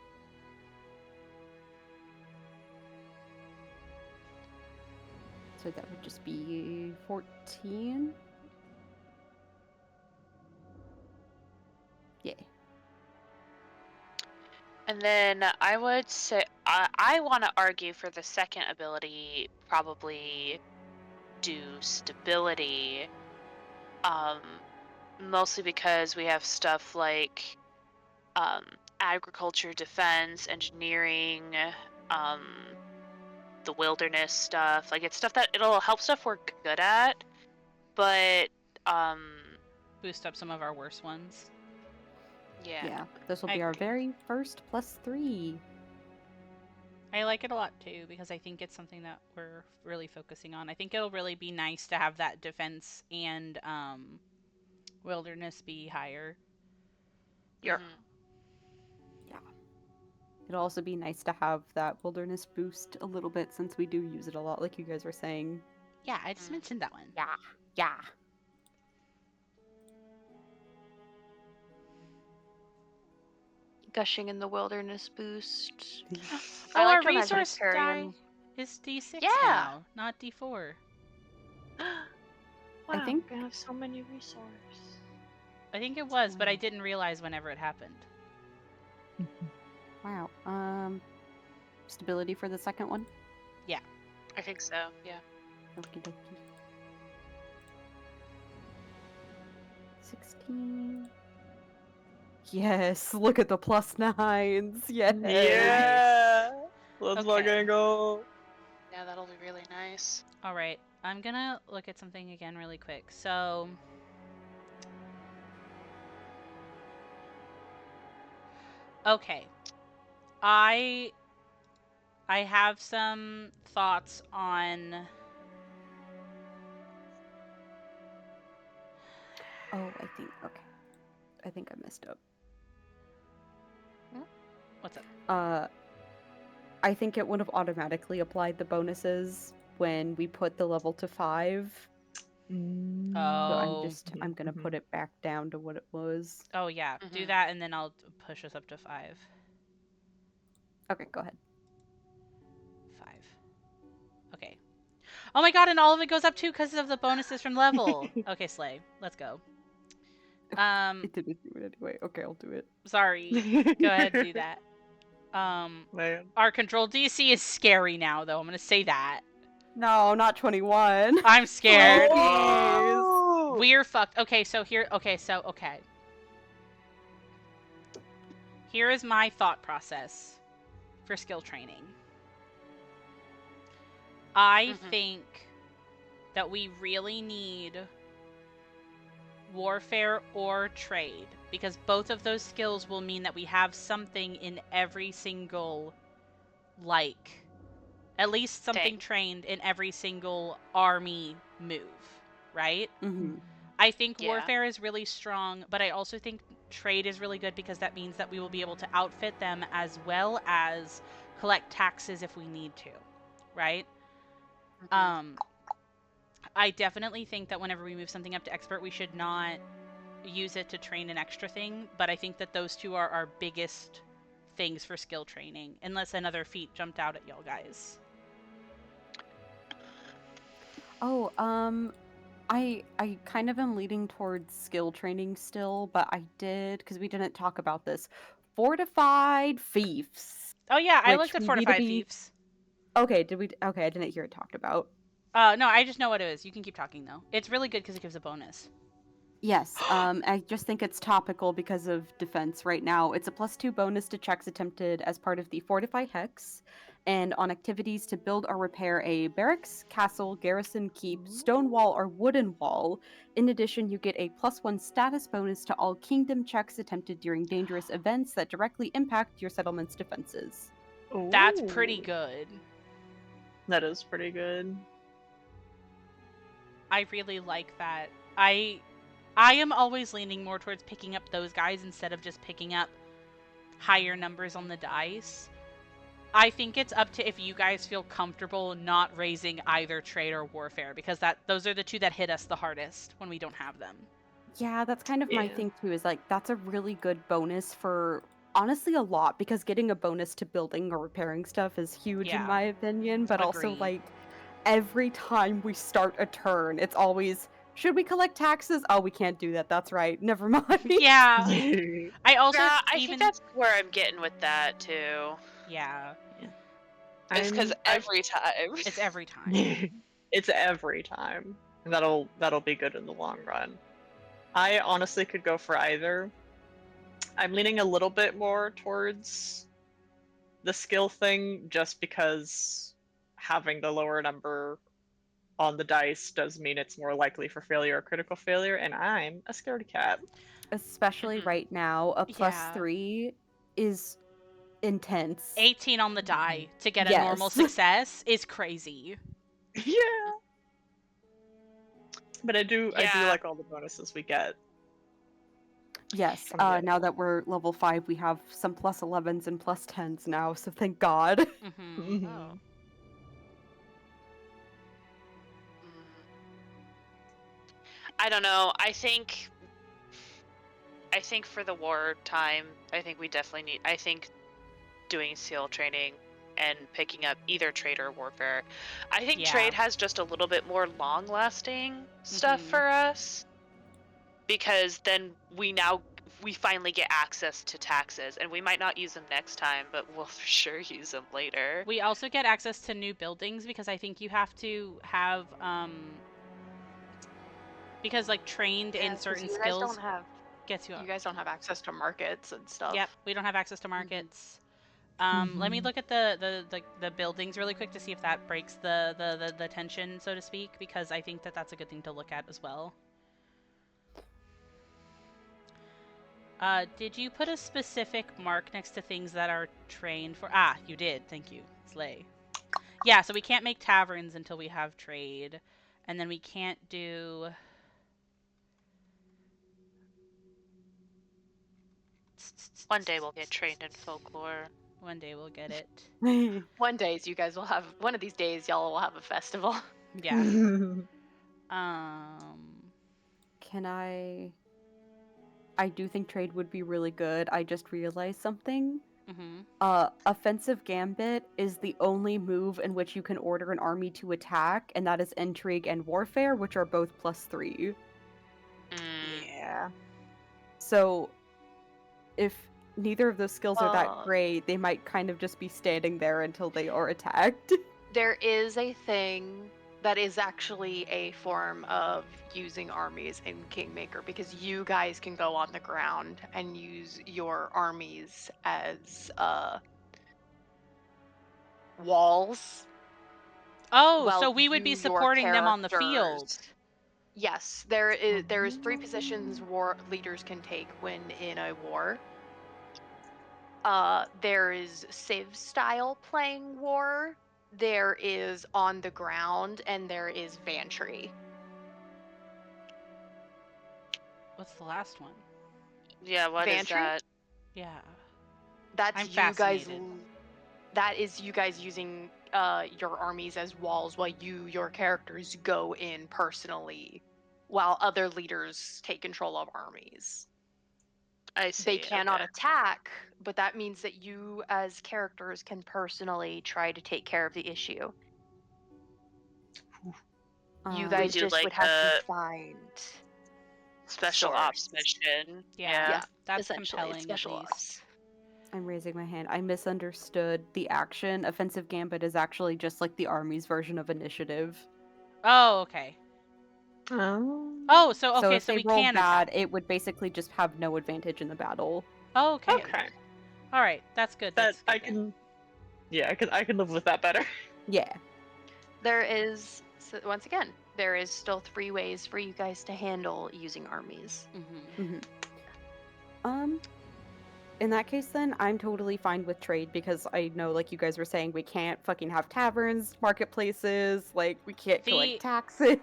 So that would just be 14. Yeah.
And then I would say I want to argue for the second ability, probably do stability. Mostly because we have stuff like agriculture, defense, engineering, the wilderness stuff. Like, it's stuff that it'll help stuff we're good at, but
Boost up some of our worst ones.
yeah.
This will
I
be our
agree.
very first +3.
I like it a lot too because I think it's something that we're really focusing on. I think it'll really be nice to have that defense and wilderness be higher.
Yeah.
Mhm.
It'll also be nice to have that wilderness boost a little bit since we do use it a lot, like you guys were saying.
Yeah, I just mentioned that one.
Yeah.
Gushing in the wilderness boost.
Oh,
I like
our
to imagine
resource
Perry
die
and-
is D6
Yeah.
now, not D4.
Wow,
think-
we're gonna have so many resources.
I think it was, but I didn't realize whenever it happened.
Wow. Stability for the second one?
I think so, yeah.
Okie dokie. 16. Yes, look at the +9s. Yes.
Yeah. Let's
Okay.
fucking go.
Yeah, that'll be really nice.
All right, I'm gonna look at something again really quick. So, okay, I have some thoughts on.
Oh, I think I messed up.
What's up?
I think it would have automatically applied the bonuses when we put the level to 5. So
Oh,
I'm gonna put it back down to what it was.
oh yeah, do
Mhm.
that, and then I'll push us up to 5.
Okay, go ahead.
5. Okay. Oh my god, and all of it goes up too because of the bonuses from level. Okay, Slay, let's go.
It didn't do it anyway. Okay, I'll do it.
Sorry. Go ahead and do that.
Man.
Our control DC is scary now, though. I'm gonna say that.
No, not 21.
I'm scared.
Oh!
We're fucked. Okay, so here. Okay. Here is my thought process for skill training. I
Mhm.
think that we really need warfare or trade, because both of those skills will mean that we have something in every single, like, at least something
Dang.
trained in every single army move, right?
Mm-hmm.
I think
Yeah.
warfare is really strong, but I also think trade is really good because that means that we will be able to outfit them as well as collect taxes if we need to, right?
Mhm.
I definitely think that whenever we move something up to expert, we should not use it to train an extra thing, but I think that those two are our biggest things for skill training, unless another feat jumped out at y'all guys.
Oh, I kind of am leaning towards skill training still, but I did, because we didn't talk about this, fortified fiefs.
Oh yeah, I
Which
looked at
we need to
fortified
be-
fiefs.
Okay, okay, I didn't hear it talked about.
No, I just know what it is. You can keep talking though. It's really good because it gives a bonus.
Yes, I just think it's topical because of defense right now. It's a +2 bonus to checks attempted as part of the Fortify Hex, and on activities to build or repair a barracks, castle, garrison, keep, stone wall, or wooden wall. In addition, you get a +1 status bonus to all kingdom checks attempted during dangerous events that directly impact your settlement's defenses.
That's pretty
Ooh,
good.
That is pretty good.
I really like that. I am always leaning more towards picking up those guys instead of just picking up higher numbers on the dice. I think it's up to if you guys feel comfortable not raising either trade or warfare, because those are the two that hit us the hardest when we don't have them.
Yeah, that's kind of my
Yeah.
thing too, is like that's a really good bonus for honestly a lot because getting a bonus to building or repairing stuff is huge in
Yeah.
my opinion, but also
Agreed.
like every time we start a turn, it's always should we collect taxes? Oh, we can't do that. That's right. Never mind.
Yeah. I also
Yeah, I
even
think that's where I'm getting with that too.
yeah,
It's because
I've-
every time.
it's every time.
it's every time. And that'll be good in the long run. I honestly could go for either. I'm leaning a little bit more towards the skill thing just because having the lower number on the dice does mean it's more likely for failure or critical failure, and I'm a scaredy cat.
Especially
Mhm.
right now, a
Yeah.
+3 is intense.
18 on the die to get a normal
Yes.
success is crazy.
Yeah. But I do
Yeah.
like all the bonuses we get.
Yes.
From the
Now that we're level 5, we have some +11s and +10s now, so thank God.
Mm-hmm.
Mhm.
Oh. I don't know. I think for the war time, I think we definitely need. I think doing SEAL training and picking up either trade or warfare. I think
Yeah.
trade has just a little bit more long-lasting stuff
Mhm.
for us because then we finally get access to taxes, and we might not use them next time, but we'll for sure use them later.
We also get access to new buildings because I think you have to have because like trained
Yeah,
in
'cause
certain
you guys
skills
don't have
gets you
you
up.
guys don't have access to markets and stuff.
Yep, we don't have access to markets. Let me
Mhm.
look at the buildings really quick to see if that breaks the tension, so to speak, because I think that's a good thing to look at as well. Did you put a specific mark next to things that are trained for? Ah, you did. Thank you. Slay. Yeah, so we can't make taverns until we have trade. And then we can't do...
One day we'll get trained in folklore.
One day we'll get it.
One of these days y'all will have a festival.
Yeah.
Can I do think trade would be really good. I just realized something.
Mhm.
Offensive Gambit is the only move in which you can order an army to attack, and that is Intrigue and Warfare, which are both +3.
Yeah.
So, if neither of those skills are that
Well-
great, they might kind of just be standing there until they are attacked.
There is a thing that is actually a form of using armies in Kingmaker because you guys can go on the ground and use your armies as walls.
Oh,
while
so we would be
your
supporting them on the field.
characters- Yes, there is 3 positions war leaders can take when in a war. There is Civ style playing war. There is on the ground, and there is Vantry.
What's the last one?
Yeah, what is
Vantry?
that?
Yeah.
That's
I'm
you guys.
fascinated.
That is you guys using your armies as walls while your characters go in personally, while other leaders take control of armies.
I see.
They cannot
okay.
attack, but that means that you as characters can personally try to take care of the issue. You
Um,
guys
do,
just
like,
would have
a
to find
Special ops
source.
mission.
Yeah.
Yeah,
That's
essentially,
compelling,
it's special
at least.
ops.
I'm raising my hand. I misunderstood the action. Offensive Gambit is actually just like the army's version of initiative.
Oh, okay. Oh, so
So
okay,
if
so
they
we
roll
can
bad,
attack.
it would basically just have no advantage in the battle.
Oh, okay.
Okay.
All right, that's good.
That
That's good
I
then.
can. Yeah, I can live with that better.
Yeah.
There is, so once again, there is still 3 ways for you guys to handle using armies.
Mhm.
In that case, then I'm totally fine with trade because I know, like you guys were saying, we can't fucking have taverns, marketplaces, like we can't collect taxes.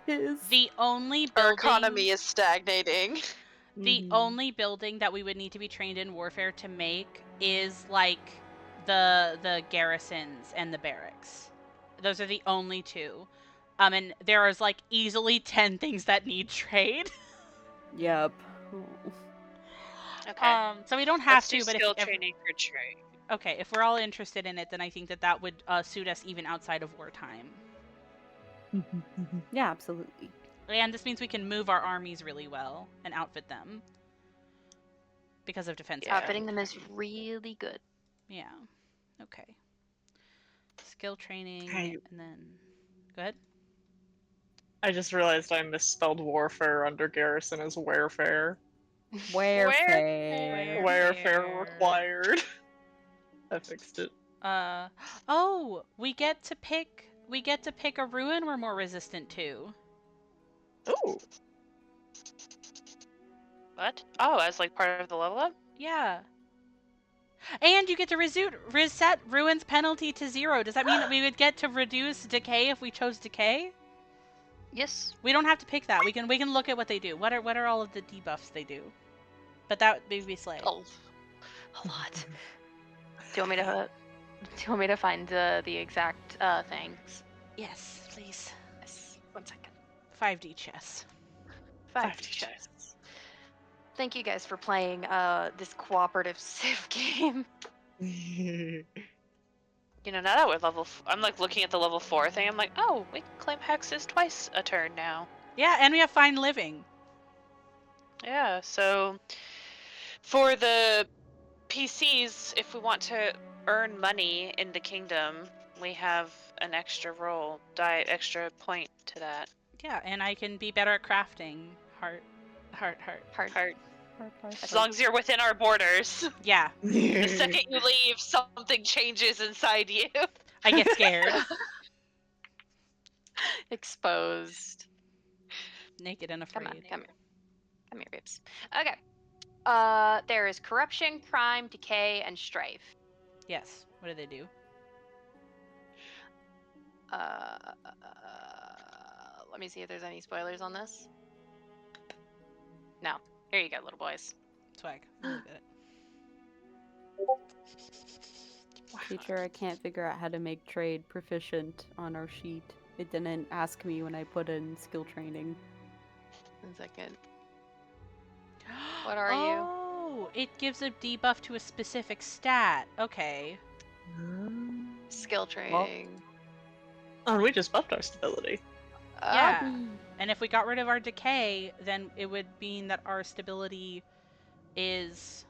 The only
Our
building,
economy is stagnating.
the
Mhm.
only building that we would need to be trained in warfare to make is like the garrisons and the barracks. Those are the only two. And there is like easily 10 things that need trade.
Yep.
Okay.
So we don't have
Let's
to,
do
but
skill
if
training for trade.
okay, if we're all interested in it, then I think that would suit us even outside of wartime.
Yeah, absolutely.
And this means we can move our armies really well and outfit them because of defense.
Yeah.
Outfitting them is really good.
Yeah. Okay. Skill training,
Hey.
and then go ahead.
I just realized I misspelled warfare under garrison as warfare.
Warfare.
Warfare required. I fixed it.
Oh, we get to pick a ruin we're more resistant to.
Oh,
What? Oh, as like part of the level up?
Yeah. And you get to reset ruin's penalty to 0. Does that mean that we would get to reduce decay if we chose decay?
Yes.
We don't have to pick that. We can look at what they do. What are all of the debuffs they do? But that would be slay.
Oh, a lot. Do you want me to find the exact things?
Yes, please.
Yes. 1 second.
5D chess.
5 chess. Thank you guys for playing this cooperative Civ game.
You know, now that we're I'm like looking at the level 4 thing. I'm like, oh, we can claim hexes twice a turn now.
Yeah, and we have fine living.
Yeah, so for the PCs, if we want to earn money in the kingdom, we have an extra extra point to that.
Yeah, and I can be better at crafting. Heart.
As long as you're within our borders.
Yeah,
The second you leave, something changes inside you.
I get scared.
Exposed.
Naked and afraid.
Come here, babes. Okay. There is corruption, crime, decay, and strife.
Yes. What do they do?
Let me see if there's any spoilers on this. No. Here you go, little boys.
Swag. I love it.
Teacher, I can't figure out how to make trade proficient on our sheet. It didn't ask me when I put in skill training.
1 second. What are you?
Oh, it gives a debuff to a specific stat. Okay.
Skill training.
Oh, we just buffed our stability.
Yeah. And if we got rid of our decay, then it would mean that our stability is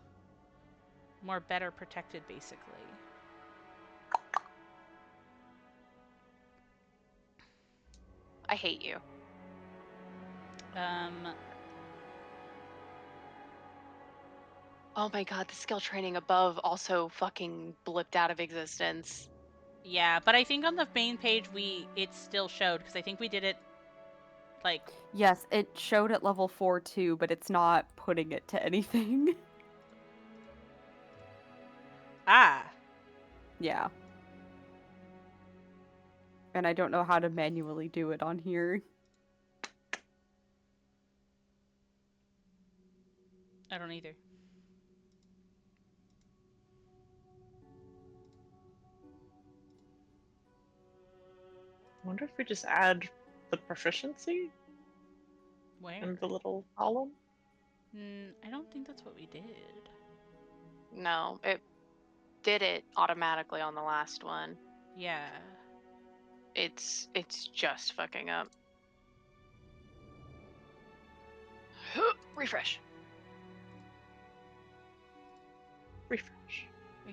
more better protected, basically.
I hate you. Oh my god, the skill training above also fucking blipped out of existence.
Yeah, but I think on the main page it still showed because I think we did it like
Yes, it showed at level 4 too, but it's not putting it to anything. Yeah. And I don't know how to manually do it on here.
I don't either.
I wonder if we just add the proficiency
Where?
in the little column.
I don't think that's what we did.
No, it did it automatically on the last one.
Yeah.
It's just fucking up. Refresh.
Refresh.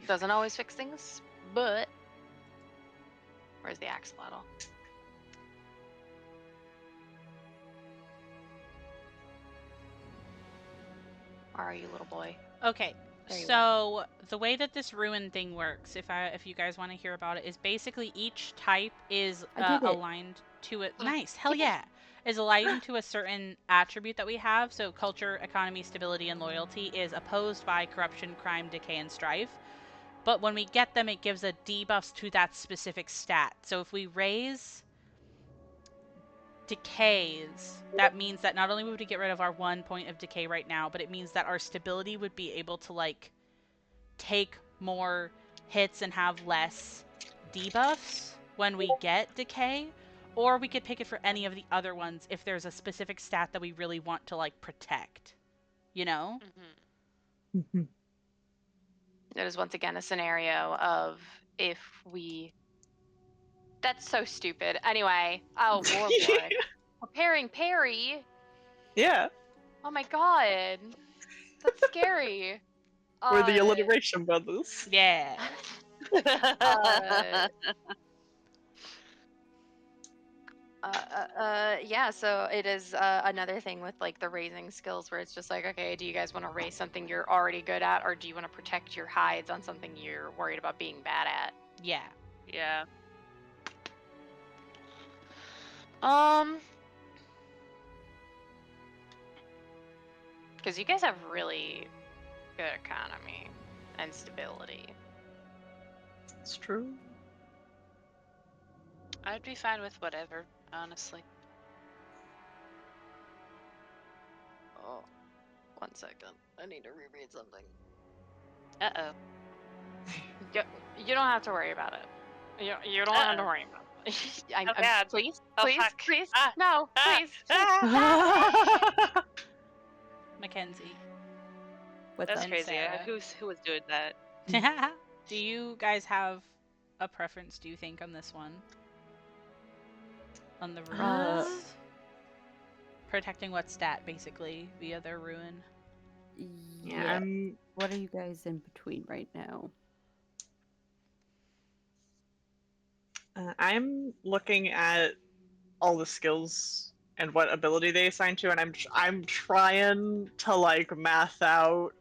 Doesn't always fix things, but where's the axolotl? Where are you, little boy?
Okay,
There you
so the way that this ruin thing works, if you guys want to hear about it, is basically each type is
I did it.
aligned to it. Nice, hell yeah, is aligned to a certain attribute that we have. So culture, economy, stability, and loyalty is opposed by corruption, crime, decay, and strife. But when we get them, it gives a debuffs to that specific stat. So if we raise decays, that means that not only would we get rid of our 1 point of decay right now, but it means that our stability would be able to like take more hits and have less debuffs when we get decay, or we could pick it for any of the other ones if there's a specific stat that we really want to like protect, you know?
It is once again a scenario of if we. That's so stupid. Anyway, oh boy. Preparing Perry.
Yeah,
Oh my god, that's scary.
we're the alliteration brothers.
Yeah.
Yeah, so it is another thing with like the raising skills where it's just like, okay, do you guys want to raise something you're already good at, or do you want to protect your hides on something you're worried about being bad at?
Yeah.
Yeah.
Because you guys have really good economy and stability.
It's true.
I'd be fine with whatever, honestly.
Oh, 1 second. I need to reread something.
Uh-oh.
You don't have to worry about it. You don't have to worry about it. I'm,
bad.
please,
Oh,
please,
fuck.
please,
Ah.
no,
Ah.
please.
Mackenzie.
With
That's
them.
And
crazy.
Sarah.
Who was doing that?
Do you guys have a preference, do you think, on this one? On the ruins? Protecting what stat, basically, via their ruin?
Yeah,
What are you guys in between right now?
I'm looking at all the skills and what ability they assign to, and I'm trying to like math out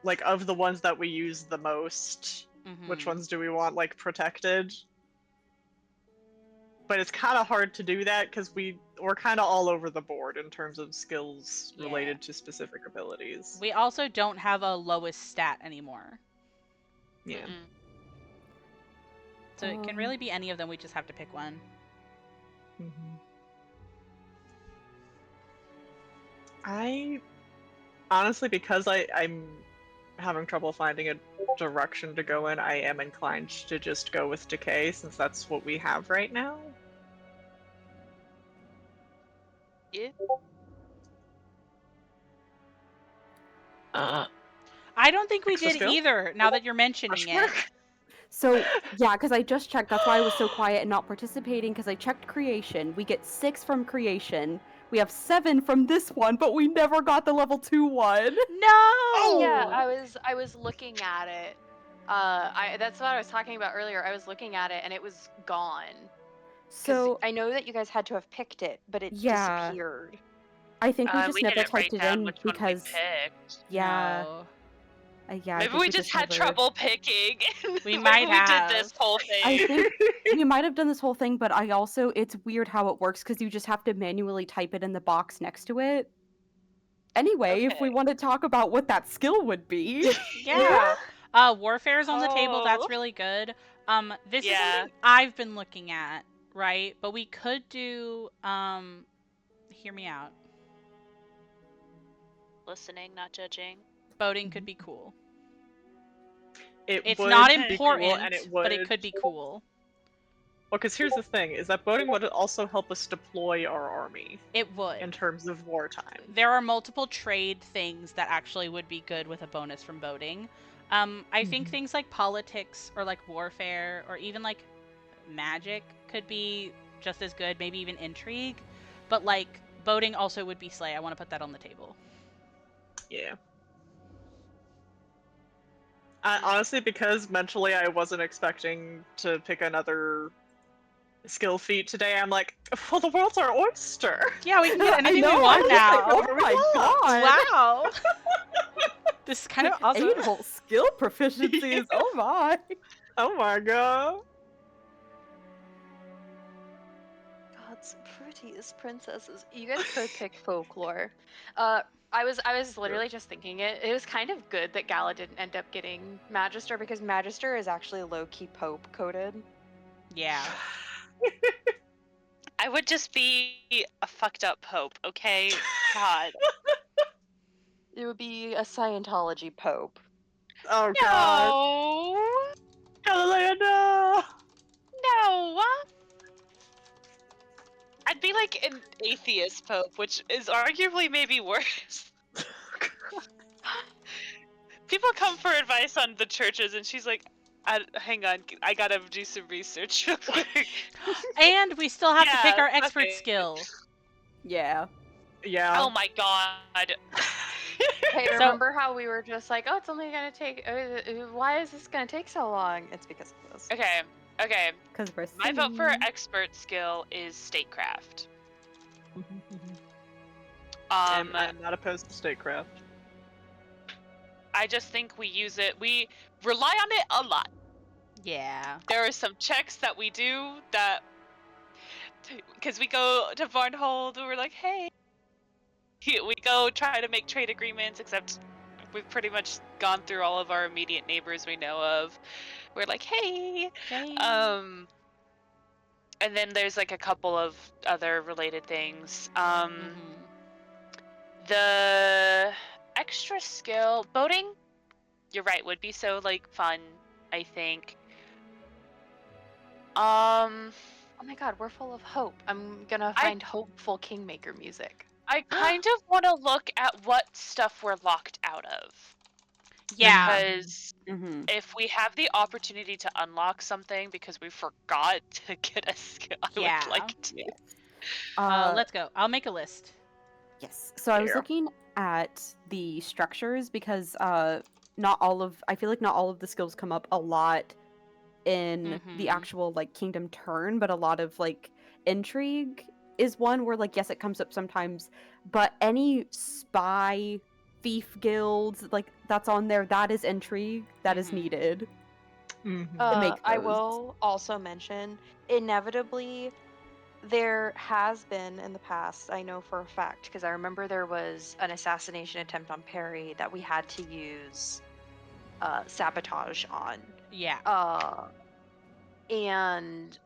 like of the ones that we use the most, which ones do we want like protected? But it's kind of hard to do that because we're kind of all over the board in terms of skills
Yeah.
related to specific abilities.
We also don't have a lowest stat anymore.
Yeah.
So it can really be any of them, we just have to pick one.
I honestly, because I'm having trouble finding a direction to go in, I am inclined to just go with decay since that's what we have right now.
Yeah.
I don't think we
Extra
did
skill?
either, now that you're mentioning
Question
it.
mark?
So, yeah, because I just checked. That's why I was so quiet and not participating, because I checked creation. We get 6 from creation. We have 7 from this one, but we never got the level 2 one.
No!
Yeah, I was looking at it. That's what I was talking about earlier. I was looking at it and it was gone.
So,
I know that you guys had to have picked it, but it
Yeah.
disappeared.
I think we just
we
never
didn't write
typed it
down
in
which one we
because,
picked.
yeah,
No.
yeah. I
Maybe
think
we just had
never-
trouble picking.
We
Maybe
might
we
have.
did this whole thing.
I think we might have done this whole thing, but I also, it's weird how it works because you just have to manually type it in the box next to it. Anyway, if we
Okay.
want to talk about what that skill would be.
Yeah. Warfare's on the table, that's
Oh.
really good. This is
Yeah.
something I've been looking at, right? But we could do, hear me out.
Listening, not judging.
Boating could be cool.
It
It's
would
not
be cool,
important,
and it
but it
would-
could be cool.
Well, because here's the thing: is that boating would also help us deploy our army
It would.
in terms of wartime.
There are multiple trade things that actually would be good with a bonus from boating. I think
Mhm.
things like politics or like warfare or even like magic could be just as good, maybe even intrigue. But like boating also would be slay. I want to put that on the table.
Yeah. Honestly, because mentally I wasn't expecting to pick another skill feat today, I'm like, well, the world's our oyster.
Yeah, we can get
I
anything
know,
we
I
want
was like,
now.
oh my god!
Wow. This is kind of awesome.
8 whole skill proficiencies. Oh my!
Oh my god.
God's prettiest princesses. You guys could pick folklore.
I was literally just thinking it was kind of good that Gala didn't end up getting Magister because Magister is actually low-key Pope coded.
Yeah.
I would just be a fucked up pope, okay? God.
It would be a Scientology Pope.
Oh god.
No.
Galileo, no.
No. I'd be like an atheist pope, which is arguably maybe worse. People come for advice on the churches, and she's like, hang on, I gotta do some research.
And we still have to pick
Yeah,
our expert
okay.
skill.
Yeah.
Yeah.
Oh my god.
Hey,
So-
remember how we were just like, oh, it's only gonna take. Why is this gonna take so long? It's because of this.
Okay,
Because we're
my vote for
silly.
expert skill is statecraft.
I'm not opposed to statecraft.
I just think we use it, we rely on it a lot.
Yeah.
There are some checks that we do that, because we go to Varnhold, we're like, hey, we go try to make trade agreements, except we've pretty much gone through all of our immediate neighbors we know of. We're like, hey.
Yay.
And then there's like a couple of other related things.
Mhm.
The extra skill, boating, you're right, would be so like fun, I think.
Oh my god, we're full of hope. I'm gonna find hopeful Kingmaker music.
I kind of want to look at what stuff we're locked out of.
Yeah.
Because
Mm-hmm.
if we have the opportunity to unlock something because we forgot to get a skill, I
Yeah.
would like to.
Let's go. I'll make a list.
Yes. So I was
Yeah.
looking at the structures because not all of I feel like not all of the skills come up a lot in the
Mhm.
actual like kingdom turn, but a lot of like intrigue is one where like yes it comes up sometimes, but any spy thief guilds like that's on there, that is intrigue that is
Mhm.
needed.
Mhm.
make
I
those.
will also mention, inevitably, there has been in the past, I know for a fact, because I remember there was an assassination attempt on Perry that we had to use sabotage on.
Yeah.
And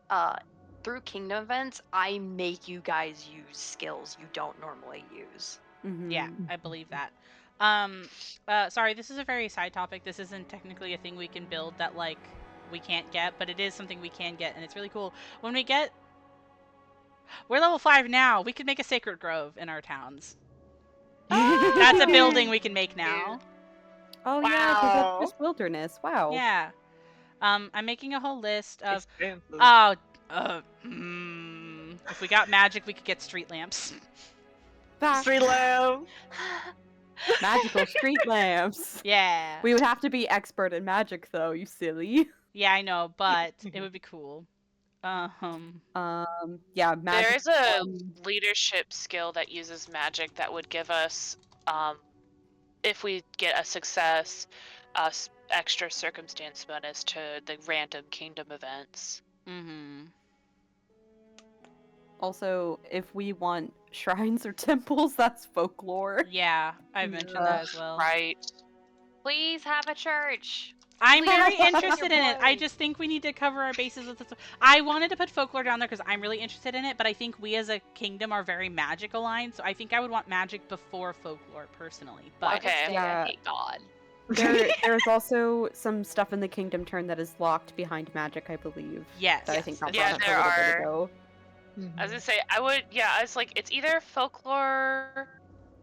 through kingdom events, I make you guys use skills you don't normally use.
Yeah,
Mhm.
I believe that. Sorry, this is a very side topic. This isn't technically a thing we can build that like we can't get, but it is something we can get, and it's really cool. When we get, we're level 5 now. We could make a sacred grove in our towns. That's a building we can make now.
Oh yeah, because
Wow.
that's just wilderness. Wow.
Yeah. I'm making a whole list of.
Expansive.
Oh. If we got magic, we could get street lamps.
Street lamp.
Magical street lamps.
Yeah.
We would have to be expert in magic though, you silly.
Yeah, I know, but it would be cool.
Yeah,
There
magic.
is a leadership skill that uses magic that would give us, if we get a success, extra circumstance bonus to the random kingdom events.
Mm-hmm.
Also, if we want shrines or temples, that's folklore.
Yeah, I've mentioned that as well.
Right.
Please have a church.
I'm very
Please.
interested in it. I
Boy.
just think we need to cover our bases with this. I wanted to put folklore down there because I'm really interested in it, but I think we as a kingdom are very magic aligned, so I think I would want magic before folklore personally. But
Okay.
Yeah.
I hate God.
There's also some stuff in the kingdom turn that is locked behind magic, I believe.
yes,
That I think got
Yeah,
brought up
there
a little bit
are.
ago.
I was gonna say, it's like, it's either folklore,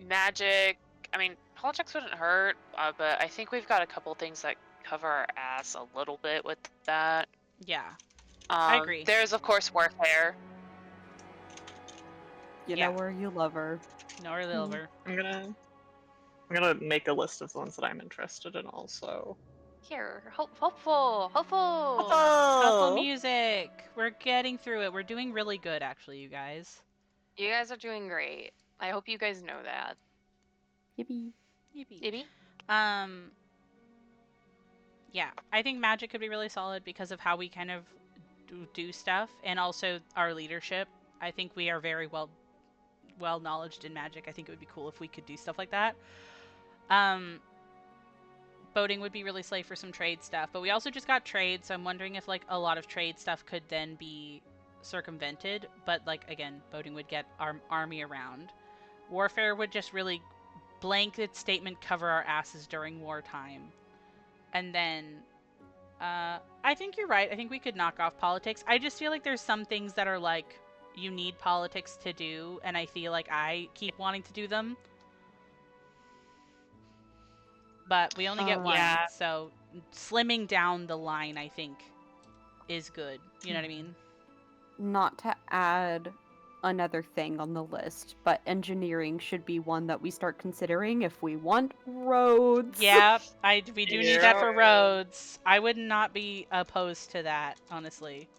magic, I mean, politics wouldn't hurt, but I think we've got a couple things that cover our ass a little bit with that.
yeah, I agree.
There's, of course, warfare.
You
Yeah.
know where you love her.
no really over.
I'm gonna make a list of the ones that I'm interested in also.
Here, hopeful.
Helpful
Oh,
music. We're getting through it. We're doing really good, actually, you guys.
You guys are doing great. I hope you guys know that.
Yippee.
Yippee.
Maybe?
Yeah, I think magic could be really solid because of how we kind of do stuff, and also our leadership. I think we are very well knowledged in magic. I think it would be cool if we could do stuff like that. Boating would be really slay for some trade stuff, but we also just got trade, so I'm wondering if like a lot of trade stuff could then be circumvented. But like again, boating would get our army around. Warfare would just really blanket statement cover our asses during wartime. And then I think you're right. I think we could knock off politics. I just feel like there's some things that are like you need politics to do, and I feel like I keep wanting to do them. But we only get one,
Yeah.
so slimming down the line, I think, is good. You know what I mean?
Not to add another thing on the list, but engineering should be one that we start considering if we want roads.
Yeah, we do need that for
Yeah.
roads. I would not be opposed to that, honestly.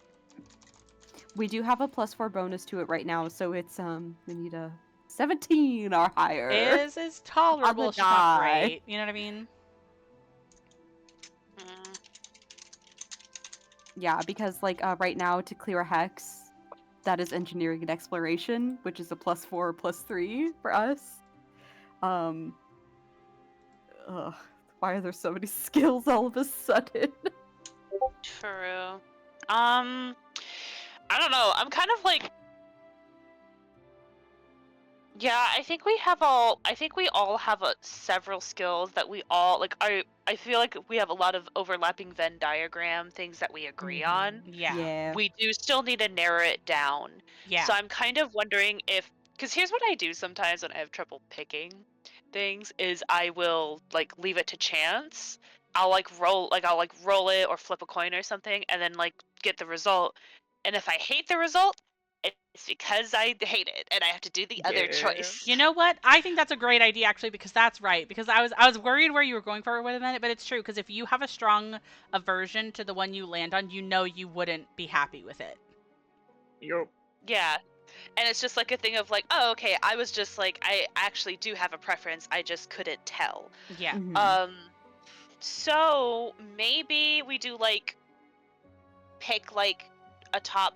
We do have a +4 bonus to it right now, so it's we need a 17 or higher.
Is tolerable, it's just not
die.
great. You know what I mean?
Mm.
Yeah, because like right now to clear a hex, that is engineering and exploration, which is a +4 +3 for us. Ugh, why are there so many skills all of a sudden?
True. I don't know. I'm kind of like, yeah. I think we all have several skills that we all like. I feel like we have a lot of overlapping Venn diagram things that we agree on.
Yeah.
We do still need to narrow it down.
Yeah.
So I'm kind of wondering if, because here's what I do sometimes when I have trouble picking things, is I will like leave it to chance. I'll roll it or flip a coin or something, and then like get the result. And if I hate the result, it's because I hate it, and I have to do the other
Yeah.
choice.
You know what? I think that's a great idea actually, because that's right. Because I was worried where you were going for it with a minute, but it's true. Because if you have a strong aversion to the one you land on, you know you wouldn't be happy with it.
Yup.
Yeah. And it's just like a thing of like, oh, okay, I was just like, I actually do have a preference, I just couldn't tell.
Yeah.
Mhm.
So maybe we do like pick like a top.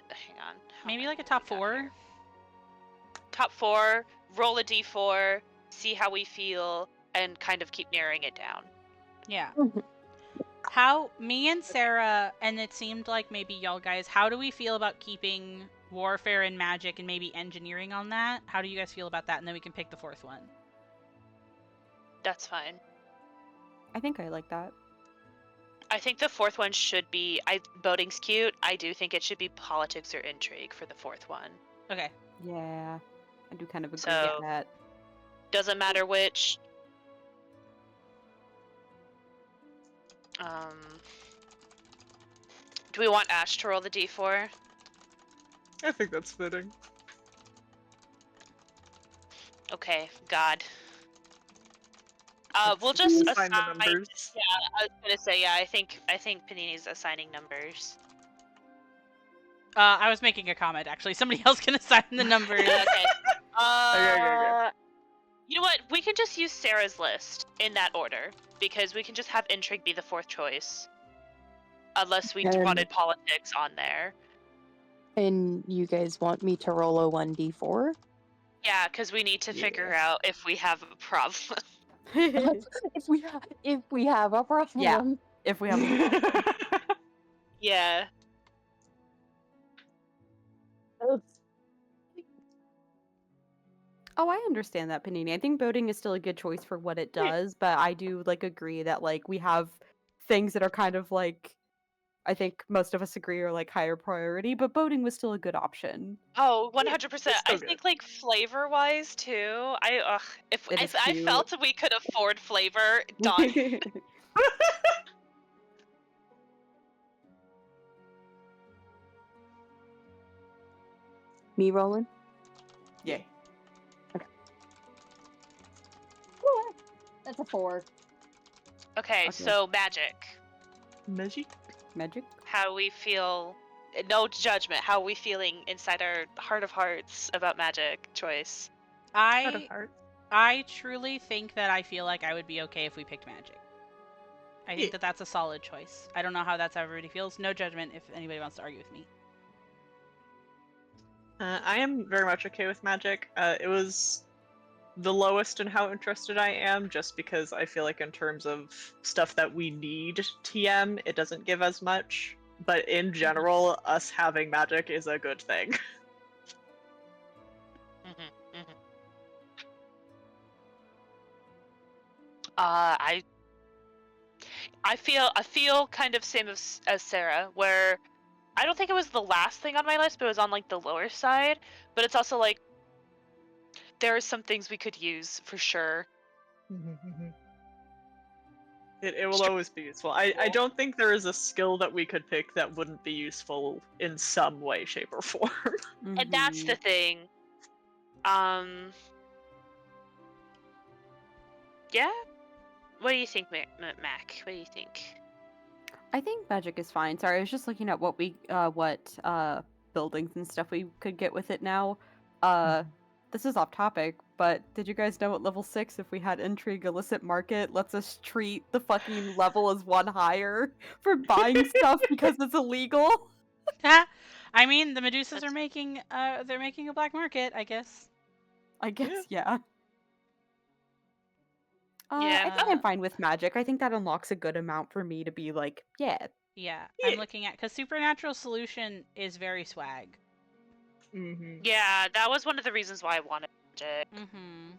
Hang on. how
Maybe
many
like a
we
top
got
4.
here? Top 4. Roll a d4. See how we feel, and kind of keep narrowing it down.
Yeah.
Mhm.
How me and Sarah, and it seemed like maybe y'all guys, how do we feel about keeping warfare and magic and maybe engineering on that? How do you guys feel about that? And then we can pick the 4th one.
That's fine.
I think I like that.
I think the 4th one should be. Voting's cute. I do think it should be politics or intrigue for the 4th one.
Okay.
Yeah, I do kind of agree
So-
with that.
Doesn't matter which. Do we want Ash to roll the d4?
I think that's fitting.
Okay, God. We'll
Let's
just
assign
assign.
the numbers.
Yeah, I was gonna say, yeah. I think Panini's assigning numbers.
I was making a comment actually. Somebody else can assign the numbers.
Okay.
Okay.
You know what? We can just use Sarah's list in that order, because we can just have intrigue be the 4th choice, unless we
And-
wanted politics on there.
And you guys want me to roll a 1d4?
Yeah, because we need to figure out if we have a problem.
if we have a problem.
If we have
Yeah.
Oh, I understand that, Panini. I think boating is still a good choice for what it does, but I do like agree that like we have things that are kind of like I think most of us agree are like higher priority, but boating was still a good option.
Oh, 100%.
it's
I
still
think like flavor-wise too. If
It is
I
cute.
felt we could afford flavor, done.
Me rolling?
Yeah.
That's a 4.
Okay,
Okay.
so magic.
Magic?
Magic?
How we feel. No judgment. How we feeling inside our heart of hearts about magic choice.
Heart of
I
heart.
I truly think that I feel like I would be okay if we picked magic. I think
Yeah.
that that's a solid choice. I don't know how that's how everybody feels. No judgment if anybody wants to argue with me.
I am very much okay with magic. It was the lowest in how interested I am, just because I feel like in terms of stuff that we need TM, it doesn't give as much. But in general, us having magic is a good thing.
I feel kind of same as Sarah, where I don't think it was the last thing on my list, but it was on like the lower side. But it's also like there are some things we could use for sure.
It will always be useful. I don't think there is a skill that we could pick that wouldn't be useful in some way, shape, or form.
And that's the thing. Yeah. What do you think, Mac? What do you think?
I think magic is fine. Sorry, I was just looking at what buildings and stuff we could get with it now. This is off topic, but did you guys know at level 6 if we had intrigue illicit market lets us treat the fucking level as one higher for buying stuff because it's illegal?
I mean, the Medusas are making they're making a black market, I guess.
I guess, yeah.
Yeah.
I think I'm fine with magic. I think that unlocks a good amount for me to be like, yeah.
Yeah, I'm looking at because Supernatural Solution is very swag.
Mm-hmm.
Yeah, that was one of the reasons why I wanted magic.
Mm-hmm.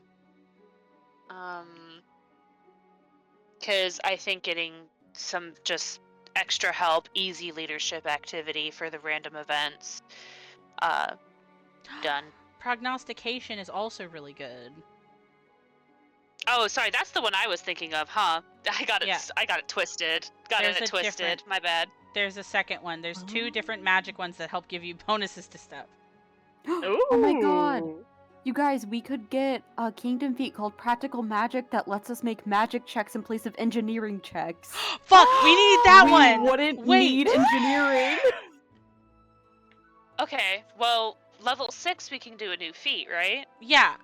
Because I think getting some just extra help, easy leadership activity for the random events, done.
Prognostication is also really good.
Oh, sorry, that's the one I was thinking of, huh? I got it.
Yeah.
I got it twisted. Got
There's
it
a
twisted.
different-
My bad.
There's a second one. There's two different magic ones that help give you bonuses to stuff.
Oh my god! You guys, we could get a kingdom feat called Practical Magic that lets us make magic checks in place of engineering checks.
Fuck, we need that
we
one.
wouldn't
Wait.
need engineering.
Okay, well, level 6 we can do a new feat, right?
Yeah.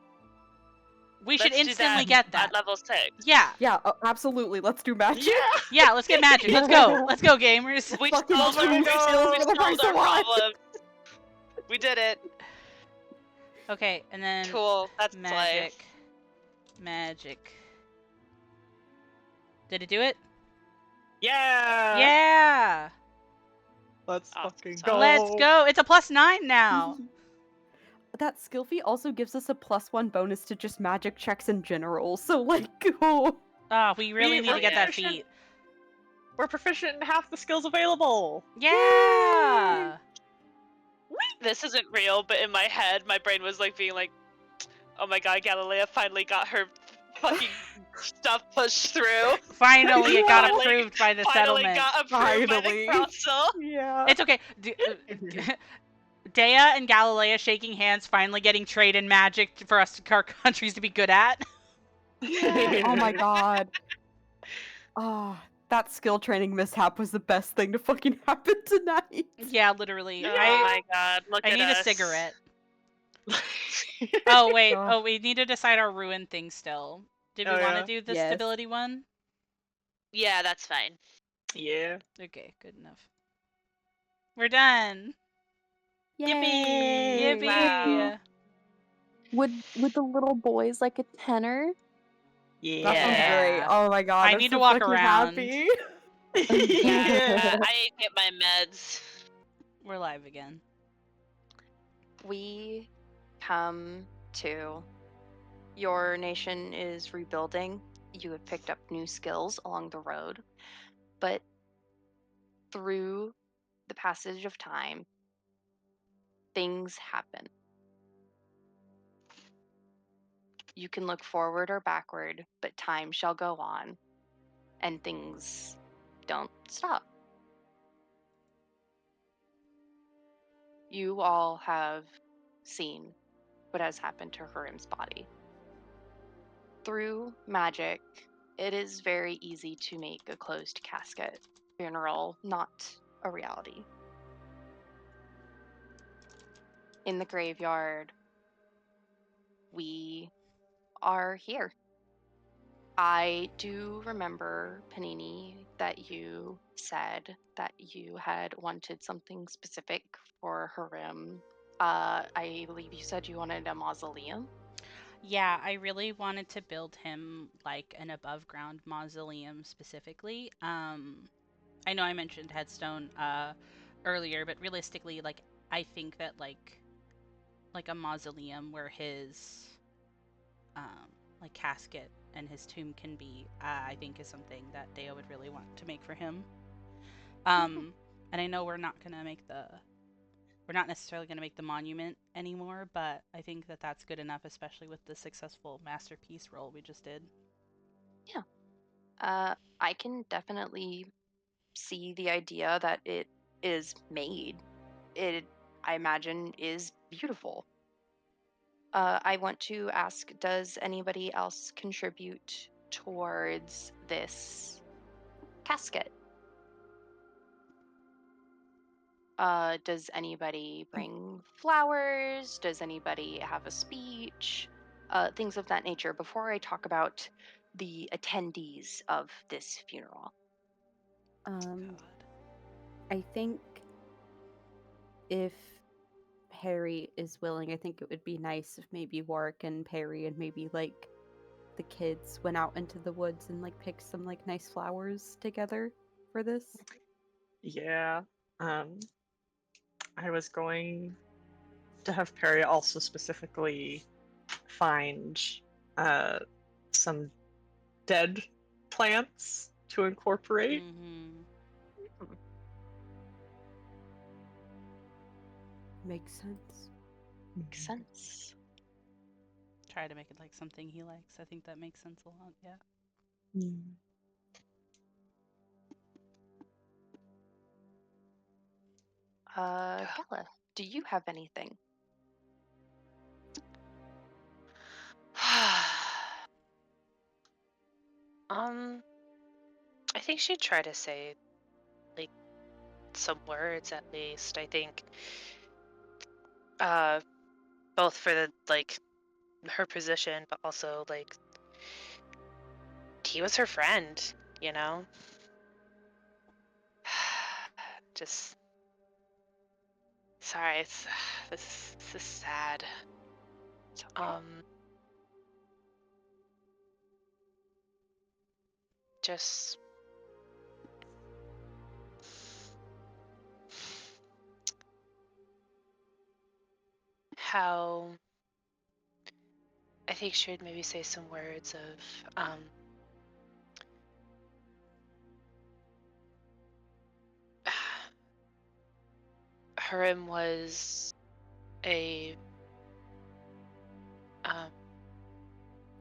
We should
Let's do
instantly
that
get that.
at level 6.
Yeah.
Yeah, absolutely. Let's do magic.
Yeah, let's get magic. Let's go. Let's go, gamers.
We
Fucking
solved our,
two skills
we
for the price
solved our
of one.
problem. We did it.
Okay, and then
Cool. That's
magic. Magic. Did it do it?
Yeah!
Yeah.
Let's
Awesome.
fucking go.
Let's go. It's a +9 now.
That skill feat also gives us a +1 bonus to just magic checks in general. So like, oh.
Oh, we really need to get that
proficient.
feat.
We're proficient in half the skills available.
Yeah.
This isn't real, but in my head, my brain was like being like, "Oh my god, Galilea finally got her fucking stuff pushed through.
Finally, it got
Finally-
approved by the
Finally
settlement.
got approved by
Finally.
the council."
Yeah.
It's okay. Dea and Galilea shaking hands, finally getting trade and magic for us, our countries, to be good at.
Oh my god. Oh, that skill training mishap was the best thing to fucking happen tonight.
Yeah, literally.
Oh
I
my god, look
I
at
need
us.
a cigarette. Oh wait.
God.
Oh, we need to decide our ruin thing still. Did we
Oh,
want to
yeah?
do the
Yes.
stability one?
Yeah, that's fine.
Yeah.
Okay, good enough. We're done.
Yay!
Yippee!
Wow.
Would the little boys like a tenor?
Yeah.
That sounds great.
Yeah.
Oh my god.
I
I'm
need
so
to walk
fucking
around.
happy.
Yeah.
I need to get my meds.
We're live again.
We come to your nation is rebuilding. You have picked up new skills along the road, but through the passage of time, things happen. You can look forward or backward, but time shall go on, and things don't stop. You all have seen what has happened to Hurim's body. Through magic,
it is very easy to make a closed casket funeral not a reality. In the graveyard, we are here. I do remember, Panini, that you said that you had wanted something specific for Harim. I believe you said you wanted a mausoleum.
Yeah, I really wanted to build him like an above ground mausoleum specifically. I know I mentioned headstone earlier, but realistically, like I think that like a mausoleum where his like casket and his tomb can be, I think is something that Deo would really want to make for him. And I know we're not necessarily going to make the monument anymore, but I think that that's good enough, especially with the successful masterpiece roll we just did.
I can definitely see the idea that it is made. It, I imagine, is beautiful. I want to ask, does anybody else contribute towards this casket? Does anybody bring flowers? Does anybody have a speech? Things of that nature before I talk about the attendees of this funeral.
I think if Perry is willing, I think it would be nice if maybe Warwick and Perry and maybe like the kids went out into the woods and like picked some like nice flowers together for this.
Yeah. I was going to have Perry also specifically find some dead plants to incorporate.
Mm-hmm.
Makes sense.
Makes sense.
Try to make it like something he likes. I think that makes sense a lot. Yeah.
Gala, do you have anything?
I think she'd try to say like some words at least. I think both for the like her position, but also like he was her friend, you know? Just sorry, it's this is sad.
It's okay.
Just how I think she would maybe say some words of Harim was a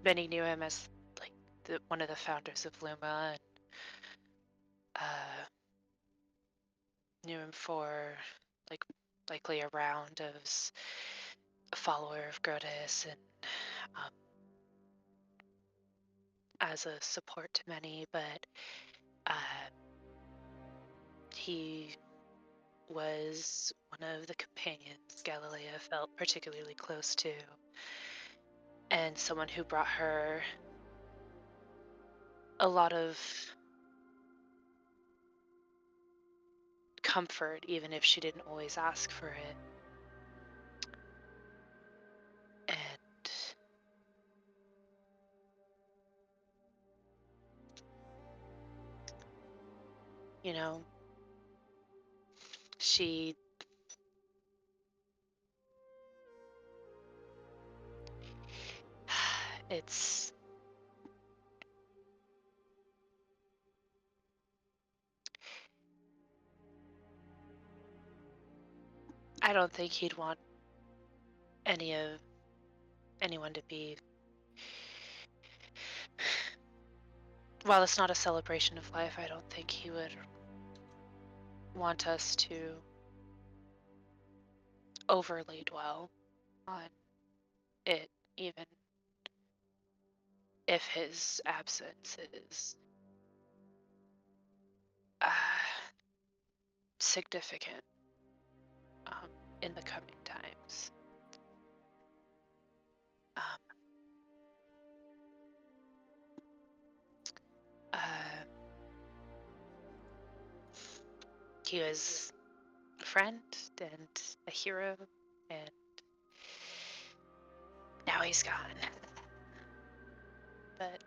many knew him as like one of the founders of Luma, and knew him for like likely a round as a follower of Grotus and as a support to many, but he was one of the companions Galilea felt particularly close to, and someone who brought her a lot of comfort, even if she didn't always ask for it. And you know, it's I don't think he'd want anyone to be, while it's not a celebration of life, I don't think he would want us to overly dwell on it, even if his absence is significant in the coming times. He was a friend and a hero, and now he's gone. But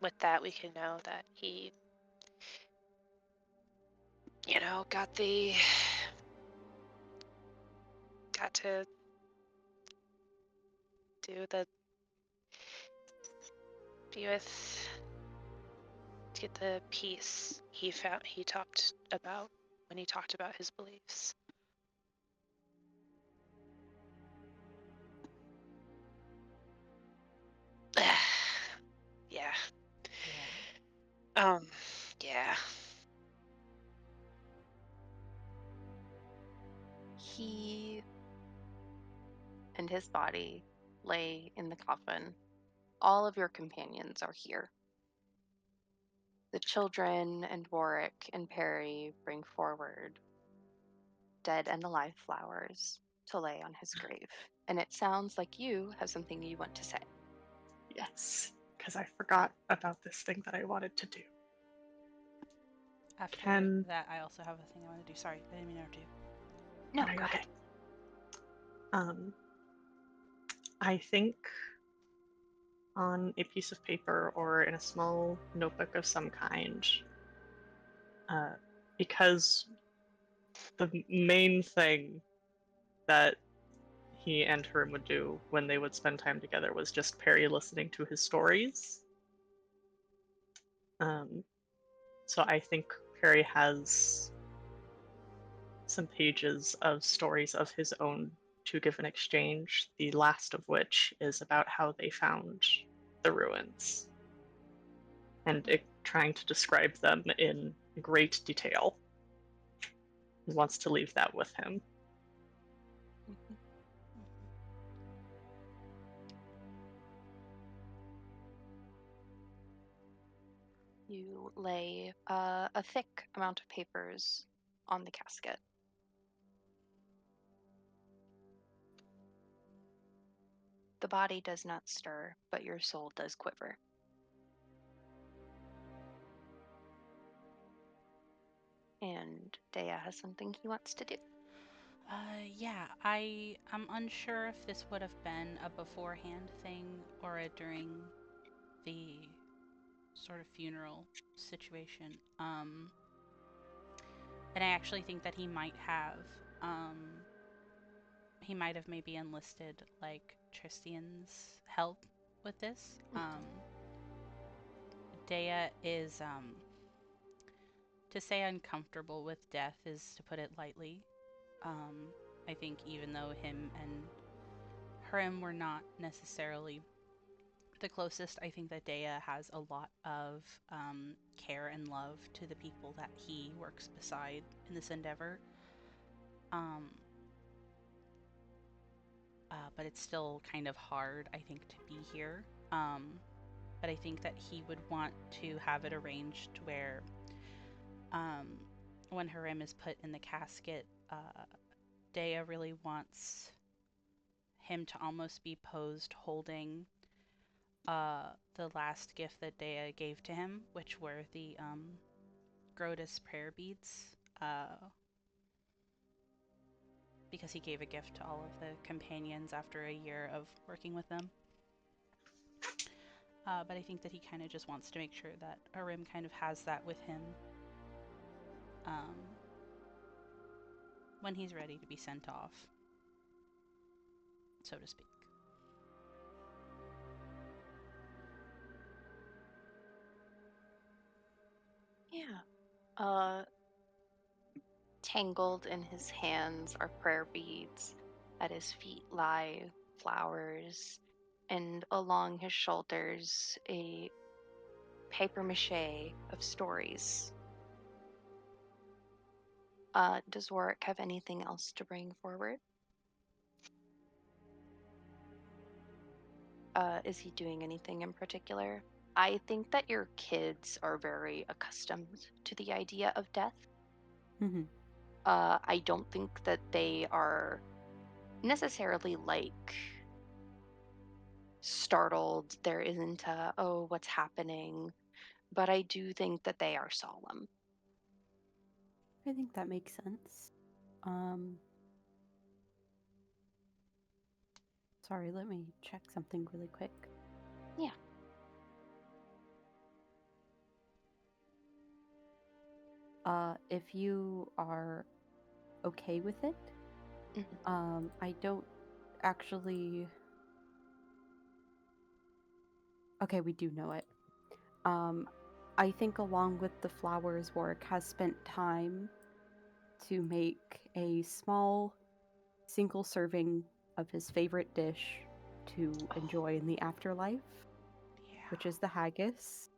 with that, we can know that he, got to do the get the peace he talked about when he talked about his beliefs. Yeah. Yeah.
He and his body lay in the coffin. All of your companions are here. The children and Warwick and Perry bring forward dead and alive flowers to lay on his grave. And it sounds like you have something you want to say.
Yes, because I forgot about this thing that I wanted to do.
After that, I also have a thing I want to do. Sorry, I didn't mean to interrupt you.
No,
No,
go
you're
ahead.
okay. I think on a piece of paper or in a small notebook of some kind, because the main thing that he and Herm would do when they would spend time together was just Perry listening to his stories. So I think Perry has some pages of stories of his own to give in exchange, the last of which is about how they found the ruins and trying to describe them in great detail. He wants to leave that with him.
You lay a thick amount of papers on the casket. The body does not stir, but your soul does quiver. And Dea has something he wants to do.
Yeah, I'm unsure if this would have been a beforehand thing or a during the sort of funeral situation. And I actually think that he might have maybe enlisted like Tristian's help with this. Dea is to say uncomfortable with death is to put it lightly. I think even though him and Herm were not necessarily the closest, I think that Dea has a lot of care and love to the people that he works beside in this endeavor. But it's still kind of hard, I think, to be here. But I think that he would want to have it arranged where when Harem is put in the casket, Dea really wants him to almost be posed holding the last gift that Dea gave to him, which were the Grotus prayer beads, because he gave a gift to all of the companions after a year of working with them. But I think that he kind of just wants to make sure that Arim kind of has that with him when he's ready to be sent off, so to speak.
Yeah. Tangled in his hands are prayer beads. At his feet lie flowers, and along his shoulders a paper mache of stories. Does Warwick have anything else to bring forward? Is he doing anything in particular? I think that your kids are very accustomed to the idea of death.
Mm-hmm.
I don't think that they are necessarily like startled. There isn't a, oh, what's happening? But I do think that they are solemn.
I think that makes sense. Sorry, let me check something really quick.
Yeah.
If you are okay with it, I don't actually. Okay, we do know it. I think along with the flowers work has spent time to make a small single serving of his favorite dish to enjoy in the afterlife, which is the haggis.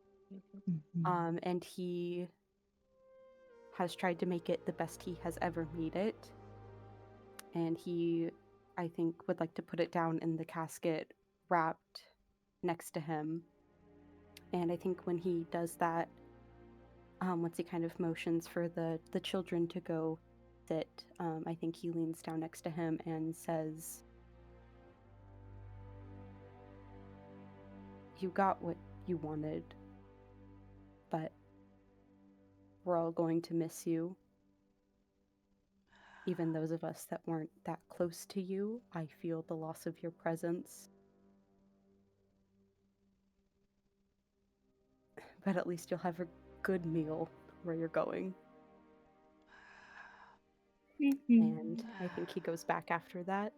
And he has tried to make it the best he has ever made it. And he, I think, would like to put it down in the casket wrapped next to him. And I think when he does that, once he kind of motions for the children to go sit, I think he leans down next to him and says, "You got what you wanted, but we're all going to miss you. Even those of us that weren't that close to you, I feel the loss of your presence. But at least you'll have a good meal where you're going." And I think he goes back after that.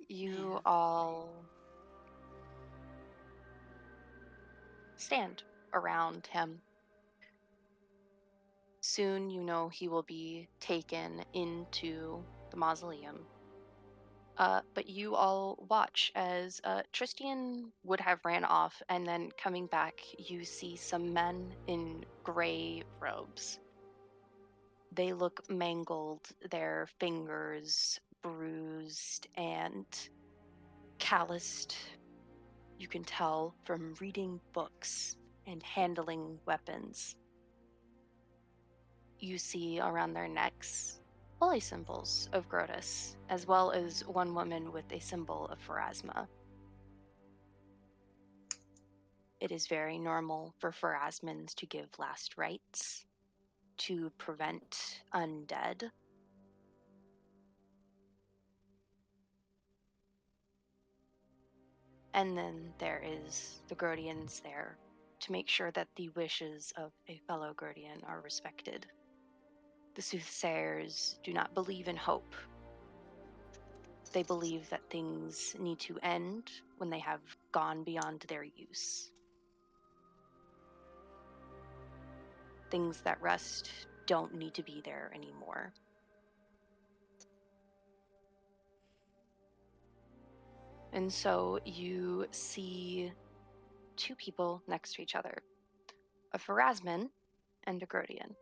You all stand around him. Soon you know he will be taken into the mausoleum. But you all watch as Tristian would have ran off, and then coming back, you see some men in gray robes. They look mangled, their fingers bruised and calloused. You can tell from reading books and handling weapons. You see around their necks holy symbols of Grotus, as well as one woman with a symbol of Pharasma. It is very normal for Pharasmans to give last rites to prevent undead. And then there is the Grodians there to make sure that the wishes of a fellow Grodian are respected. The soothsayers do not believe in hope. They believe that things need to end when they have gone beyond their use. Things that rust don't need to be there anymore. And so you see two people next to each other, a Pharasman and a Grodian.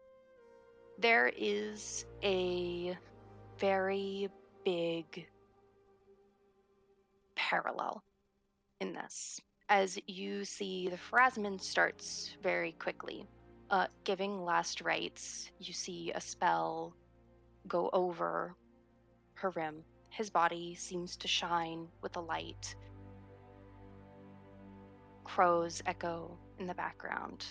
There is a very big parallel in this. As you see, the Pharasman starts very quickly. Giving last rites, you see a spell go over Harim. His body seems to shine with a light. Crows echo in the background.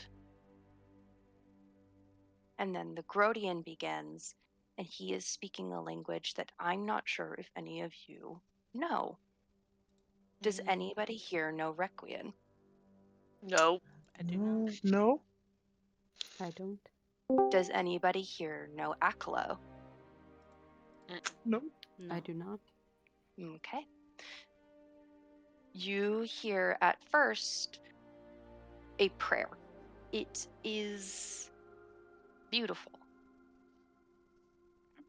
And then the Grodian begins, and he is speaking a language that I'm not sure if any of you know. Does anybody here know Requiem?
Nope.
I do know.
No.
I don't.
Does anybody here know Akalo?
No.
No.
I do not.
Okay. You hear at first a prayer. It is beautiful.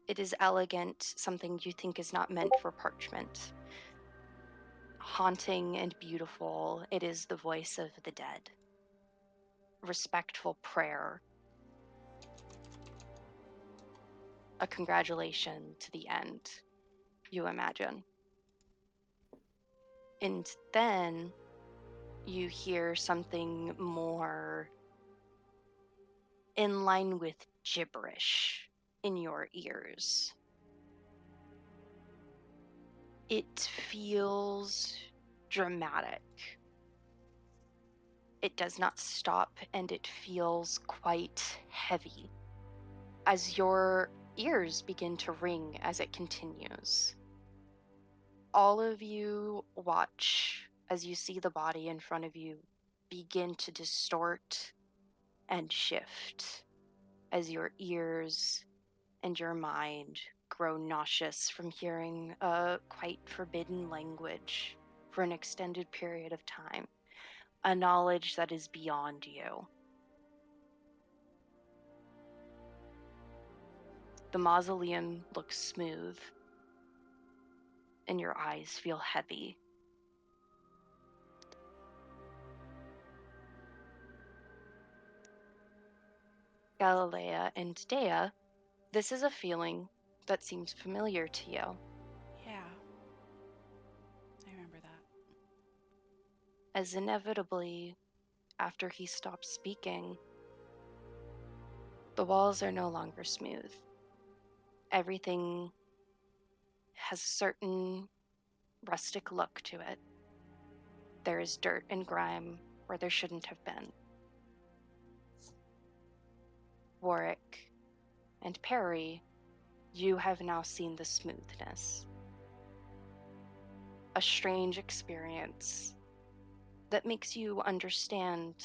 It is elegant, something you think is not meant for parchment. Haunting and beautiful, it is the voice of the dead. Respectful prayer.
a congratulation to the end, you imagine. And then you hear something more in line with gibberish in your ears. It feels dramatic. It does not stop, and it feels quite heavy as your ears begin to ring as it continues. All of you watch as you see the body in front of you begin to distort and shift as your ears and your mind grow nauseous from hearing a quite forbidden language for an extended period of time, a knowledge that is beyond you. The mausoleum looks smooth, and your eyes feel heavy. Galilea and Dea, this is a feeling that seems familiar to you.
Yeah. I remember that.
As inevitably, after he stops speaking, the walls are no longer smooth. Everything has a certain rustic look to it. There is dirt and grime where there shouldn't have been. Warwick and Perry, you have now seen the smoothness. A strange experience that makes you understand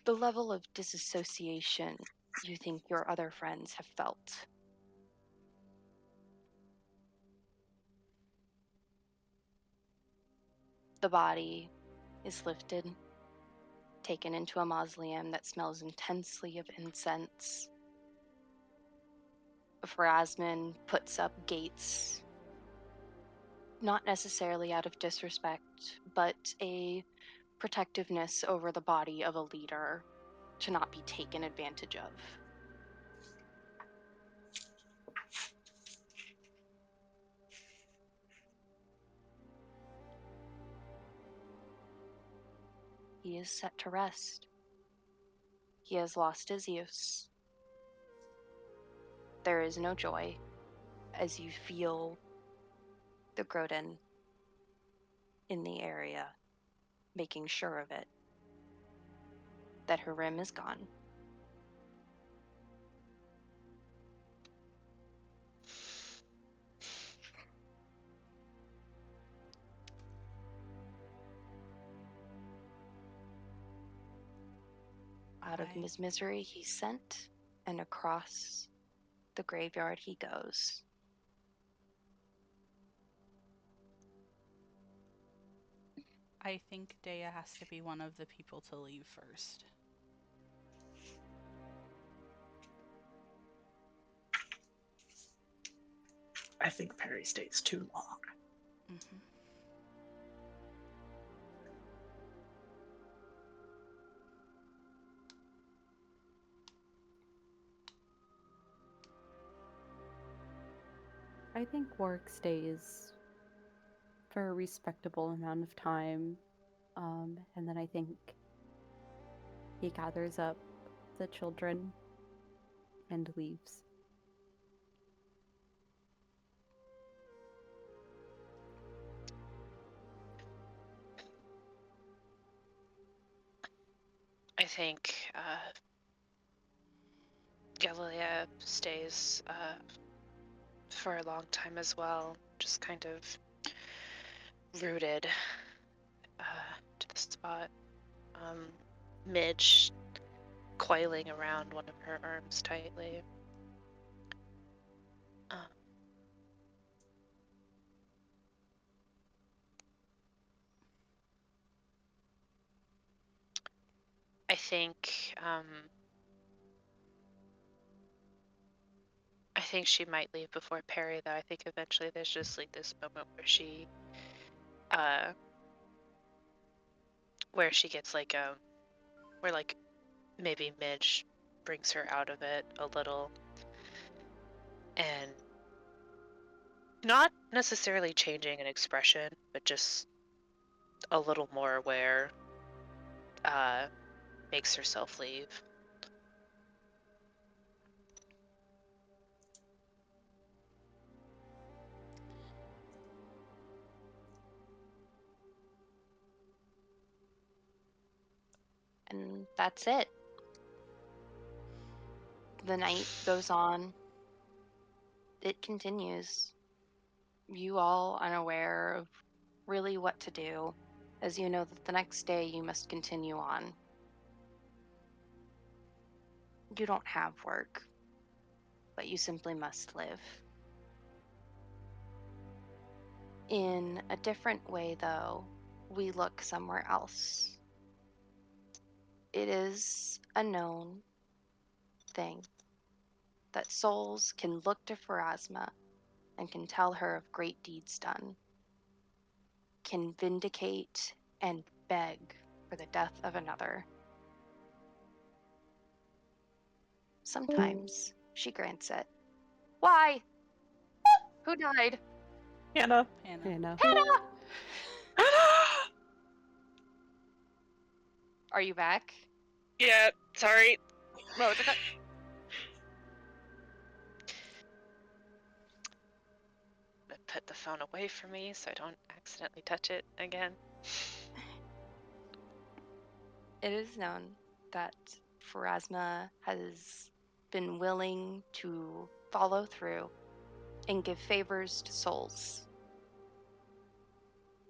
the level of disassociation you think your other friends have felt. The body is lifted, taken into a mausoleum that smells intensely of incense. Phrasman puts up gates, not necessarily out of disrespect, but a protectiveness over the body of a leader to not be taken advantage of. He is set to rest. He has lost his use. There is no joy as you feel the Groden in the area, making sure of it, that Harim is gone. Out of his misery he's sent, and across the graveyard he goes.
I think Dea has to be one of the people to leave first.
I think Perry stays too long.
Mm-hmm.
I think Warwick stays for a respectable amount of time, and then I think he gathers up the children and leaves.
I think Galilea stays for a long time as well, just kind of rooted to the spot. Midge coiling around one of her arms tightly. I think she might leave before Perry, though. I think eventually there's just like this moment where she gets like where like maybe Midge brings her out of it a little. and not necessarily changing an expression, but just a little more aware, makes herself leave.
And that's it. The night goes on. It continues. You all unaware of really what to do, as you know that the next day you must continue on. You don't have work, but you simply must live. In a different way, though, we look somewhere else. It is a known thing that souls can look to Pharasma and can tell her of great deeds done, can vindicate and beg for the death of another. Sometimes she grants it. Why? Who died?
Hannah.
Hannah.
Hannah.
Hannah! Are you back?
Yeah, sorry.
No, it's okay.
Put the phone away from me so I don't accidentally touch it again.
It is known that Pharasma has been willing to follow through and give favors to souls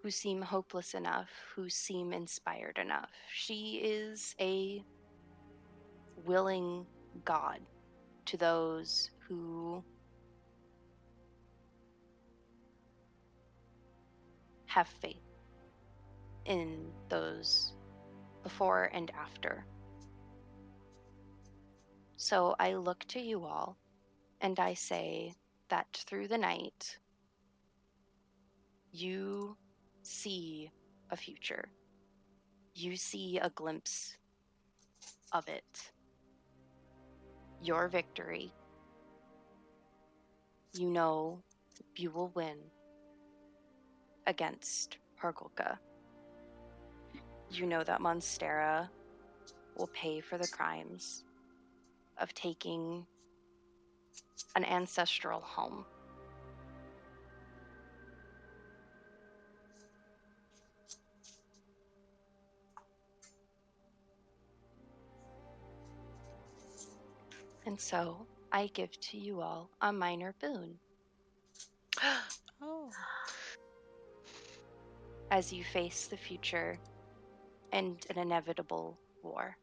who seem hopeless enough, who seem inspired enough. She is a willing God to those who have faith in those before and after. So I look to you all and I say that through the night, you see a future. You see a glimpse of it. Your victory. You know you will win against Hargulka. You know that Monstera will pay for the crimes of taking an ancestral home. And so I give to you all a minor boon
Oh.
as you face the future and an inevitable war.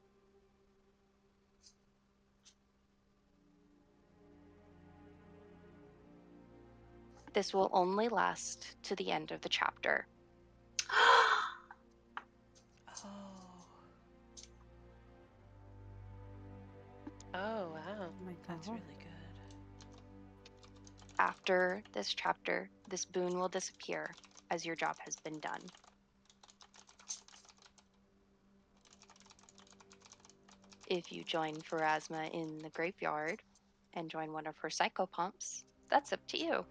This will only last to the end of the chapter.
Oh.
Oh, wow.
Oh my
That's
god.
really good.
After this chapter, this boon will disappear as your job has been done. If you join Pharasma in the graveyard and join one of her psychopumps, that's up to you.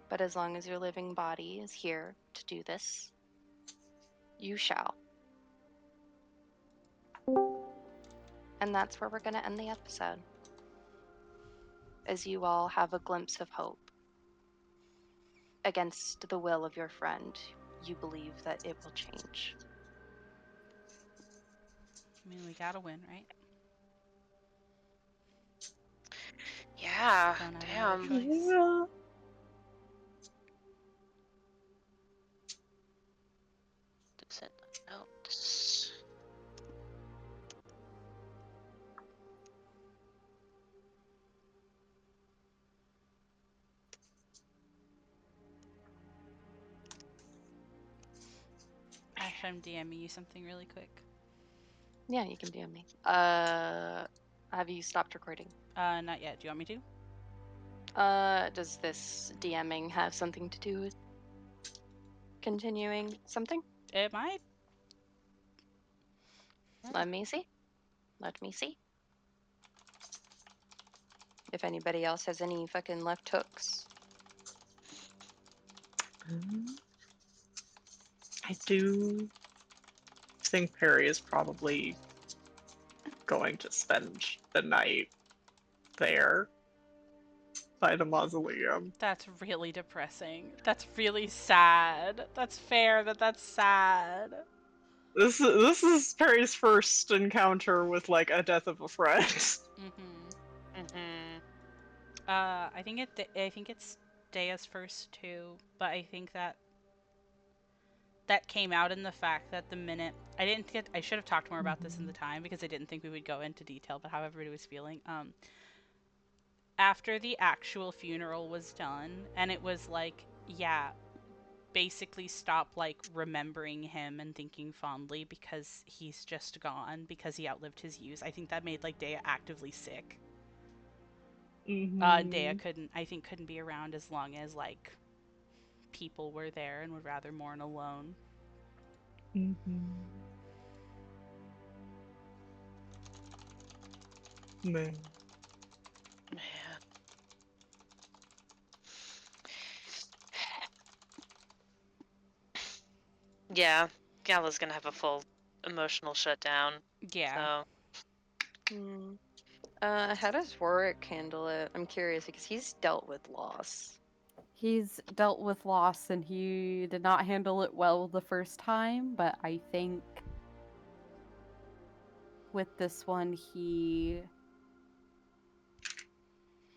But as long as your living body is here to do this, you shall. And that's where we're going to end the episode. As you all have a glimpse of hope. Against the will of your friend, you believe that it will change.
I mean, we gotta win, right?
Yeah,
Don't have
damn.
another choice.
Yeah.
Send notes.
Ash, I'm DMing you something really quick.
Yeah, you can DM me. Have you stopped recording?
Not yet. Do you want me to?
Does this DMing have something to do with continuing something?
It might.
Let me see. Let me see. if anybody else has any fucking left hooks.
I do think Perry is probably going to spend the night there by the mausoleum.
That's really depressing. That's really sad. That's fair, but that's sad.
This is Perry's first encounter with like a death of a friend.
Mm-hmm.
Mm-hmm.
I think it's Dea's first too, but I think that came out in the fact that the minute I should have talked more about this in the time because I didn't think we would go into detail about how everybody was feeling. After the actual funeral was done, and it was like, yeah, basically stop like remembering him and thinking fondly because he's just gone because he outlived his use. I think that made like Dea actively sick. Dea couldn't be around as long as like people were there and would rather mourn alone.
Man.
Man. Yeah, Gala's gonna have a full emotional shutdown.
Yeah.
So
How does Warwick handle it? I'm curious because he's dealt with loss.
He's dealt with loss and he did not handle it well the first time, but I think with this one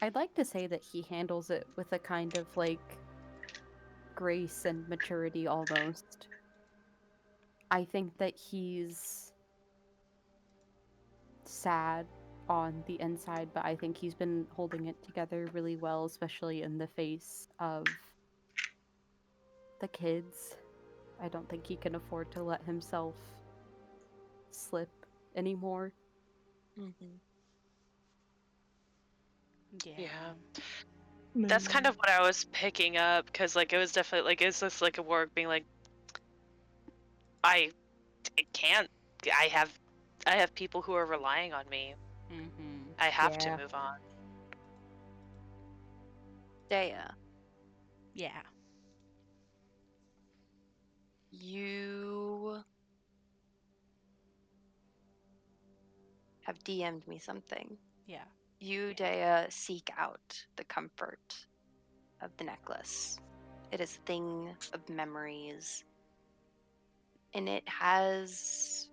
I'd like to say that he handles it with a kind of like grace and maturity almost. I think that he's sad on the inside, but I think he's been holding it together really well, especially in the face of the kids. I don't think he can afford to let himself slip anymore.
Yeah.
that's kind of what I was picking up, because like it was definitely like it's just like a work being like, I can't. I have people who are relying on me.
Mm-hmm.
I have
Yeah.
to move on.
Dea,
Yeah.
you have DM'd me something.
Yeah.
You, Dea, seek out the comfort of the necklace. It is a thing of memories, and it has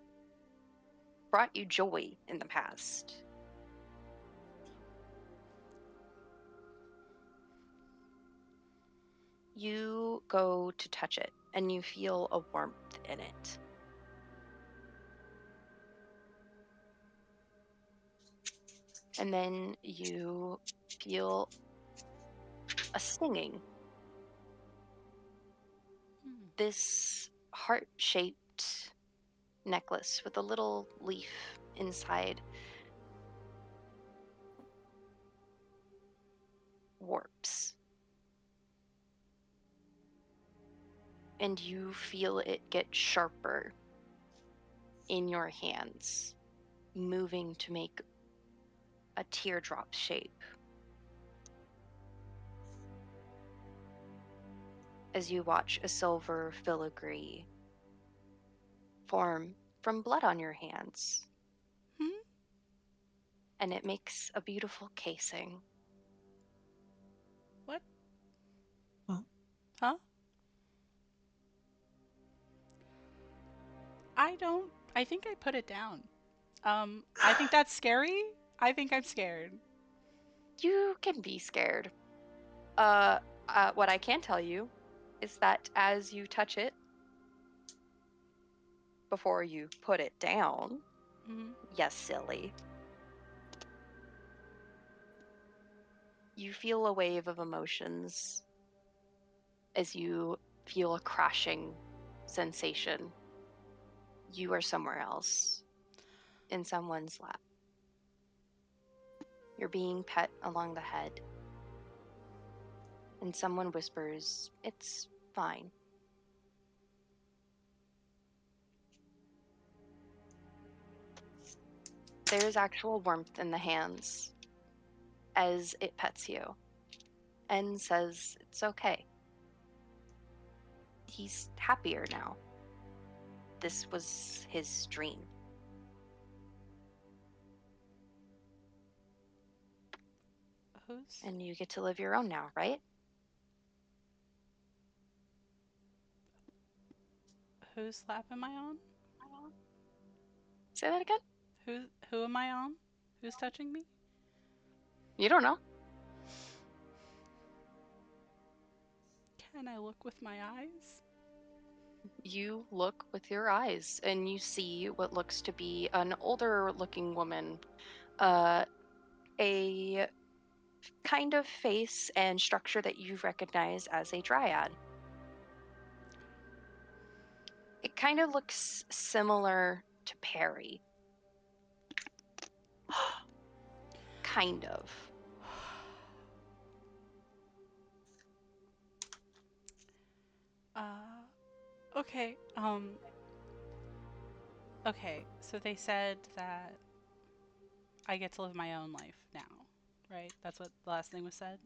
brought you joy in the past. You go to touch it, and you feel a warmth in it. And then you feel a stinging. This heart-shaped necklace with a little leaf inside warps. And you feel it get sharper in your hands, moving to make a teardrop shape. As you watch a silver filigree form from blood on your hands.
Hmm?
And it makes a beautiful casing.
What?
Huh?
Huh? I think I put it down. I think that's scary. I think I'm scared.
You can be scared. What I can tell you is that as you touch it, before you put it down,
Mm-hmm.
yes, silly, you feel a wave of emotions as you feel a crashing sensation. You are somewhere else, in someone's lap. You're being pet along the head. And someone whispers, "It's fine." There's actual warmth in the hands. as it pets you and says it's okay. He's happier now. This was his dream. And you get to live your own now, right?
Whose lap am I on?
Say that again?
Who am I on? Who's touching me?
You don't know.
Can I look with my eyes?
You look with your eyes and you see what looks to be an older looking woman. A kind of face and structure that you recognize as a dryad. It kind of looks similar to Perry. Kind of.
Okay. Okay, so they said that I get to live my own life now, right? That's what the last thing was said?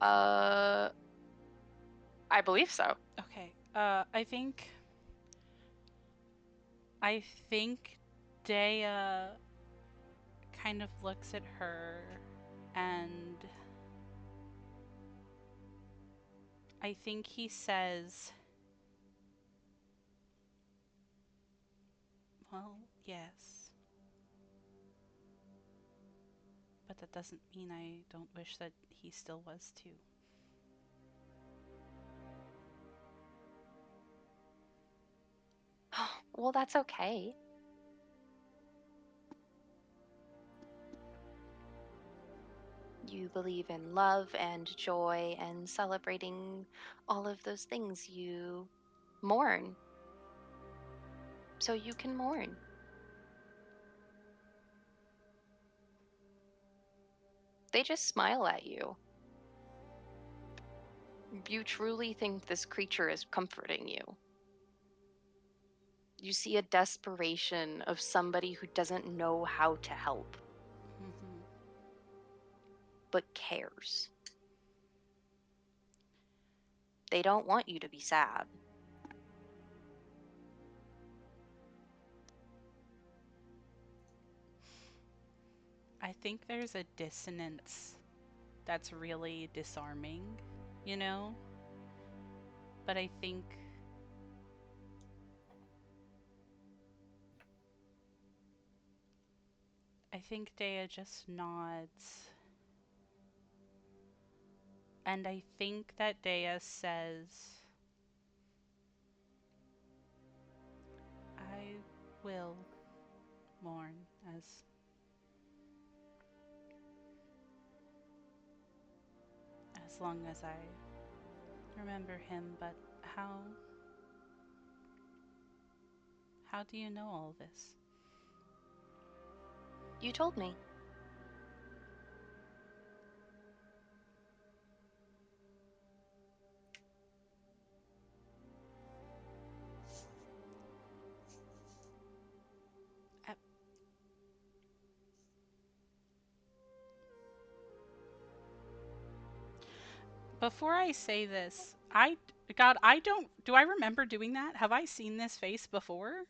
I believe so.
Okay. I think Dea kind of looks at her and I think he says, well, yes. But that doesn't mean I don't wish that he still was too.
Well, that's okay. You believe in love and joy and celebrating all of those things. You mourn. So you can mourn. They just smile at you. You truly think this creature is comforting you. You see a desperation of somebody who doesn't know how to help, but cares. They don't want you to be sad.
I think there's a dissonance that's really disarming, you know? But I think Dea just nods. And I think that Dea says, I will mourn as long as I remember him, but how do you know all this?
You told me.
Before I say this, do I remember doing that? Have I seen this face before?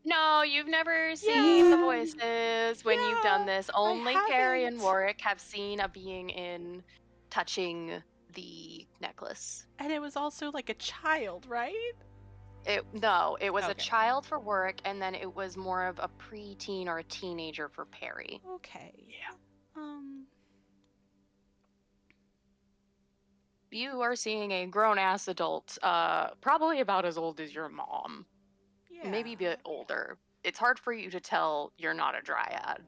No, you've never seen the
Yeah.
voices when you've done this. Only Perry and
haven't.
Warwick have seen a being in touching the necklace.
And it was also like a child, right?
It was a child for Warwick, and then it was more of a preteen or a teenager for Perry.
Okay.
Yeah.
You are seeing a grown-ass adult, probably about as old as your mom.
Yeah.
Maybe a bit older. It's hard for you to tell you're not a dryad.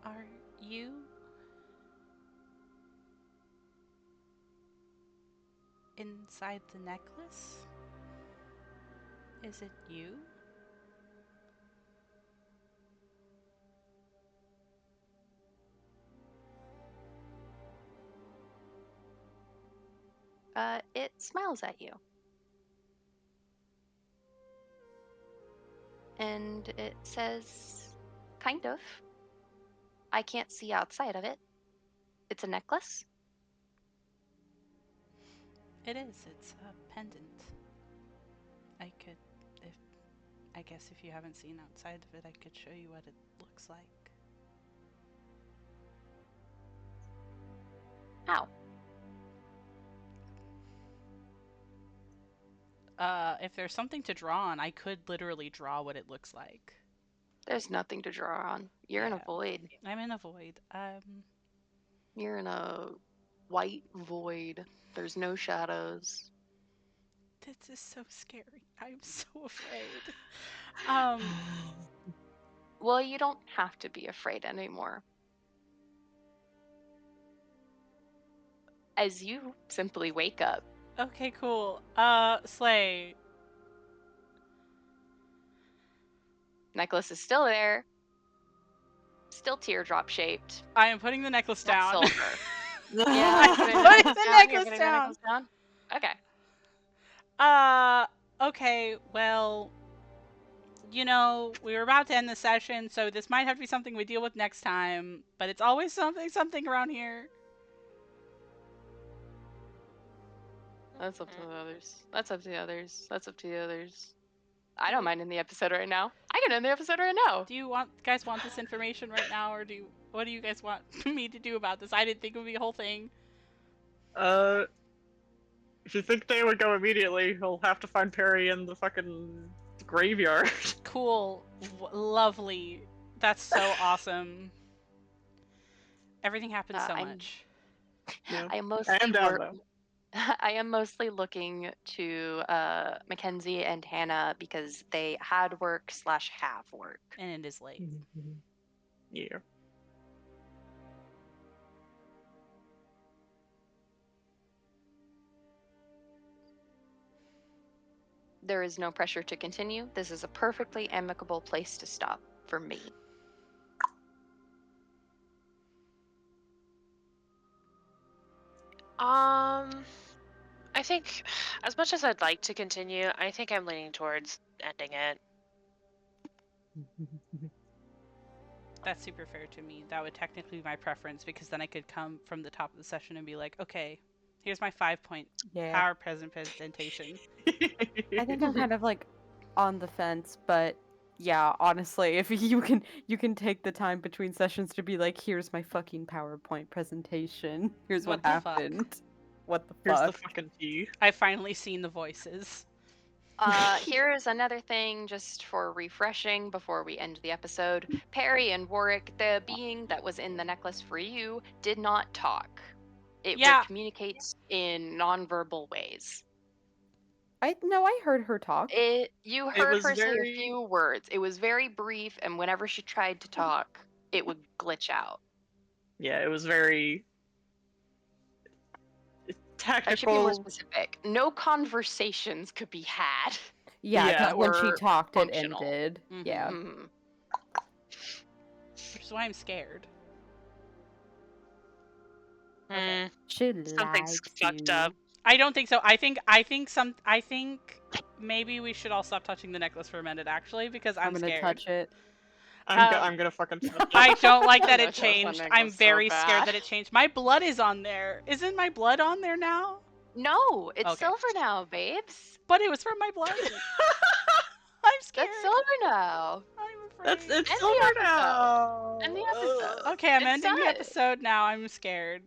Are you inside the necklace? Is it you?
it smiles at you. And it says, kind of. I can't see outside of it. It's a necklace.
It is. It's a pendant. I guess if you haven't seen outside of it, I could show you what it looks like.
How?
If there's something to draw on, I could literally draw what it looks like.
There's nothing to draw on. You're in a
Yeah.
void.
I'm in a void.
You're in a white void. There's no shadows.
This is so scary. I'm so afraid.
Well, you don't have to be afraid anymore. As you simply wake up.
Okay, cool. Slay.
Necklace is still there. Still teardrop shaped.
I am putting the necklace
Not
down.
silver.
I'm
putting
putting the
You're
necklace
putting
down.
the necklace down? Okay.
Okay, well, we were about to end the session, so this might have to be something we deal with next time, but it's always something around here.
That's up to the others. That's up to the others. That's up to the others. I don't mind in the episode right now. I can end the episode right now.
Do you guys want this information right now, or what do you guys want me to do about this? I didn't think it would be a whole thing.
If you think they would go immediately, he'll have to find Perry in the fucking graveyard.
Cool. Lovely. That's so awesome. Everything happened so much.
Yeah.
I
I am
mostly
down,
work.
though.
I am mostly looking to Mackenzie and Hannah because they had work / have work.
And it is late.
Yeah.
There is no pressure to continue. This is a perfectly amicable place to stop for me.
I think, as much as I'd like to continue, I think I'm leaning towards ending it.
That's super fair to me. That would technically be my preference, because then I could come from the top of the session and be like, okay, here's my 5-point power presentation.
I think I'm kind of like on the fence, but yeah, honestly, if you can take the time between sessions to be like, here's my fucking PowerPoint presentation. Here's what
What the fuck?
happened. What the
Here's
fuck?
the fucking tea.
I've finally seen the voices.
Here is another thing just for refreshing before we end the episode. Perry and Warwick, the being that was in the necklace for you, did not talk. It
Yeah.
would communicate in nonverbal ways.
I heard her talk.
You heard
was
her say
very-
a few words. It was very brief, and whenever she tried to talk, it would glitch out.
Yeah, it was very
I should be more
technical.
specific. No conversations could be had.
Yeah,
Yeah.
'cause when she
Or
talked, it
functional.
ended.
Mhm.
Yeah.
Mhm.
Which is why I'm scared.
Hmm.
She
Something's
lied
fucked
to
up.
I don't think so. I think maybe we should all stop touching the necklace for a minute, actually, because I'm
gonna
scared.
touch it.
I'm gonna fucking touch it.
I don't like that
I'm
it
gonna touch that
changed. I'm
necklace so
very scared
bad.
that it changed. My blood is on there. Isn't my blood on there now?
No, it's
Okay.
silver now, babes.
But it was from my blood. I'm scared.
That's silver now.
I'm afraid.
It's
the
silver
episode.
now.
End the episode.
Okay, I'm
It's
ending the
done.
episode now. I'm scared.